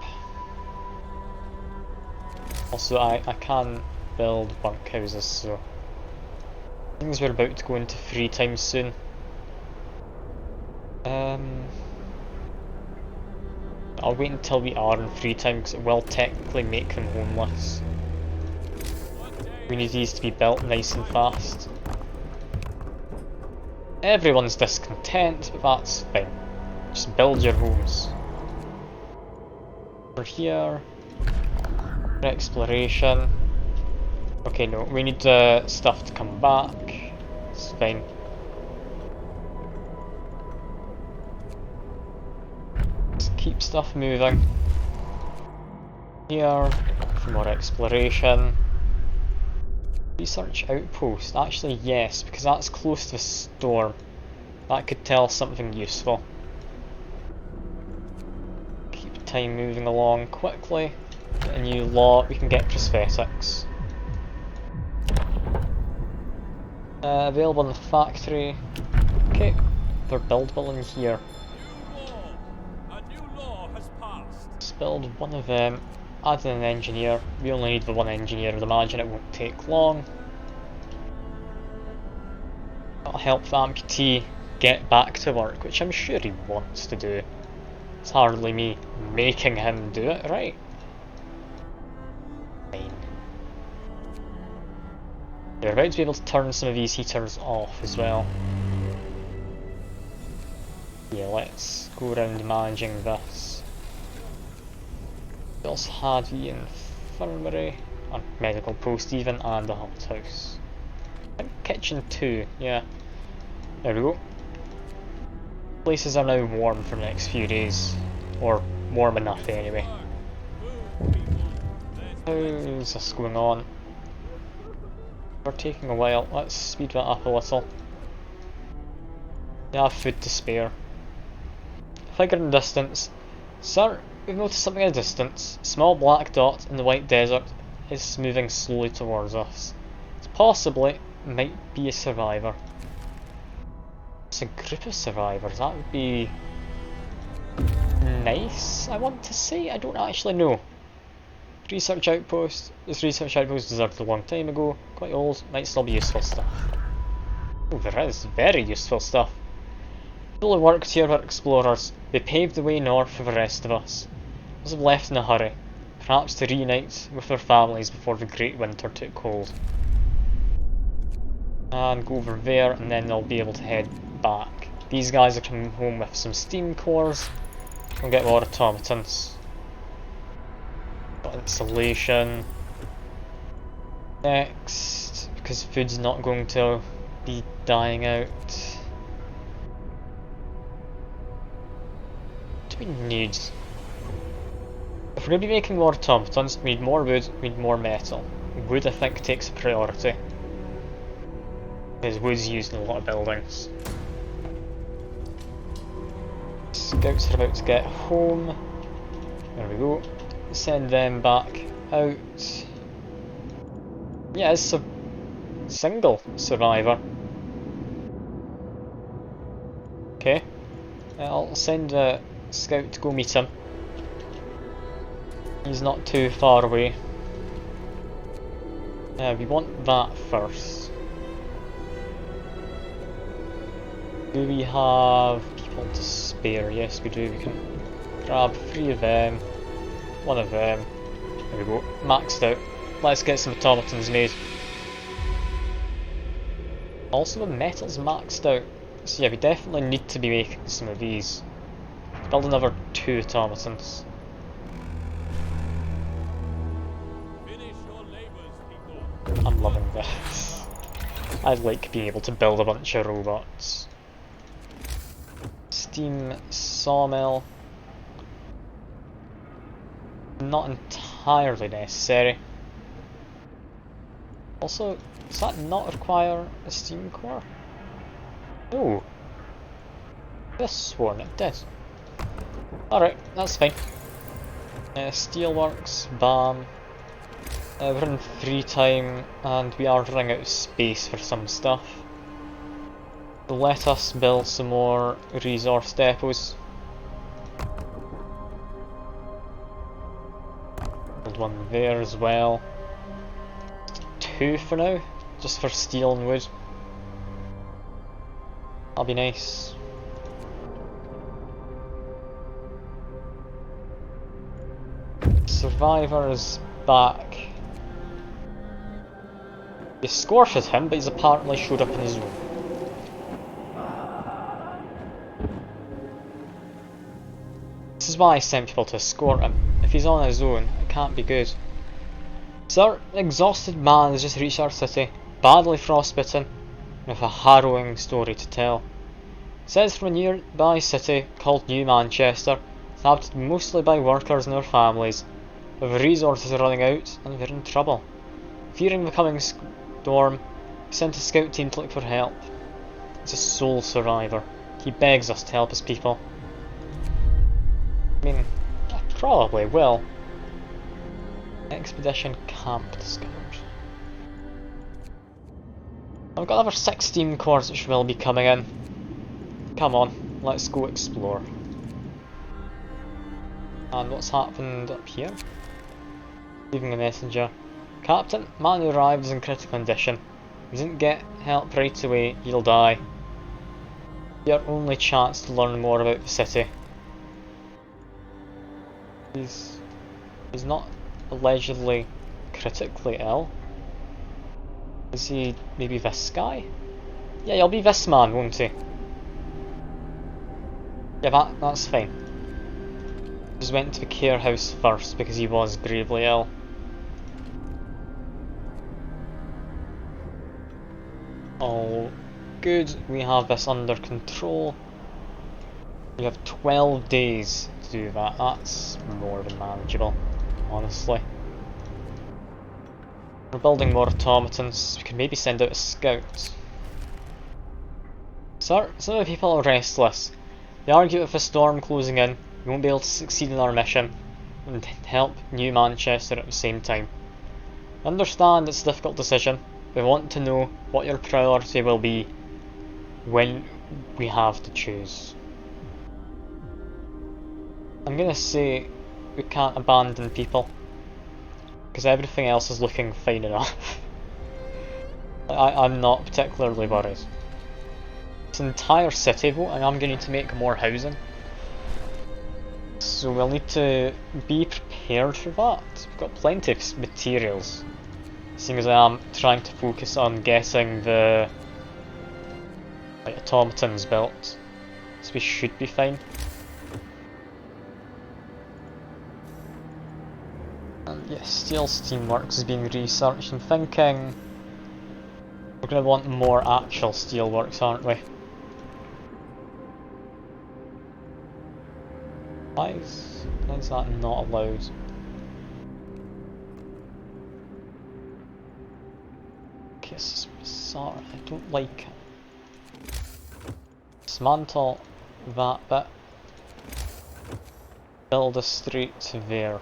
Also, I can build bunkhouses, so things we're about to go into free time soon. I'll wait until we are in free time because it will technically make them homeless. We need these to be built nice and fast. Everyone's discontent, but that's fine. Just build your homes. We're here. For exploration. Okay, no, we need stuff to come back. It's fine. Keep stuff moving. Here, for more exploration. Research outpost. Actually, yes, because that's close to the storm. That could tell us something useful. Keep time moving along quickly. Get a new law. We can get prosthetics. Available in the factory. Okay, they're buildable in here. Let's build one of them, add in an engineer. We only need the one engineer, I'd imagine it won't take long. That'll help the amputee get back to work, which I'm sure he wants to do. It's hardly me making him do it, right? Fine. We're about to be able to turn some of these heaters off as well. Yeah, let's go around managing this. We also had the infirmary, and medical post even, and the hothouse. And kitchen too, yeah. There we go. Places are now warm for the next few days. Or warm enough anyway. How's this going on? We're taking a while, let's speed that up a little. They have food to spare. Figure in distance. Sir, we've noticed something in the distance. A small black dot in the white desert is moving slowly towards us. Possibly might be a survivor. It's a group of survivors, that would be nice, I want to say. I don't actually know. Research outpost. This research outpost deserted a long time ago. Quite old, might still be useful stuff. Oh, there is very useful stuff. People who worked here were explorers. They paved the way north for the rest of us. Those have left in a hurry, perhaps to reunite with their families before the great winter took hold. And go over there, and then they'll be able to head back. These guys are coming home with some steam cores. We'll get more automatons. Got insulation. Next, because food's not going to be dying out. What do we need? If we're going to be making more automatons, we need more wood, we need more metal. Wood, I think, takes a priority. Because wood's used in a lot of buildings. Scouts are about to get home. There we go. Send them back out. Yeah, it's a single survivor. Okay. I'll send a scout to go meet him. He's not too far away. We want that first. Do we have people to spare? Yes, we do. We can grab 3 of them, 1 of them. There we go. Maxed out. Let's get some automatons made. Also, the metal's maxed out. So yeah, we definitely need to be making some of these. Build another 2 automatons. Finish your labors, people. I'm loving this. I like being able to build a bunch of robots. Steam sawmill. Not entirely necessary. Also, does that not require a steam core? No. This sworn it did. Alright, that's fine. Steelworks, bam. We're in free time and we are running out of space for some stuff. Let us build some more resource depots. Build one there as well. 2 for now, just for steel and wood. That'll be nice. Survivor is back. You squashed him, but he's apparently showed up in his own. This is why I sent people to escort him. If he's on his own, it can't be good. Sir, an exhausted man has just reached our city, badly frostbitten, with a harrowing story to tell. It says from a nearby city called New Manchester, inhabited mostly by workers and their families, but the resources are running out and they're in trouble. Fearing the coming storm, he sent a scout team to look for help. He's a sole survivor. He begs us to help his people. I mean, I probably will. Expedition camp discovered. I've got another 16 cores which will be coming in. Come on, let's go explore. And what's happened up here? Leaving a messenger. Captain, man who arrived is in critical condition. If he didn't get help right away, he'll die. Your only chance to learn more about the city. He's not allegedly critically ill. Is he maybe this guy? Yeah, he'll be this man, won't he? Yeah, that's fine. Just went to the care house first because he was gravely ill. All good, we have this under control. We have 12 days to do that. That's more than manageable, honestly. We're building more automatons. We can maybe send out a scout. Sir, some of the people are restless. They argue with the storm closing in, we won't be able to succeed in our mission and help New Manchester at the same time. I understand it's a difficult decision, We want to know what your priority will be when we have to choose. I'm gonna say we can't abandon people, because everything else is looking fine enough. I'm not particularly worried. This entire city vote, and I'm going to need to make more housing. So we'll need to be prepared for that. We've got plenty of materials, seeing as I am trying to focus on getting the automatons built. So we should be fine. And yes, steel steamworks is being researched. I'm thinking we're going to want more actual steelworks, aren't we? Why is that not allowed? Okay, this is bizarre. I don't like it. Dismantle that bit. Build a street there.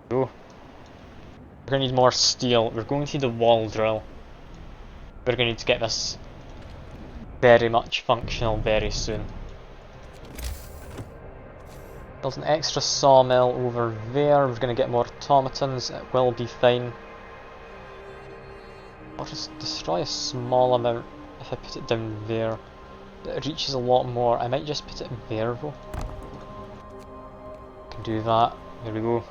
Go. We're going to need more steel. We're going to need a wall drill. We're going to need to get this very much functional very soon. There's an extra sawmill over there. We're going to get more automatons. It will be fine. I'll just destroy a small amount if I put it down there. It reaches a lot more. I might just put it there though. Can do that. There we go.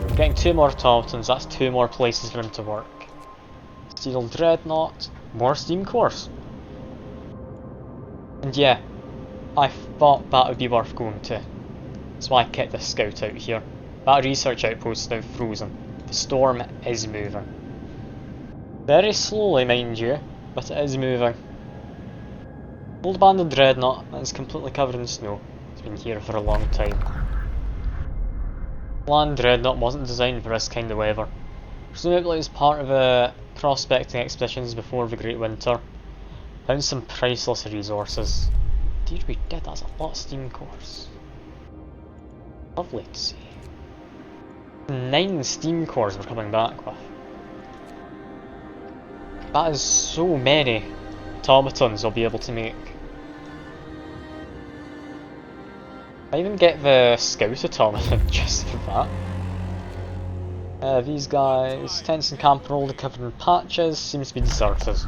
We're getting 2 more automatons. That's 2 more places for him to work. Steel dreadnought. More steam cores. And yeah, I thought that would be worth going to. That's why I kept this scout out here. That research outpost is now frozen. The storm is moving. Very slowly, mind you, but it is moving. Old abandoned dreadnought that is completely covered in snow. It's been here for a long time. Land dreadnought wasn't designed for this kind of weather. Presumably it was part of prospecting expeditions before the Great Winter. Found some priceless resources. Indeed we did, that's a lot of steam cores. Lovely to see. 9 steam cores we're coming back with. That is so many automatons I'll be able to make. I even get the scout automaton just for that. These guys, tents and camp are all covered in patches, seems to be deserters.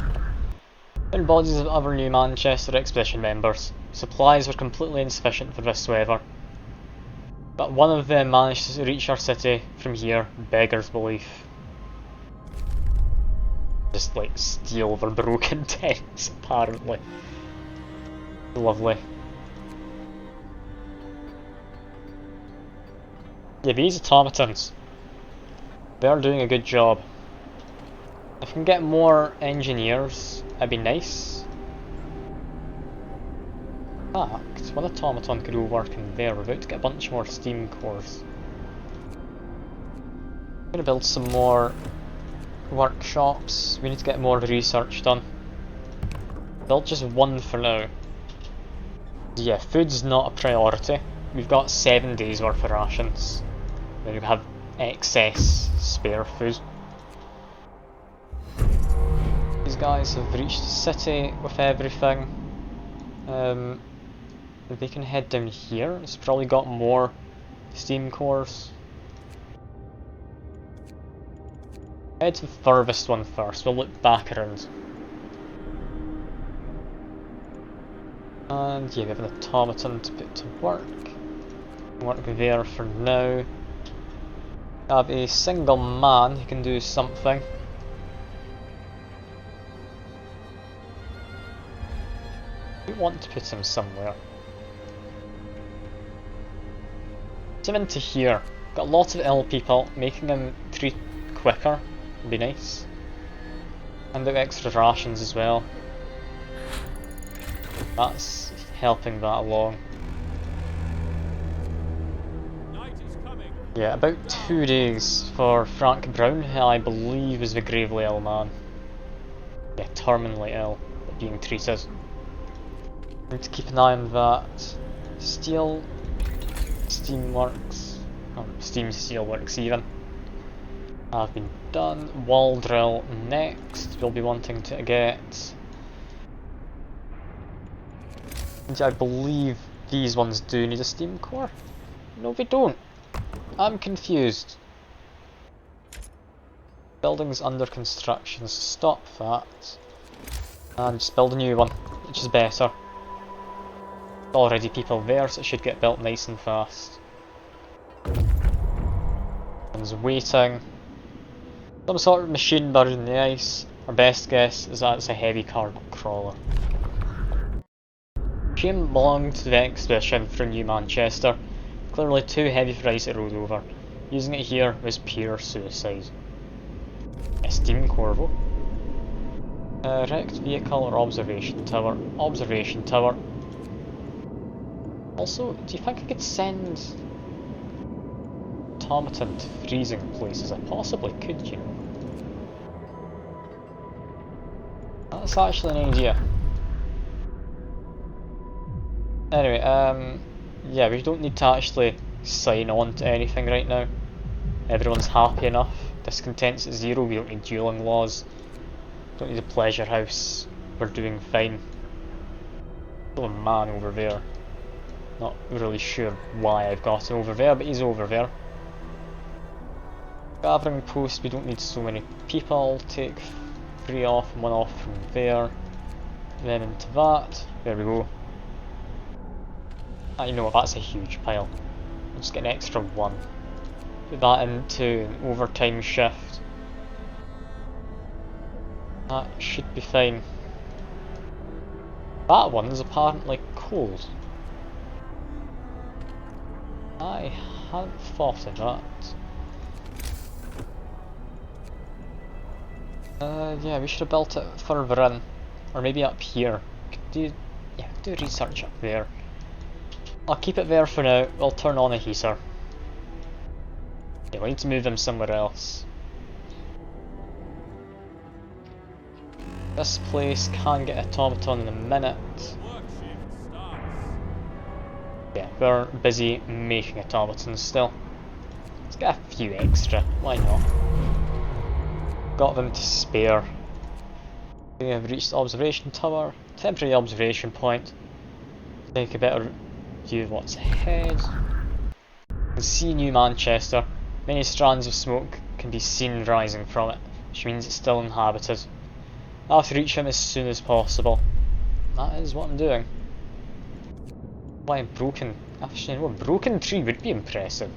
Found bodies of other New Manchester expedition members. Supplies were completely insufficient for this weather. But one of them managed to reach our city from here, beggars belief. Just like steal their broken tents, apparently. Lovely. Yeah, these automatons, they're doing a good job. If we can get more engineers, that'd be nice. In fact, one automaton could go work in there. We're about to get a bunch more steam cores. I'm gonna build some more workshops. We need to get more research done. Build just one for now. Yeah, food's not a priority. We've got 7 days worth of rations. Then we have excess spare food. These guys have reached the city with everything. They can head down here. It's probably got more steam cores. Head to the furthest one first. We'll look back around. And yeah, we have an automaton to put to work. Work there for now. I have a single man who can do something. We want to put him somewhere. Put him into here. Got lots of ill people. Making him treat quicker would be nice. And the extra rations as well. That's helping that along. Yeah, about 2 days for Frank Brown, who I believe is the gravely ill man. Yeah, terminally ill, but being treated. Need to keep an eye on that. Steel, steamworks, or steam steelworks even. have been done. Wall drill next. We'll be wanting to get... I believe these ones do need a steam core. No, they don't. I'm confused. Buildings under construction, stop that. And just build a new one, which is better. Already people there, so it should get built nice and fast. One's waiting. Some sort of machine buried in the ice. Our best guess is that it's a heavy cargo crawler. Machine belonged to the expedition from New Manchester. Clearly too heavy for ice to road over. Using it here was pure suicide. A steam corvo. Wrecked vehicle or observation tower? Observation tower. Also, do you think I could send automaton to freezing places? I possibly could, you know. That's actually an idea. Anyway, yeah, we don't need to actually sign on to anything right now. Everyone's happy enough. Discontent's at 0, we don't need dueling laws. Don't need a pleasure house. We're doing fine. Still a man over there. Not really sure why I've got him over there, but he's over there. Gathering post, we don't need so many people. Take 3 off and 1 off from there. Then into that. There we go. You know what, that's a huge pile. I'll just get an extra 1. Put that into an overtime shift. That should be fine. That one is apparently cold. I hadn't thought of that. Yeah, we should have built it further in. Or maybe up here. Could do, yeah, do research up there. I'll keep it there for now. We'll turn on a heater. Yeah, we need to move them somewhere else. This place can get automaton in a minute. Yeah, we're busy making automatons still. Let's get a few extra, why not? Got them to spare. We have reached the observation tower, temporary observation point. Take a better view of what's ahead. You can see New Manchester. Many strands of smoke can be seen rising from it, which means it's still inhabited. I have to reach him as soon as possible. That is what I'm doing. Why actually no, a broken tree would be impressive.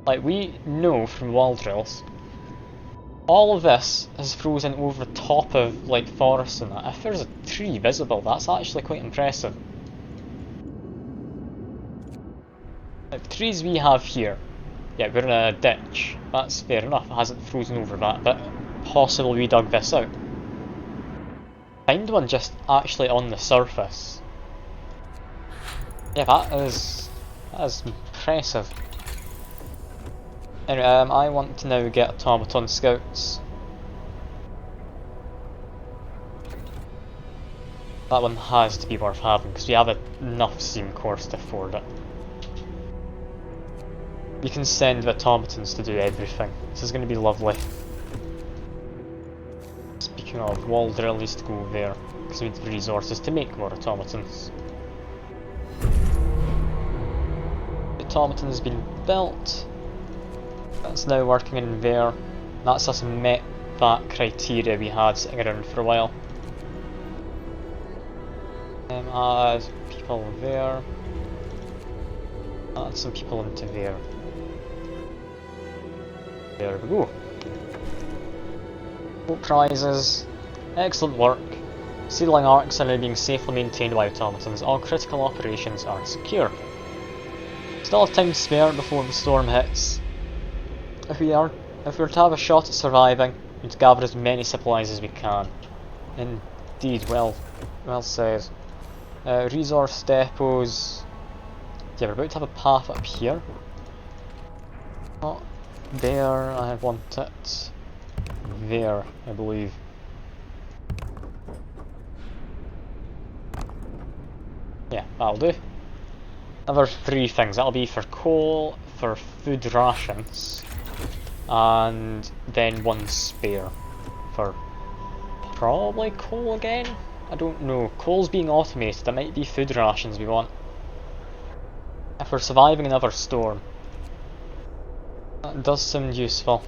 Like, we know from wall drills, all of this is frozen over the top of like forests and that. If there's a tree visible, that's actually quite impressive. Like, the trees we have here, yeah, we're in a ditch, that's fair enough, it hasn't frozen over that, but possibly we dug this out. Find one just actually on the surface. Yeah, that is impressive. Anyway, I want to now get automaton scouts. That one has to be worth having because we have enough steam cores to afford it. We can send the automatons to do everything. This is going to be lovely. Speaking of, wall drill needs to go there because we need the resources to make more automatons. The automaton has been built. That's now working in there. That's us met that criteria we had sitting around for a while. Add people there. Add some people into there. There we go. Boat prizes. Excellent work. Sealing arcs are now being safely maintained by automatons. All critical operations are secure. Still have time to spare before the storm hits. If we were to have a shot at surviving, we need to gather as many supplies as we can. Indeed, well said. Resource depots. Yeah, we're about to have a path up here. Not there, I want it there, I believe. Yeah, that'll do. Another 3 things. That'll be for coal, for food rations, and then 1 spare for probably coal again? I don't know. Coal's being automated, it might be food rations we want. If we're surviving another storm. That does sound useful.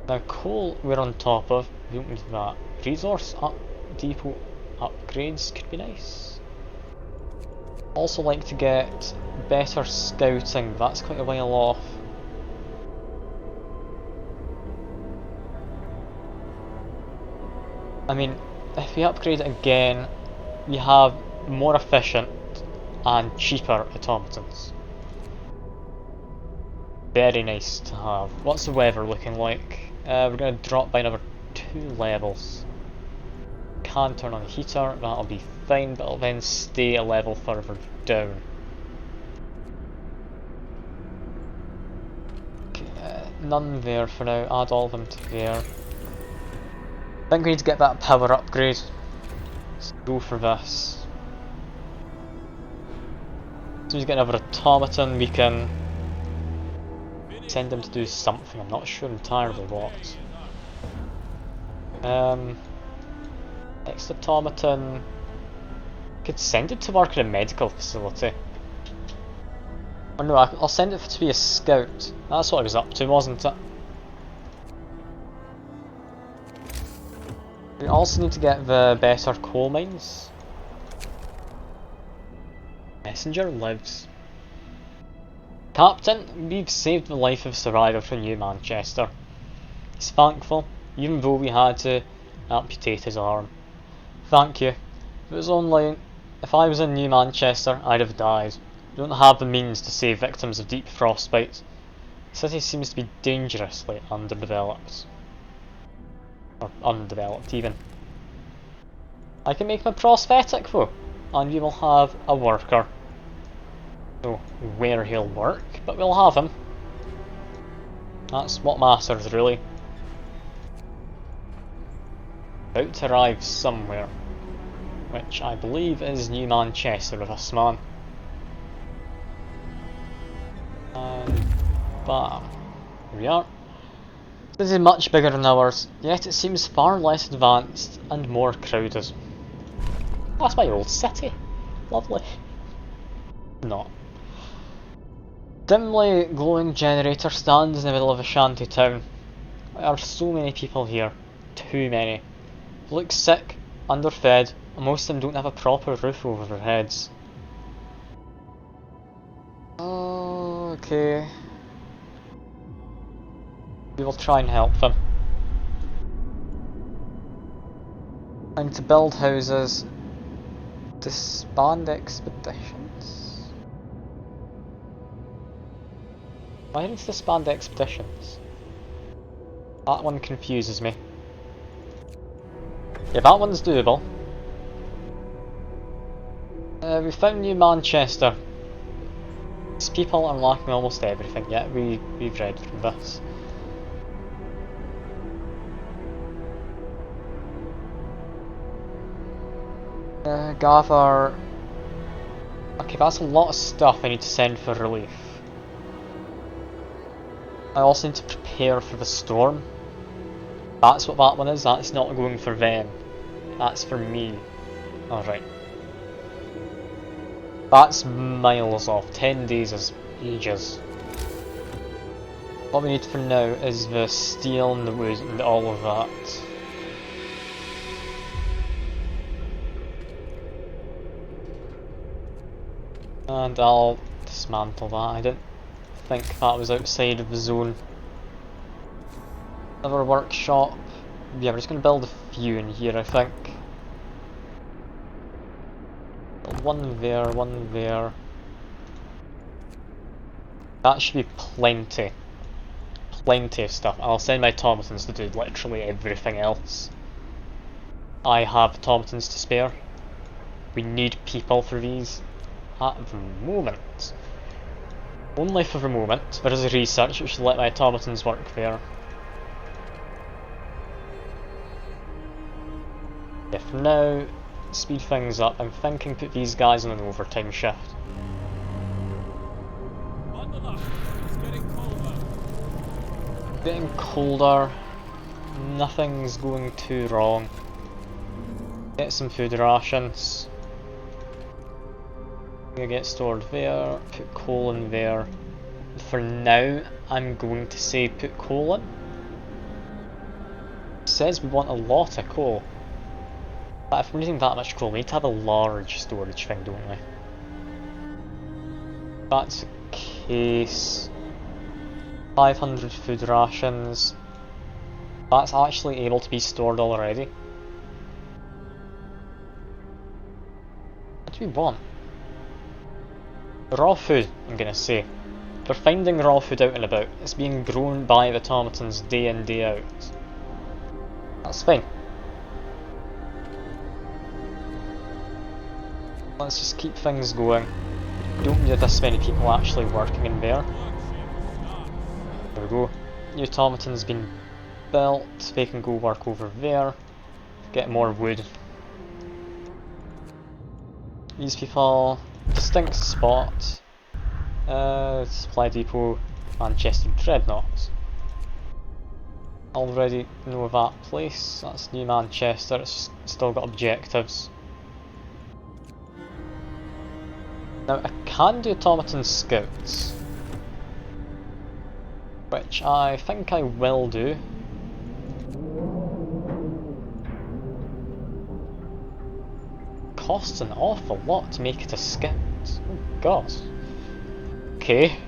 Now coal we're on top of, we don't need that. Resource depot upgrades could be nice. Also like to get better scouting, but that's quite a while off. I mean, if we upgrade it again, we have more efficient and cheaper automatons. Very nice to have. What's the weather looking like? We're going to drop by another 2 levels. Can turn on the heater, that'll be fine, but it'll then stay a level further down. Okay, none there for now, add all of them to there. I think we need to get that power upgrade. Let's go for this. As soon as we get another automaton, we can send them to do something. I'm not sure entirely what. Next automaton, could send it to work in a medical facility. Or no, I'll send it to be a scout. That's what I was up to, wasn't it? We also need to get the better coal mines. Messenger lives. Captain, we've saved the life of a survivor from New Manchester. He's thankful, even though we had to amputate his arm. Thank you. If I was in New Manchester, I'd have died. We don't have the means to save victims of deep frostbite. The city seems to be dangerously underdeveloped. Or undeveloped even. I can make him a prosthetic though, and we will have a worker. So where he'll work, but we'll have him. That's what matters really. About to arrive somewhere, which I believe is New Manchester with us, man. And bam, here we are. This is much bigger than ours, yet it seems far less advanced and more crowded. That's my old city. Lovely. Not. Dimly glowing generator stands in the middle of a shanty town. There are so many people here. Too many. They look sick, underfed, and most of them don't have a proper roof over their heads. Okay. We will try and help them. And to build houses. Disband expeditions? Why didn't disband expeditions? That one confuses me. Yeah, that one's doable. We found New Manchester. These people are lacking almost everything, yet we've read from this. Gather... Okay, that's a lot of stuff I need to send for relief. I also need to prepare for the storm. That's what that one is, that's not going for them. That's for me. Alright. That's miles off, 10 days is ages. What we need for now is the steel and the wood and all of that. And I'll dismantle that. I didn't think that was outside of the zone. Another workshop. Yeah, we're just going to build a few in here, I think. One there, one there. That should be plenty. Plenty of stuff. I'll send my automatons to do literally everything else. I have automatons to spare. We need people for these. At the moment. Only for the moment. There is a research which should let my automatons work there. Yeah, for now, speed things up. I'm thinking put these guys on an overtime shift. Getting colder. Nothing's going too wrong. Get some food rations. Gonna get stored there, put coal in there. For now, I'm going to say put coal in. It says we want a lot of coal. But if we're using that much coal, we need to have a large storage thing, don't we? If that's the case. 500 food rations. That's actually able to be stored already. What do we want? Raw food, I'm gonna say. We're finding raw food out and about. It's being grown by the automatons day in, day out. That's fine. Let's just keep things going. Don't need this many people actually working in there. There we go. New automaton's been built. They can go work over there. Get more wood. These people, distinct spot. Supply depot, Manchester Dreadnoughts. Already know that place. That's New Manchester. It's still got objectives. Now I can do automaton scouts, which I think I will do. Costs an awful lot to make it a scout. Oh god. Okay.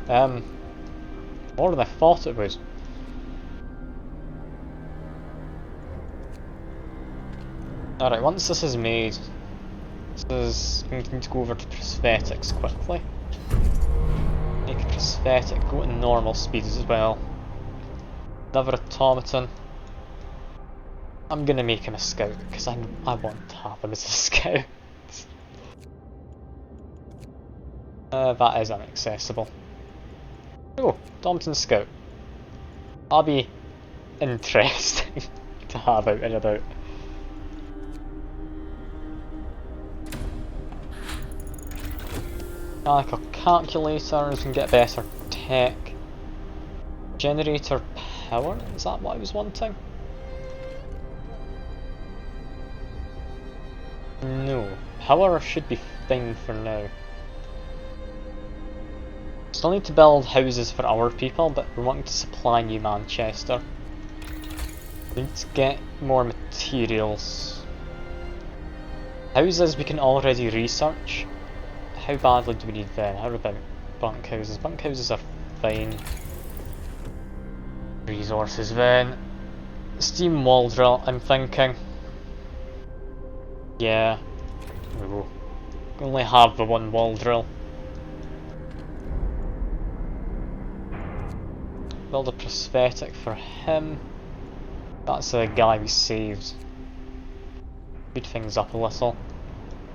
More than I thought it was. Alright, once this is made, we need to go over to prosthetics quickly. Make a prosthetic, go to normal speeds as well. Another automaton. I'm gonna make him a scout, because I want to have him as a scout. That is inaccessible. Oh, automaton scout. That'll be interesting to have out and about. Mechanical calculators, we can get better tech. Generator power, is that what I was wanting? No, power should be fine for now. Still need to build houses for our people, but we're wanting to supply New Manchester. We need to get more materials. Houses we can already research. How badly do we need them? How about bunkhouses? Bunkhouses are fine. Resources then. Steam wall drill, I'm thinking. Yeah. There we go. We only have the one wall drill. Build a prosthetic for him. That's a guy we saved. Speed things up a little.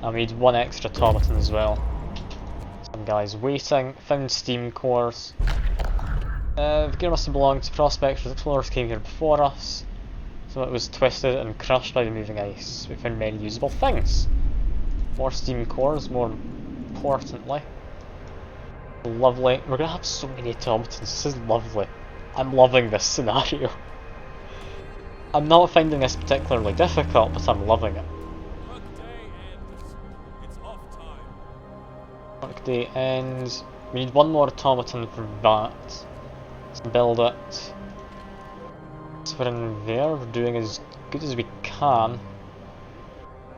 And we need one extra automaton as well. Some guys waiting. Found steam cores. The gear must have belonged to prospectors. Explorers came here before us. So it was twisted and crushed by the moving ice. We found many usable things. More steam cores, more importantly. Lovely. We're gonna have so many automatons. This is lovely. I'm loving this scenario. I'm not finding this particularly difficult, but I'm loving it. Workday ends. It's off time. Workday ends. We need one more automaton for that. Let's build it. So we're in there, we're doing as good as we can.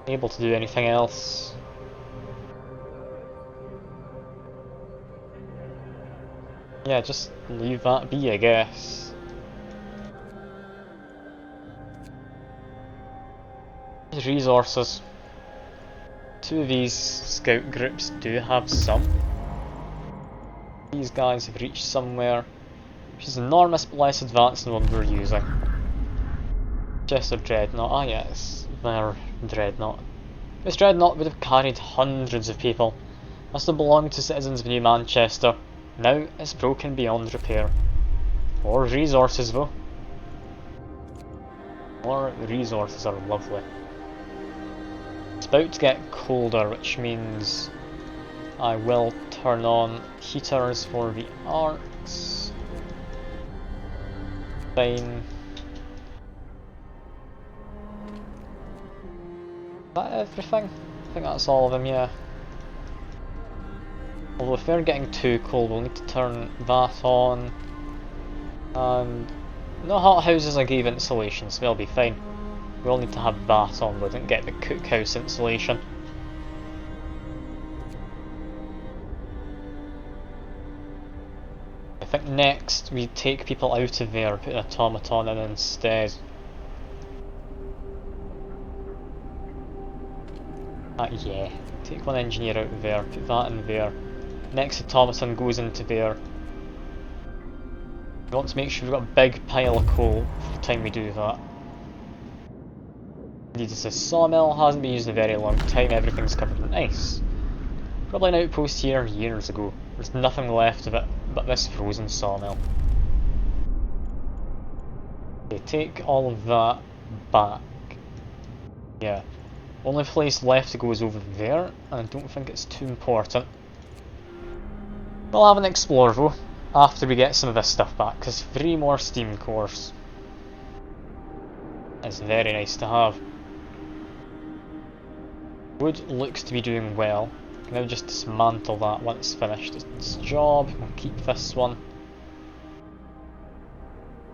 Able to do anything else. Yeah, just leave that be, I guess. Resources. Two of these scout groups do have some. These guys have reached somewhere, which is enormous but less advanced than what we're using. Chester Dreadnought, ah yes, their Dreadnought. This Dreadnought would have carried hundreds of people. Must have belonged to citizens of New Manchester. Now it's broken beyond repair. More resources though. More resources are lovely. It's about to get colder, which means I will turn on heaters for the arts. Fine. Is that everything? I think that's all of them, yeah. Although if they're getting too cold, we'll need to turn that on. And no hothouses I gave insulation, so they'll be fine. We'll need to have that on, we didn't get the cookhouse insulation. I think next we take people out of there, put an automaton in instead. Yeah, take one engineer out of there, put that in there. Next automaton goes into there. We want to make sure we've got a big pile of coal for the time we do that. Indeed, it's a sawmill, hasn't been used in a very long time, everything's covered in ice. Probably an outpost here years ago. There's nothing left of it but this frozen sawmill. Okay, take all of that back. Yeah. Only place left to go is over there, and I don't think it's too important. We'll have an explore though, after we get some of this stuff back, because 3 more steam cores is very nice to have. Wood looks to be doing well. Now just dismantle that once it's finished its job. We'll keep this one.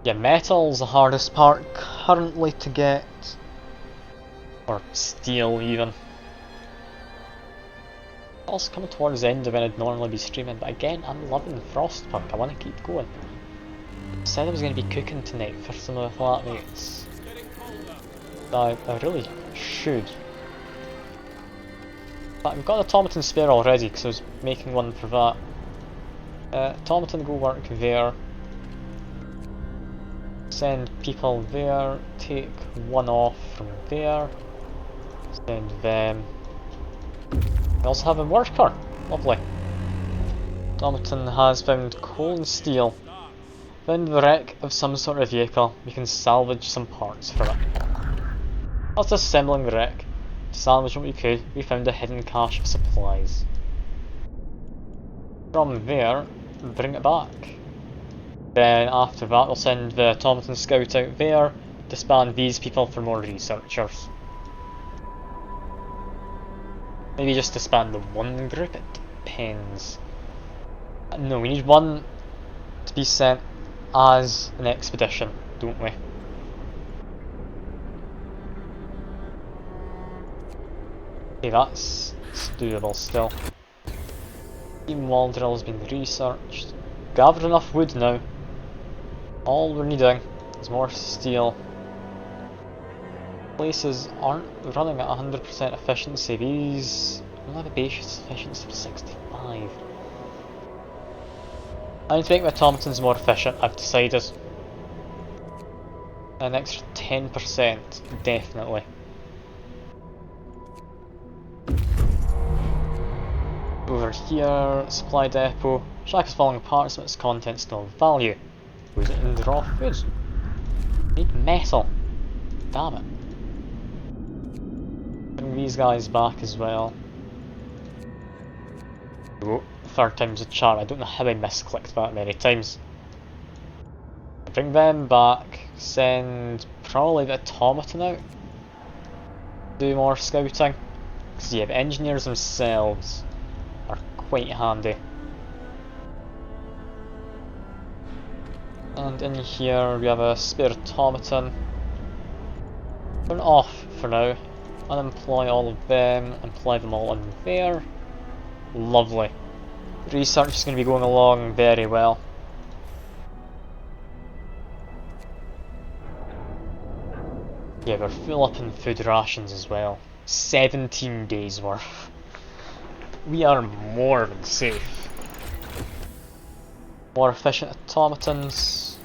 Yeah, metal's the hardest part currently to get. Or steel even. Also coming towards the end of when I'd normally be streaming, but again, I'm loving Frostpunk, I want to keep going. I said I was going to be cooking tonight for some of the flatmates. I really should. But we've got an automaton spare already because I was making one for that. Automaton go work there. Send people there, take one off from there. Send them. We also have a worker. Lovely. Automaton has found coal and steel. Found the wreck of some sort of vehicle. We can salvage some parts from it. Whilst assembling the wreck, to salvage what we could, we found a hidden cache of supplies. From there, bring it back. Then after that we'll send the automaton scout out there, disband these people for more researchers. Maybe just disband the one group, it depends. No, we need one to be sent as an expedition, don't we? Okay, that's doable still. Steam wall drill has been researched. Gathered enough wood now. All we're needing is more steel. Places aren't running at 100% efficiency. These only have a base efficiency of 65. I need to make my automatons more efficient, I've decided. An extra 10%, definitely. Over here, supply depot. Shack is falling apart, so its contents no value. Put it in the raw food. Need metal. Damn it. Bring these guys back as well. Oh, third time's a charm. I don't know how I misclicked that many times. Bring them back. Send probably the automaton out. Do more scouting. Because yeah, the engineers themselves are quite handy. And in here we have a spare automaton. Turn it off for now. Unemploy all of them, employ them all in there. Lovely. Research is going to be going along very well. Yeah, we're full up in food rations as well. 17 days worth. We are more than safe. More efficient automatons.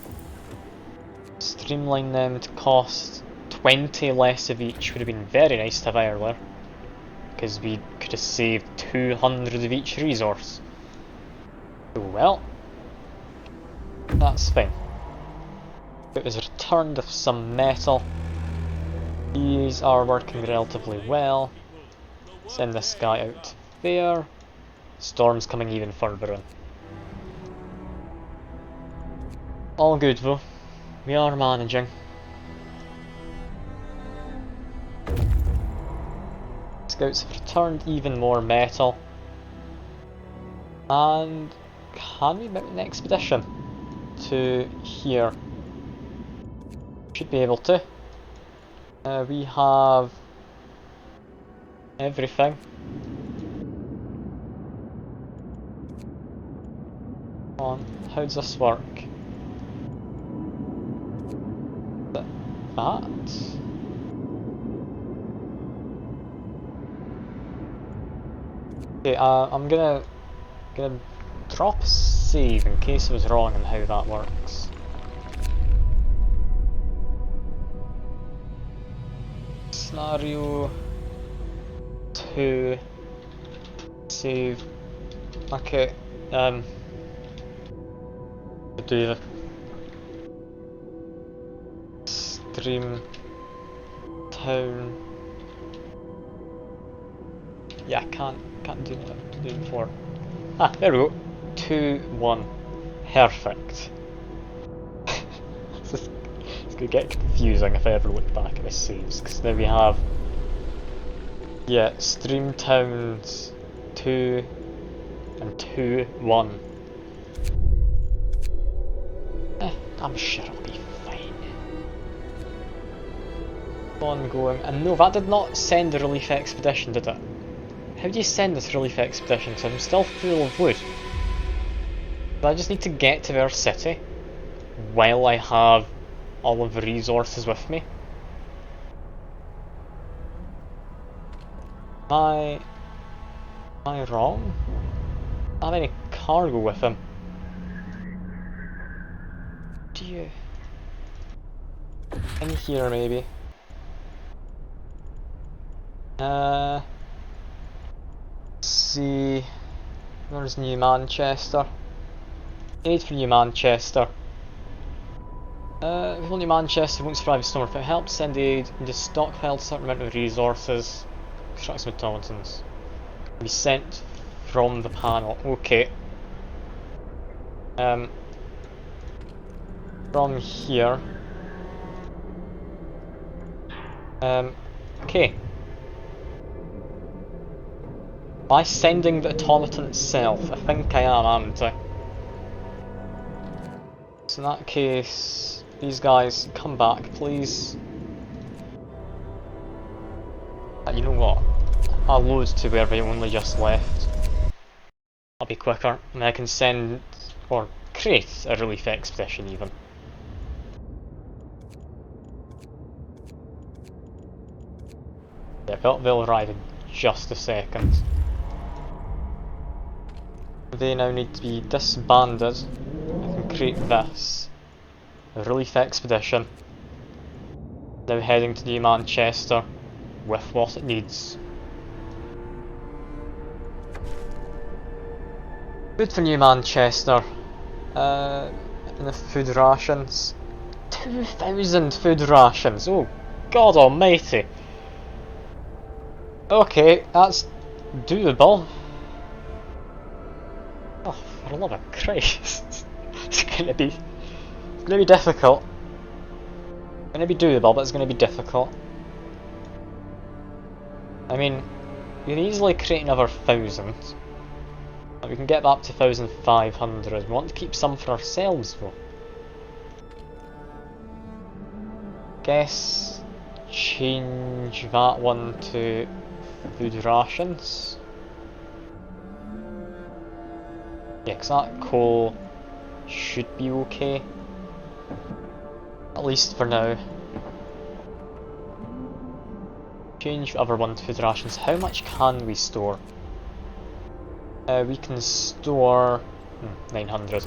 Streamline them to cost 20 less of each would have been very nice to have earlier. Because we could have saved 200 of each resource. Well, that's fine. It was returned with some metal. These are working relatively well. Send this guy out there. Storm's coming even further in. All good though. We are managing. Scouts have returned even more metal. And can we mount an expedition to here? Should be able to. We have everything. Come on, how does this work? That? Okay, I'm gonna drop a save in case I was wrong on how that works. Scenario 2 save. Okay, do the stream town. Yeah, I can't do that to do it before. Ah, there we go. 2-1. Perfect. It's gonna get confusing if I ever look back at my saves, because now we have, yeah, stream towns 2 and 2-1. I'm sure I'll be fine. Ongoing, and no, that did not send a relief expedition, did it? How do you send this relief expedition? Because I'm still full of wood. But I just need to get to their city while I have all of the resources with me. Am I wrong? I don't have any cargo with him. Do you? In here maybe. See, where's New Manchester? Aid for New Manchester. People New Manchester won't survive a storm. If it helps, send aid into stockpiled a certain amount of resources. Construct some automatons. Be sent from the panel. Okay. From here. Okay. By sending the automaton itself, I think I am, aren't I? So in that case, these guys, come back, please. You know what? I'll load to where they only just left. I'll be quicker, and I can send, or create, a relief expedition even. Yeah, they'll arrive in just a second. They now need to be disbanded. I can create this. A relief expedition. Now heading to New Manchester with what it needs. Food for New Manchester. And the food rations. 2,000 food rations! Oh, God almighty! Okay, that's doable. Oh, for the love of Christ. It's gonna be difficult. It's gonna be doable, but it's gonna be difficult. I mean, we can easily create another 1,000. We can get up to 1,500. We want to keep some for ourselves though. Guess change that one to food rations. Yeah, because that coal should be okay. At least for now. Change the other one to food rations. How much can we store? We can store 900.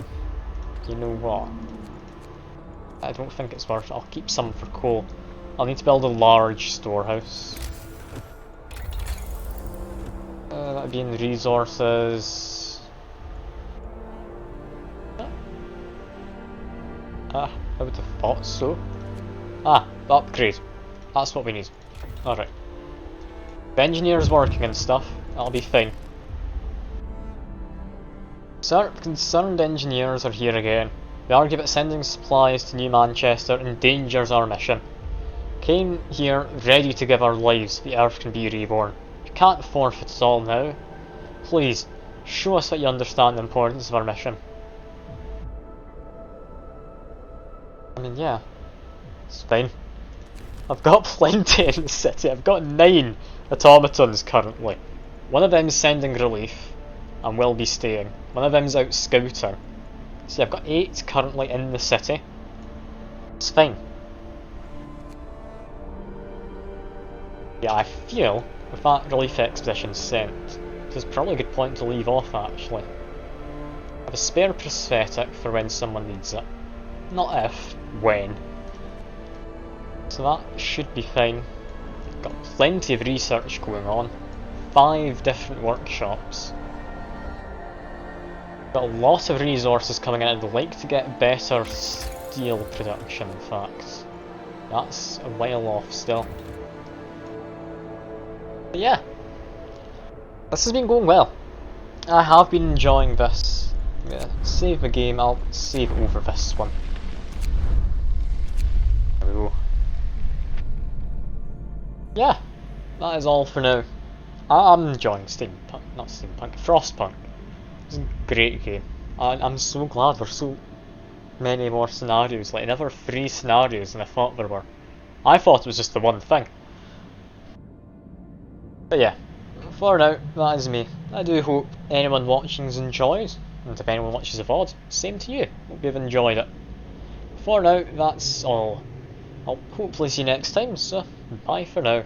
You know what? I don't think it's worth it. I'll keep some for coal. I'll need to build a large storehouse. That'd be in resources. I would have thought so. Ah, the upgrade. That's what we need. Alright. The engineer's working and stuff. That'll be fine. Sir, concerned engineers are here again. We argue that sending supplies to New Manchester endangers our mission. Came here ready to give our lives so the Earth can be reborn. You can't forfeit it all now. Please, show us that you understand the importance of our mission. I mean, yeah, it's fine. I've got plenty in the city. I've got 9 automatons currently. One of them's sending relief and will be staying. One of them's out scouting. See, I've got 8 currently in the city. It's fine. Yeah, I feel with that relief expedition sent, this is probably a good point to leave off actually. I have a spare prosthetic for when someone needs it. Not if, when. So that should be fine. Got plenty of research going on. 5 different workshops. Got a lot of resources coming in. I'd like to get better steel production, in fact. That's a while off still. But yeah, this has been going well. I have been enjoying this. Yeah, save the game, I'll save over this one. There we go. Yeah, that is all for now. I'm enjoying Frostpunk. It's a great game. I'm so glad there's so many more scenarios, like another 3 scenarios than I thought there were. I thought it was just the one thing. But yeah, for now, that is me. I do hope anyone watching enjoys, and if anyone watches the VOD, same to you. Hope you've enjoyed it. For now, that's all. I'll hopefully see you next time, so bye for now.